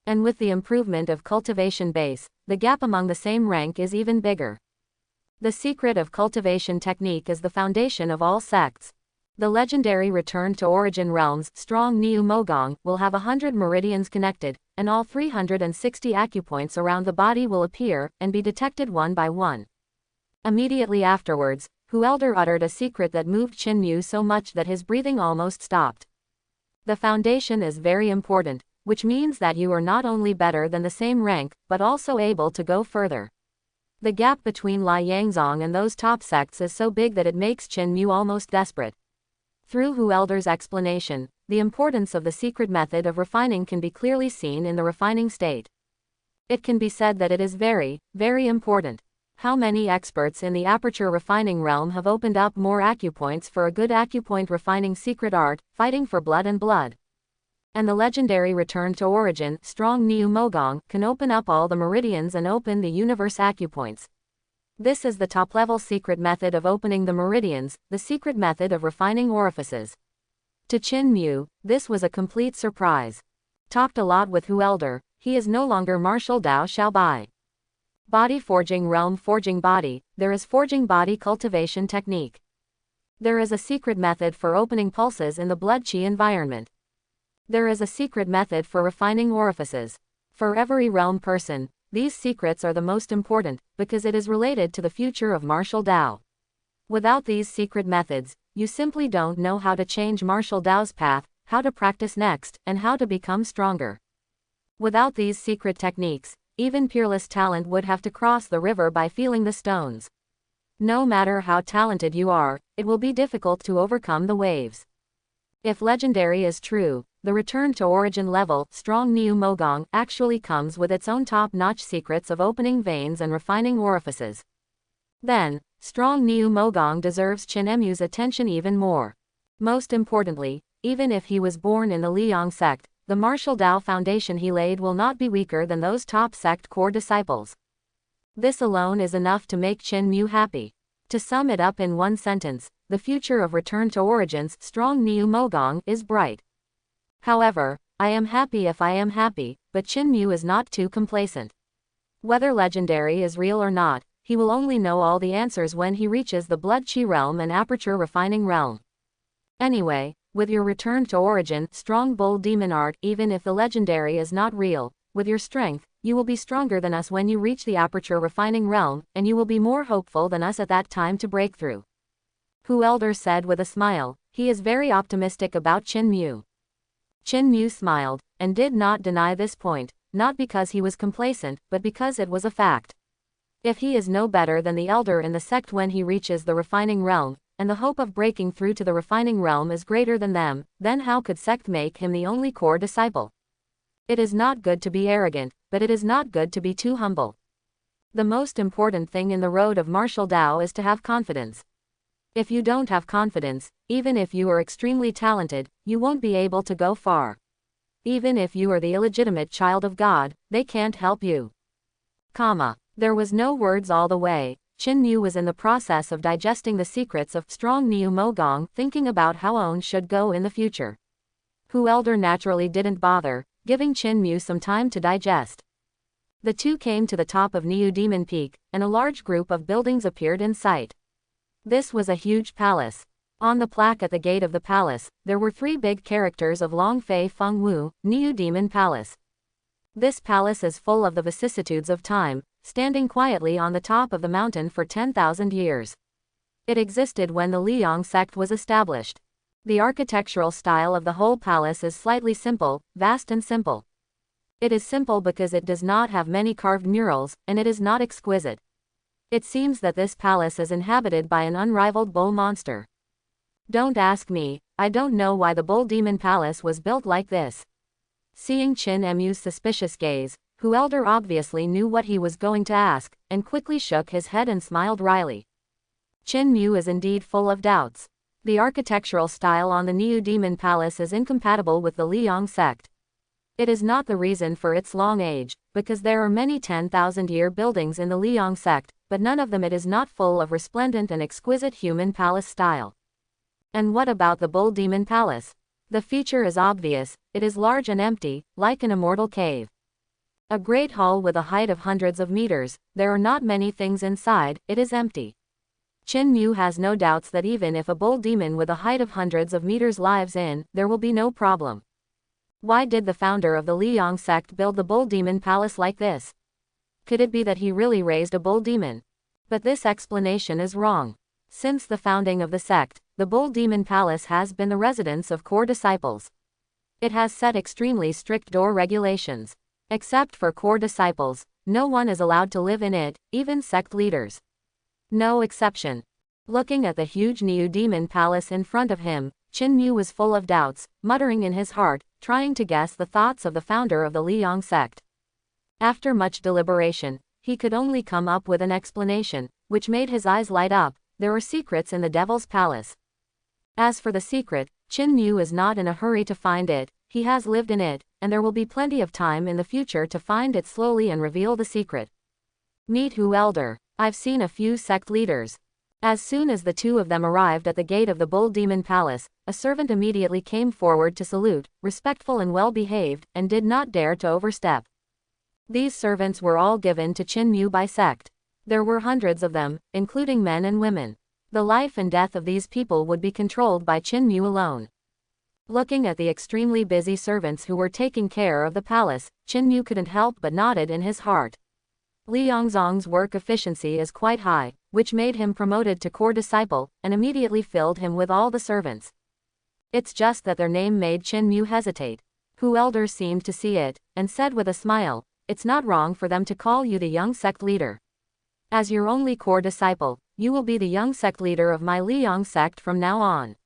And with the improvement of cultivation base, the gap among the same rank is even bigger. The secret of cultivation technique is the foundation of all sects. The legendary return to origin realms, strong Niu Mogong, will have 100 meridians connected, and all 360 acupoints around the body will appear, and be detected one by one. Immediately afterwards, Hu Elder uttered a secret that moved Qin Mu so much that his breathing almost stopped. The foundation is very important, which means that you are not only better than the same rank, but also able to go further. The gap between Lai Yangzong and those top sects is so big that it makes Qin Mu almost desperate. Through Hu Elder's explanation, the importance of the secret method of refining can be clearly seen in the refining state. It can be said that it is very, very important. How many experts in the aperture refining realm have opened up more acupoints for a good acupoint refining secret art, fighting for blood and blood? And the legendary return to origin, strong Niu Mogong, can open up all the meridians and open the universe acupoints. This is the top-level secret method of opening the meridians, the secret method of refining orifices. To Qin Mu, this was a complete surprise. Talked a lot with Hu Elder, he is no longer martial Dao Xiaobai. Body forging realm forging body, there is forging body cultivation technique. There is a secret method for opening pulses in the blood qi environment. There is a secret method for refining orifices. For every realm person, these secrets are the most important, because it is related to the future of martial Dao. Without these secret methods, you simply don't know how to change martial Dao's path, how to practice next, and how to become stronger. Without these secret techniques, even peerless talent would have to cross the river by feeling the stones. No matter how talented you are, it will be difficult to overcome the waves. If legendary is true, the return to origin level, strong Niu Mogong, actually comes with its own top-notch secrets of opening veins and refining orifices. Then, strong Niu Mogong deserves Qin Mu's attention even more. Most importantly, even if he was born in the Liang sect, the martial Dao foundation he laid will not be weaker than those top sect core disciples. This alone is enough to make Qin Mu happy. To sum it up in one sentence, the future of return to origins, strong Niu Mogong, is bright. However, I am happy if I am happy, but Qin Mu is not too complacent. Whether legendary is real or not, he will only know all the answers when he reaches the blood qi realm and aperture refining realm. Anyway, with your return to origin, strong bull demon art, even if the legendary is not real, with your strength, you will be stronger than us when you reach the aperture refining realm, and you will be more hopeful than us at that time to break through. Hu Elder said with a smile. He is very optimistic about Qin Mu. Qin Mu smiled, and did not deny this point, not because he was complacent, but because it was a fact. If he is no better than the elder in the sect when he reaches the refining realm, and the hope of breaking through to the refining realm is greater than them, then how could sect make him the only core disciple? It is not good to be arrogant, but it is not good to be too humble. The most important thing in the road of martial Dao is to have confidence. If you don't have confidence, even if you are extremely talented, you won't be able to go far. Even if you are the illegitimate child of God, they can't help you. There was no words all the way. Qin Mu was in the process of digesting the secrets of strong Niu Mogong, thinking about how On should go in the future. Hu Elder naturally didn't bother, giving Qin Mu some time to digest. The two came to the top of Niu Demon Peak, and a large group of buildings appeared in sight. This was a huge palace. On the plaque at the gate of the palace, there were 3 big characters of Long Fei Feng Wu, Niu Demon Palace. This palace is full of the vicissitudes of time, standing quietly on the top of the mountain for 10,000 years. It existed when the Liang sect was established. The architectural style of the whole palace is slightly simple, vast and simple. It is simple because it does not have many carved murals, and it is not exquisite. It seems that this palace is inhabited by an unrivaled bull monster. Don't ask me, I don't know why the bull demon palace was built like this. Seeing Qin Mu's suspicious gaze, Hu Elder obviously knew what he was going to ask, and quickly shook his head and smiled wryly. Qin Mu is indeed full of doubts. The architectural style on the Niu Demon Palace is incompatible with the Liang sect. It is not the reason for its long age, because there are many 10,000-year buildings in the Liang sect, but none of them it is not full of resplendent and exquisite human palace style. And what about the Bull Demon Palace? The feature is obvious, it is large and empty, like an immortal cave. A great hall with a height of hundreds of meters, there are not many things inside, it is empty. Qin Mu has no doubts that even if a bull demon with a height of hundreds of meters lives in, there will be no problem. Why did the founder of the Liang sect build the Bull Demon Palace like this? Could it be that he really raised a bull demon? But this explanation is wrong. Since the founding of the sect, the Bull Demon Palace has been the residence of core disciples. It has set extremely strict door regulations. Except for core disciples, no one is allowed to live in it, even sect leaders. No exception. Looking at the huge Niu Demon Palace in front of him, Qin Mu was full of doubts, muttering in his heart, trying to guess the thoughts of the founder of the Liang sect. After much deliberation, he could only come up with an explanation, which made his eyes light up. There are secrets in the Devil's Palace. As for the secret, Qin Mu is not in a hurry to find it, he has lived in it, and there will be plenty of time in the future to find it slowly and reveal the secret. Meet Hu Elder. I've seen a few sect leaders. As soon as the two of them arrived at the gate of the Bull Demon Palace, a servant immediately came forward to salute, respectful and well-behaved, and did not dare to overstep. These servants were all given to Qin Mu by sect. There were hundreds of them, including men and women. The life and death of these people would be controlled by Qin Mu alone. Looking at the extremely busy servants who were taking care of the palace, Qin Mu couldn't help but nodded in his heart. Liang Zong's work efficiency is quite high, which made him promoted to core disciple, and immediately filled him with all the servants. It's just that their name made Qin Mu hesitate. Hu Elder seemed to see it, and said with a smile, it's not wrong for them to call you the young sect leader. As your only core disciple, you will be the young sect leader of my Liang sect from now on.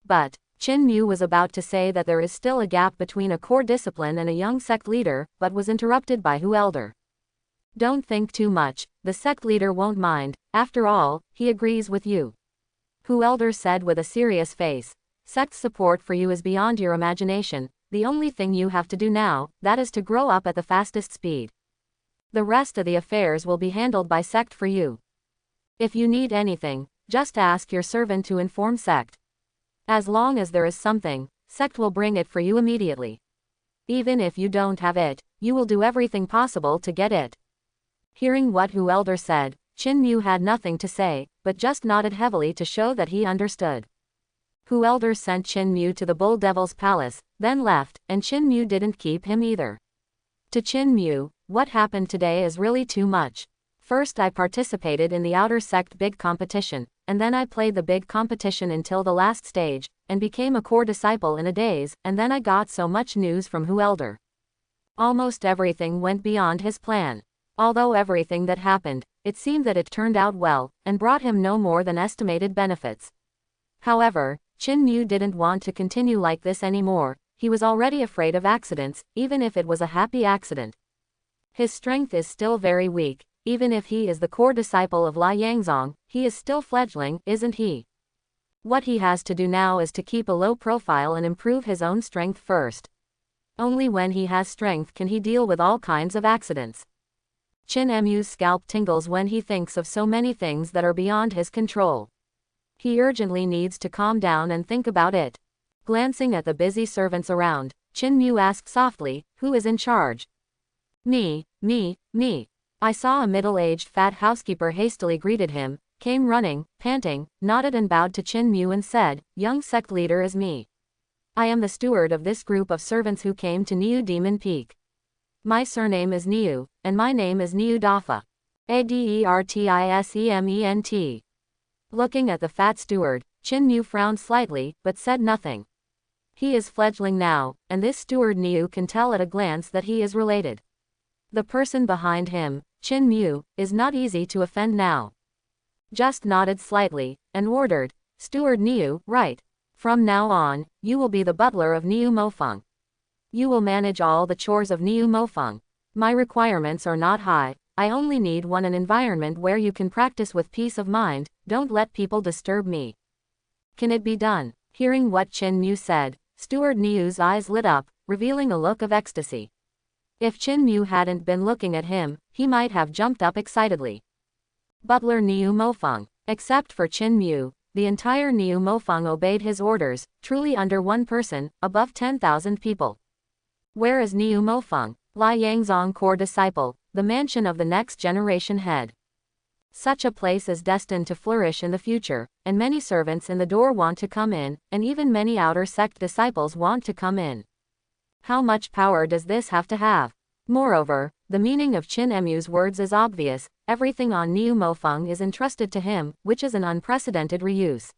But, Qin Mu was about to say that there is still a gap between a core discipline and a young sect leader, but was interrupted by Hu Elder. Don't think too much, the sect leader won't mind, after all, he agrees with you. Hu Elder said with a serious face. Sect support for you is beyond your imagination, the only thing you have to do now, that is to grow up at the fastest speed. The rest of the affairs will be handled by sect for you. If you need anything, just ask your servant to inform sect. As long as there is something, sect will bring it for you immediately. Even if you don't have it, you will do everything possible to get it. Hearing what Hu Elder said, Qin Mu had nothing to say, but just nodded heavily to show that he understood. Hu Elder sent Qin Mu to the Bull Devil's Palace, then left, and Qin Mu didn't keep him either. To Chin Mu, what happened today is really too much. First I participated in the outer sect big competition, and then I played the big competition until the last stage, and became a core disciple in a days, and then I got so much news from Hu Elder. Almost everything went beyond his plan. Although everything that happened, it seemed that it turned out well, and brought him no more than estimated benefits. However, Chin Mu didn't want to continue like this anymore. He was already afraid of accidents, even if it was a happy accident. His strength is still very weak. Even if he is the core disciple of Li Yangzong, he is still fledgling, isn't he? What he has to do now is to keep a low profile and improve his own strength first. Only when he has strength can he deal with all kinds of accidents. Chin Mu's scalp tingles when he thinks of so many things that are beyond his control. He urgently needs to calm down and think about it. Glancing at the busy servants around, Chin Mu asked softly, "Who is in charge?" Me. I saw a middle-aged fat housekeeper hastily greeted him, came running, panting, nodded and bowed to Chin Mu and said, "Young sect leader is me. I am the steward of this group of servants who came to Niu Demon Peak. My surname is Niu, and my name is Niu Dafa. Adertisement. Looking at the fat steward, Chin Mu frowned slightly, but said nothing. He is fledgling now, and this steward Niu can tell at a glance that he is related. The person behind him, Chin Mu, is not easy to offend now. Just nodded slightly, and ordered, "Steward Niu, right. From now on, you will be the butler of Niu Mofeng. You will manage all the chores of Niu Mofeng. My requirements are not high, I only need an environment where you can practice with peace of mind, don't let people disturb me. Can it be done?" Hearing what Chin Mu said, Steward Niu's eyes lit up, revealing a look of ecstasy. If Chin Mu hadn't been looking at him, he might have jumped up excitedly. Butler Niu Mofeng. Except for Chin Mu, the entire Niu Mofeng obeyed his orders, truly under one person, above 10,000 people. Where is Niu Mofeng? Li Yangzong core disciple, the mansion of the next generation head. Such a place is destined to flourish in the future, and many servants in the door want to come in, and even many outer sect disciples want to come in. How much power does this have to have? Moreover, the meaning of Chin Mu's words is obvious. Everything on Niu Mofeng is entrusted to him, which is an unprecedented reuse.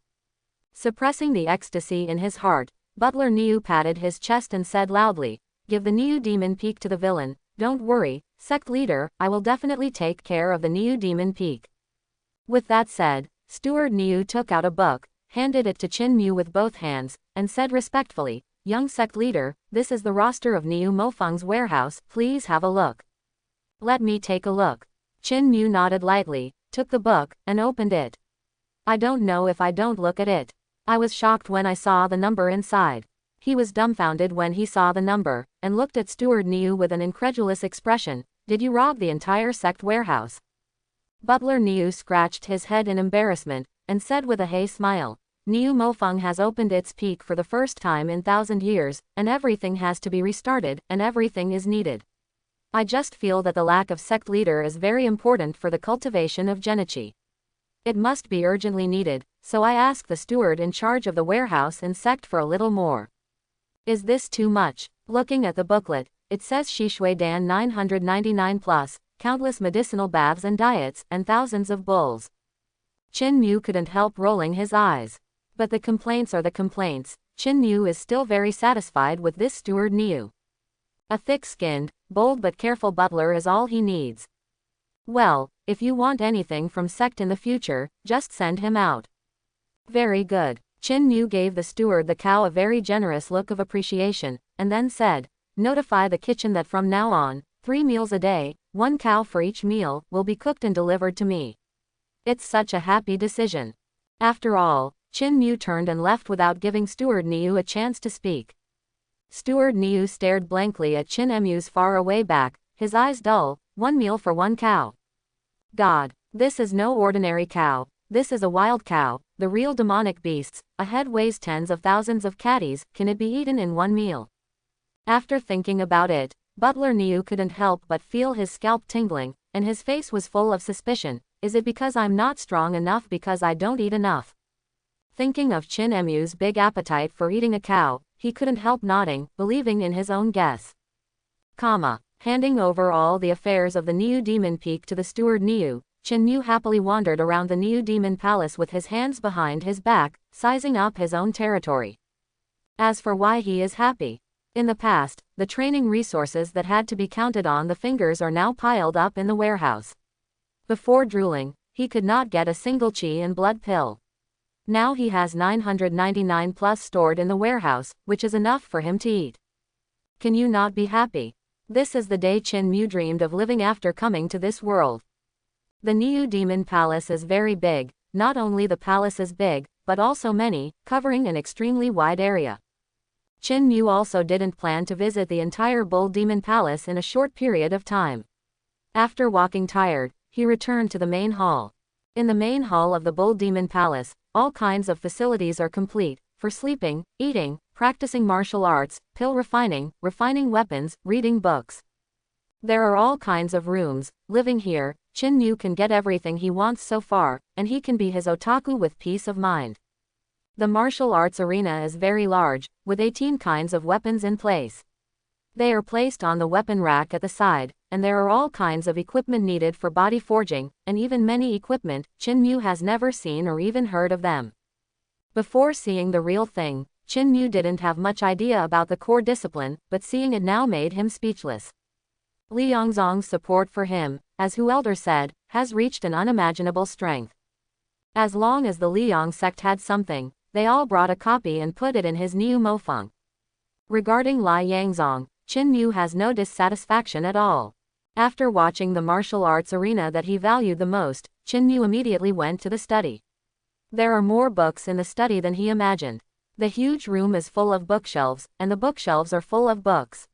Suppressing the ecstasy in his heart, Butler Niu patted his chest and said loudly, "Give the Niu Demon Peak to the villain. Don't worry, sect leader, I will definitely take care of the Niu Demon Peak." With that said, Steward Niu took out a book, handed it to Chin Mu with both hands, and said respectfully, "Young sect leader, this is the roster of Niu Mofeng's warehouse, please have a look." "Let me take a look." Chin Mu nodded lightly, took the book, and opened it. "I don't know if I don't look at it." I was shocked when I saw the number inside. He was dumbfounded when he saw the number, and looked at Steward Niu with an incredulous expression. "Did you rob the entire sect warehouse?" Butler Niu scratched his head in embarrassment, and said with a hey smile, "Niu Mofeng has opened its peak for the first time in 1,000 years, and everything has to be restarted, and everything is needed. I just feel that the lack of sect leader is very important for the cultivation of Genichi. It must be urgently needed, so I ask the steward in charge of the warehouse and sect for a little more." Is this too much? Looking at the booklet, it says Shishui Dan 999 plus, countless medicinal baths and diets, and thousands of bulls. Chin Mu couldn't help rolling his eyes. But the complaints are the complaints. Chin Mu is still very satisfied with this Steward Niu. A thick-skinned, bold but careful butler is all he needs. Well, if you want anything from sect in the future, just send him out. Very good. Chin Mu gave the steward the cow a very generous look of appreciation, and then said, "Notify the kitchen that from now on, 3 meals a day, 1 cow for each meal, will be cooked and delivered to me." It's such a happy decision. After all, Chin Mu turned and left without giving Steward Niu a chance to speak. Steward Niu stared blankly at Chin Mu's far-away back, his eyes dull. 1 meal for 1 cow. God, this is no ordinary cow. This is a wild cow, the real demonic beasts. A head weighs tens of thousands of catties. Can it be eaten in 1 meal? After thinking about it, Butler Niu couldn't help but feel his scalp tingling, and his face was full of suspicion. Is it because I'm not strong enough because I don't eat enough? Thinking of Chin Mu's big appetite for eating a cow, he couldn't help nodding, believing in his own guess. Handing over all the affairs of the Neo Demon Peak to the steward Neo, Chen Mu happily wandered around the Neo Demon Palace with his hands behind his back, sizing up his own territory. As for why he is happy. In the past, the training resources that had to be counted on the fingers are now piled up in the warehouse. Before drooling, he could not get a single qi and blood pill. Now he has 999 plus stored in the warehouse, which is enough for him to eat. Can you not be happy? This is the day Chen Mu dreamed of living after coming to this world. The Neo Demon Palace is very big. Not only the palace is big, but also many, covering an extremely wide area. Chen Mu also didn't plan to visit the entire Bull Demon Palace in a short period of time. After walking tired, he returned to the main hall. In the main hall of the Bull Demon Palace, all kinds of facilities are complete, for sleeping, eating, practicing martial arts, pill refining weapons, reading books. There are all kinds of rooms. Living here, Chen Mu can get everything he wants so far, and he can be his otaku with peace of mind. The martial arts arena is very large, with 18 kinds of weapons in place. They are placed on the weapon rack at the side, and there are all kinds of equipment needed for body forging, and even many equipment Chen Mu has never seen or even heard of them. Before seeing the real thing, Chen Mu didn't have much idea about the core discipline, but seeing it now made him speechless. Li Yongzong's support for him, as Hu Elder said, has reached an unimaginable strength. As long as the Liang sect had something, they all brought a copy and put it in his Niu Mofeng. Regarding Li Yangzong, Chen Mu has no dissatisfaction at all. After watching the martial arts arena that he valued the most, Chen Mu immediately went to the study. There are more books in the study than he imagined. The huge room is full of bookshelves, and the bookshelves are full of books.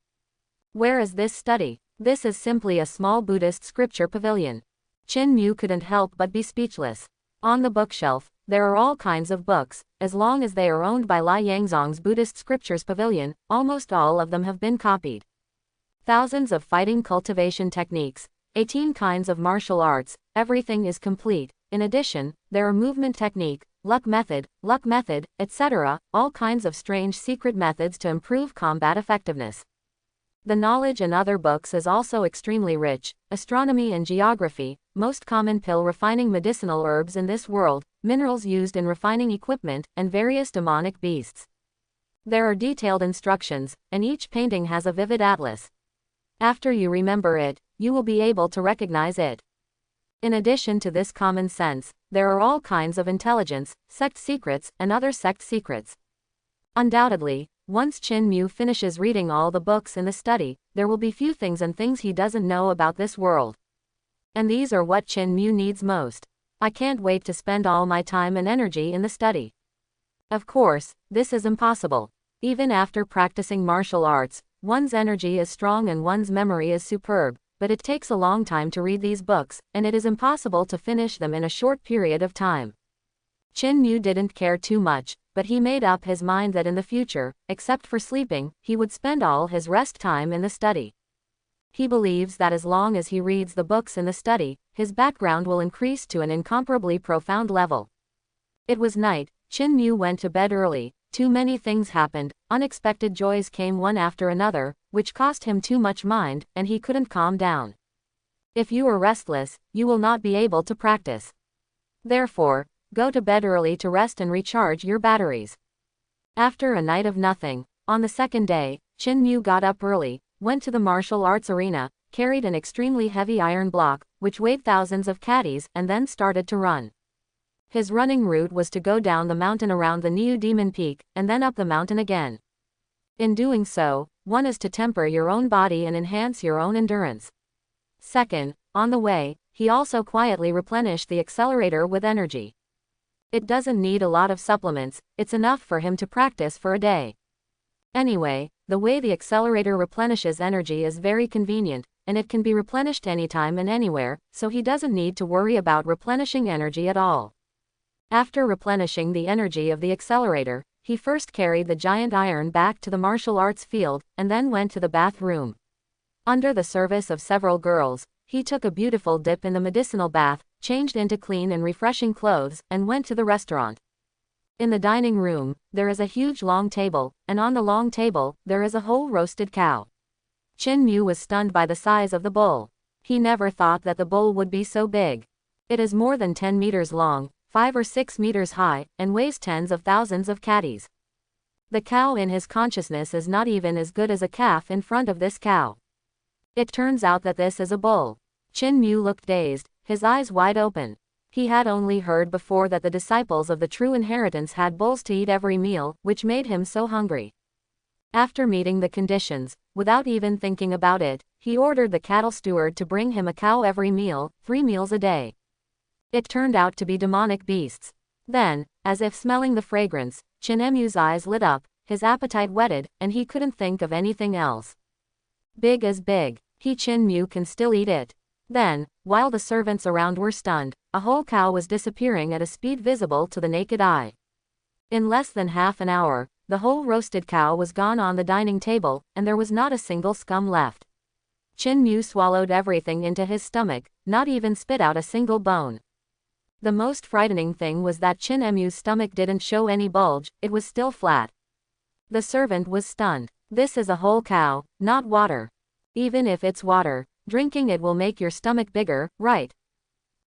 Where is this study? This is simply a small Buddhist scripture pavilion. Chen Mu couldn't help but be speechless. On the bookshelf, there are all kinds of books. As long as they are owned by Li Yangzong's Buddhist scriptures pavilion, almost all of them have been copied. Thousands of fighting cultivation techniques, 18 kinds of martial arts, everything is complete. In addition, there are movement technique, luck method, etc., all kinds of strange secret methods to improve combat effectiveness. The knowledge in other books is also extremely rich: astronomy and geography, most common pill refining medicinal herbs in this world, minerals used in refining equipment, and various demonic beasts. There are detailed instructions, and each painting has a vivid atlas. After you remember it, you will be able to recognize it. In addition to this common sense, there are all kinds of intelligence, sect secrets, and other sect secrets. Undoubtedly, once Chen Mu finishes reading all the books in the study, there will be few things he doesn't know about this world. And these are what Chen Mu needs most. I can't wait to spend all my time and energy in the study. Of course, this is impossible. Even after practicing martial arts, one's energy is strong and one's memory is superb, but it takes a long time to read these books, and it is impossible to finish them in a short period of time. Chen Mu didn't care too much, but he made up his mind that in the future, except for sleeping, he would spend all his rest time in the study. He believes that as long as he reads the books in the study, his background will increase to an incomparably profound level. It was night. Chen Mu went to bed early. Too many things happened, unexpected joys came one after another, which cost him too much mind, and he couldn't calm down. If you are restless, you will not be able to practice. Therefore, go to bed early to rest and recharge your batteries. After a night of nothing, on the second day, Chen Mu got up early, went to the martial arts arena, carried an extremely heavy iron block, which weighed thousands of catties, and then started to run. His running route was to go down the mountain around the Neo Demon Peak, and then up the mountain again. In doing so, one is to temper your own body and enhance your own endurance. Second, on the way, he also quietly replenished the accelerator with energy. It doesn't need a lot of supplements, it's enough for him to practice for a day. Anyway, the way the accelerator replenishes energy is very convenient, and it can be replenished anytime and anywhere, so he doesn't need to worry about replenishing energy at all. After replenishing the energy of the accelerator, he first carried the giant iron back to the martial arts field, and then went to the bathroom. Under the service of several girls, he took a beautiful dip in the medicinal bath, changed into clean and refreshing clothes, and went to the restaurant. In the dining room, there is a huge long table, and on the long table, there is a whole roasted cow. Chin Mu was stunned by the size of the bull. He never thought that the bull would be so big. It is more than 10 meters long, 5 or 6 meters high, and weighs tens of thousands of catties. The cow in his consciousness is not even as good as a calf in front of this cow. It turns out that this is a bull. Chin Mu looked dazed, his eyes wide open. He had only heard before that the disciples of the true inheritance had bulls to eat every meal, which made him so hungry. After meeting the conditions, without even thinking about it, he ordered the cattle steward to bring him a cow every meal, 3 meals a day. It turned out to be demonic beasts. Then, as if smelling the fragrance, Chin Mu's eyes lit up, his appetite whetted, and he couldn't think of anything else. Big as big. Chin Mu can still eat it. Then, while the servants around were stunned, a whole cow was disappearing at a speed visible to the naked eye. In less than half an hour, the whole roasted cow was gone on the dining table, and there was not a single scum left. Chin Mu swallowed everything into his stomach, not even spit out a single bone. The most frightening thing was that Chin Mu's stomach didn't show any bulge, it was still flat. The servant was stunned. This is a whole cow, not water. Even if it's water, drinking it will make your stomach bigger, right?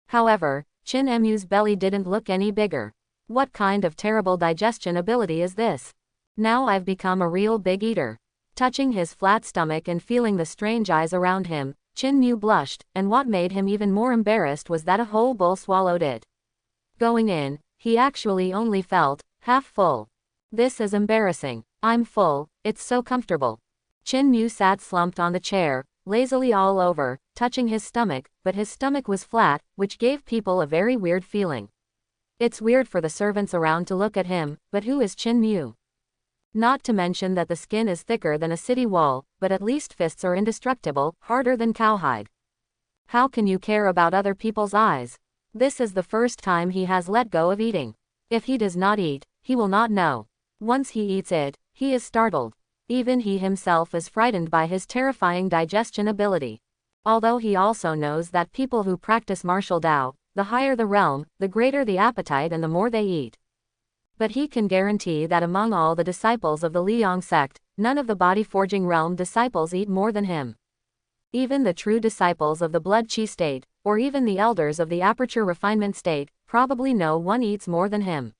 However, Chin Mu's belly didn't look any bigger. What kind of terrible digestion ability is this? Now I've become a real big eater. Touching his flat stomach and feeling the strange eyes around him, Chin Mu blushed, and what made him even more embarrassed was that a whole bull swallowed it. Going in, he actually only felt half full. This is embarrassing. I'm full, it's so comfortable. Chin Mu sat slumped on the chair, lazily all over, touching his stomach, but his stomach was flat, which gave people a very weird feeling. It's weird for the servants around to look at him, but who is Chin Mu? Not to mention that the skin is thicker than a city wall, but at least fists are indestructible, harder than cowhide. How can you care about other people's eyes? This is the first time he has let go of eating. If he does not eat, he will not know. Once he eats it, he is startled. Even he himself is frightened by his terrifying digestion ability. Although he also knows that people who practice martial Tao, the higher the realm, the greater the appetite and the more they eat. But he can guarantee that among all the disciples of the Liang sect, none of the body-forging realm disciples eat more than him. Even the true disciples of the blood chi state, or even the elders of the aperture refinement state, probably no one eats more than him.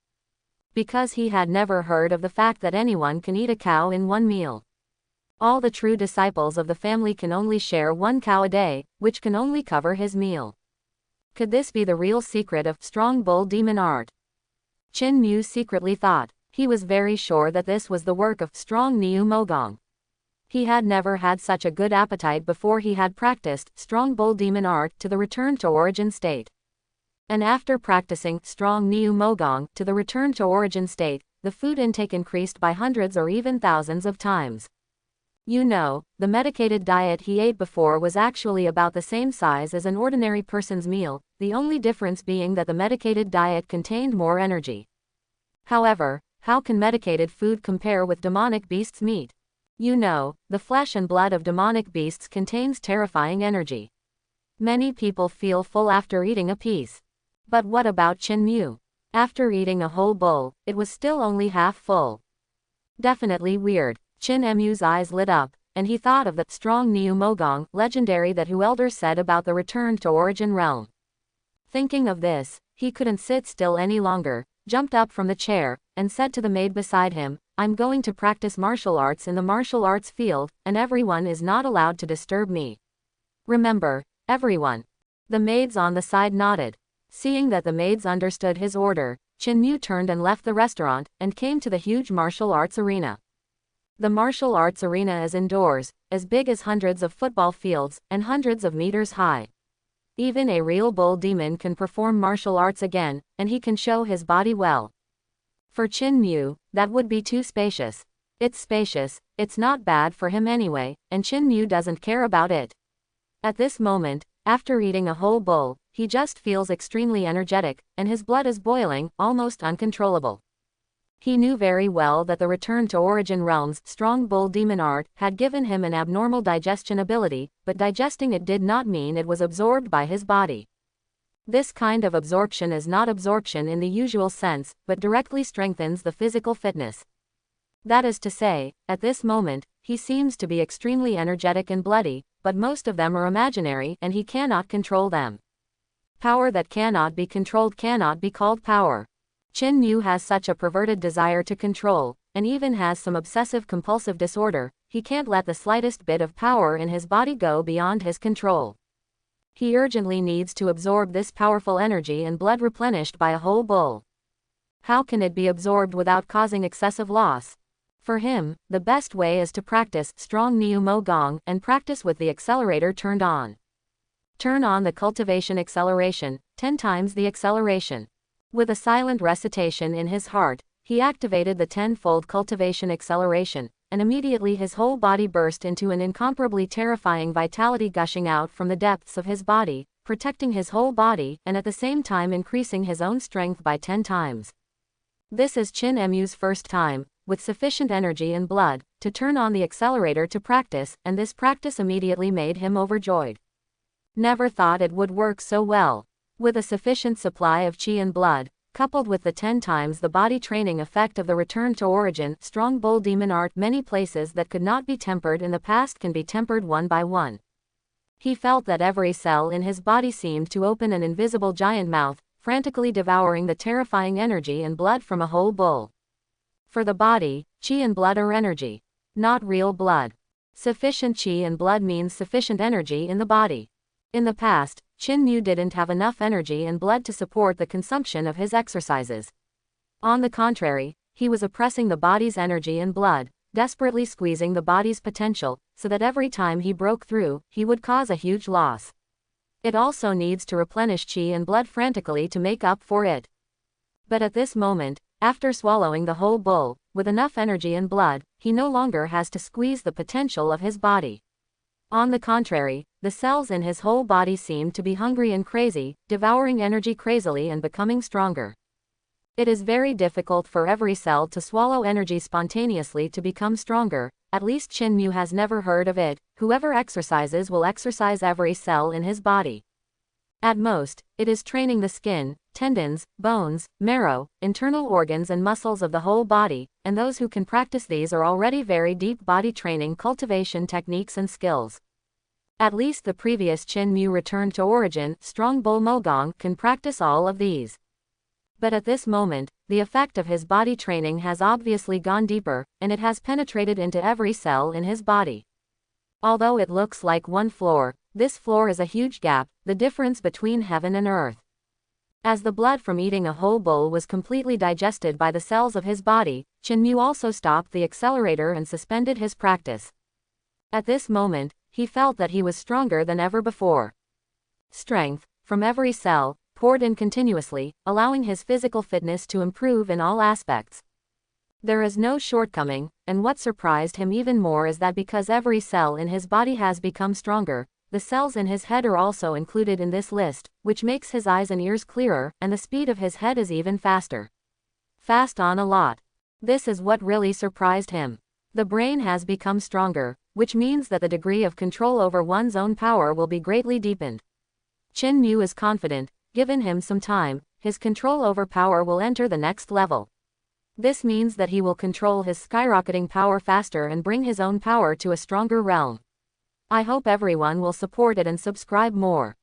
Because he had never heard of the fact that anyone can eat a cow in one meal. All the true disciples of the family can only share 1 cow a day, which can only cover his meal. Could this be the real secret of strong bull demon art? Chin Mu secretly thought. He was very sure that this was the work of strong Niu Mogong. He had never had such a good appetite before he had practiced strong bull demon art to the return to origin state. And after practicing strong Niu Mogong to the return to origin state, the food intake increased by hundreds or even thousands of times. You know, the medicated diet he ate before was actually about the same size as an ordinary person's meal, the only difference being that the medicated diet contained more energy. However, how can medicated food compare with demonic beasts' meat? You know, the flesh and blood of demonic beasts contains terrifying energy. Many people feel full after eating a piece. But what about Chin Mu? After eating a whole bull, it was still only half full. Definitely weird. Chin Mu's eyes lit up, and he thought of the strong Niu Mogong legendary that who elders said about the return to origin realm. Thinking of this, he couldn't sit still any longer, jumped up from the chair, and said to the maid beside him, I'm going to practice martial arts in the martial arts field, and everyone is not allowed to disturb me. Remember, everyone. The maids on the side nodded. Seeing that the maids understood his order, Chin Mu turned and left the restaurant, and came to the huge martial arts arena. The martial arts arena is indoors, as big as hundreds of football fields, and hundreds of meters high. Even a real bull demon can perform martial arts again, and he can show his body well. For Chin Mu, that would be too spacious. It's spacious, it's not bad for him anyway, and Chin Mu doesn't care about it. At this moment, after eating a whole bull, he just feels extremely energetic, and his blood is boiling, almost uncontrollable. He knew very well that the return to origin realm's strong bull demon art had given him an abnormal digestion ability, but digesting it did not mean it was absorbed by his body. This kind of absorption is not absorption in the usual sense, but directly strengthens the physical fitness. That is to say, at this moment, he seems to be extremely energetic and bloody, but most of them are imaginary and he cannot control them. Power that cannot be controlled cannot be called power. Qin Mu has such a perverted desire to control, and even has some obsessive-compulsive disorder. He can't let the slightest bit of power in his body go beyond his control. He urgently needs to absorb this powerful energy and blood replenished by a whole bull. How can it be absorbed without causing excessive loss? For him, the best way is to practice strong Niu Mo Gong and practice with the accelerator turned on. Turn on the cultivation acceleration, 10 times the acceleration. With a silent recitation in his heart, he activated the 10-fold cultivation acceleration, and immediately his whole body burst into an incomparably terrifying vitality gushing out from the depths of his body, protecting his whole body and at the same time increasing his own strength by 10 times. This is Qin Mu's first time, with sufficient energy and blood, to turn on the accelerator to practice, and this practice immediately made him overjoyed. Never thought it would work so well. With a sufficient supply of qi and blood, coupled with the 10 times the body training effect of the return to origin, strong bull demon art, many places that could not be tempered in the past can be tempered one by one. He felt that every cell in his body seemed to open an invisible giant mouth, frantically devouring the terrifying energy and blood from a whole bull. For the body, qi and blood are energy, not real blood. Sufficient qi and blood means sufficient energy in the body. In the past, Qin Mu didn't have enough energy and blood to support the consumption of his exercises. On the contrary, he was oppressing the body's energy and blood, desperately squeezing the body's potential, so that every time he broke through, he would cause a huge loss. It also needs to replenish qi and blood frantically to make up for it. But at this moment, after swallowing the whole bull, with enough energy and blood, he no longer has to squeeze the potential of his body. On the contrary, the cells in his whole body seem to be hungry and crazy, devouring energy crazily and becoming stronger. It is very difficult for every cell to swallow energy spontaneously to become stronger, at least Qin Mu has never heard of it. Whoever exercises will exercise every cell in his body. At most, it is training the skin, tendons, bones, marrow, internal organs and muscles of the whole body, and those who can practice these are already very deep body training cultivation techniques and skills. At least the previous Qin Mu returned to origin, strong bull Mogong, can practice all of these. But at this moment, the effect of his body training has obviously gone deeper, and it has penetrated into every cell in his body. Although it looks like one floor, this floor is a huge gap, the difference between heaven and earth. As the blood from eating a whole bull was completely digested by the cells of his body, Qin Mu also stopped the accelerator and suspended his practice. At this moment, he felt that he was stronger than ever before. Strength, from every cell, poured in continuously, allowing his physical fitness to improve in all aspects. There is no shortcoming, and what surprised him even more is that because every cell in his body has become stronger, the cells in his head are also included in this list, which makes his eyes and ears clearer, and the speed of his head is even faster. Fast on a lot. This is what really surprised him. The brain has become stronger, which means that the degree of control over one's own power will be greatly deepened. Qin Mu is confident, given him some time, his control over power will enter the next level. This means that he will control his skyrocketing power faster and bring his own power to a stronger realm. I hope everyone will support it and subscribe more.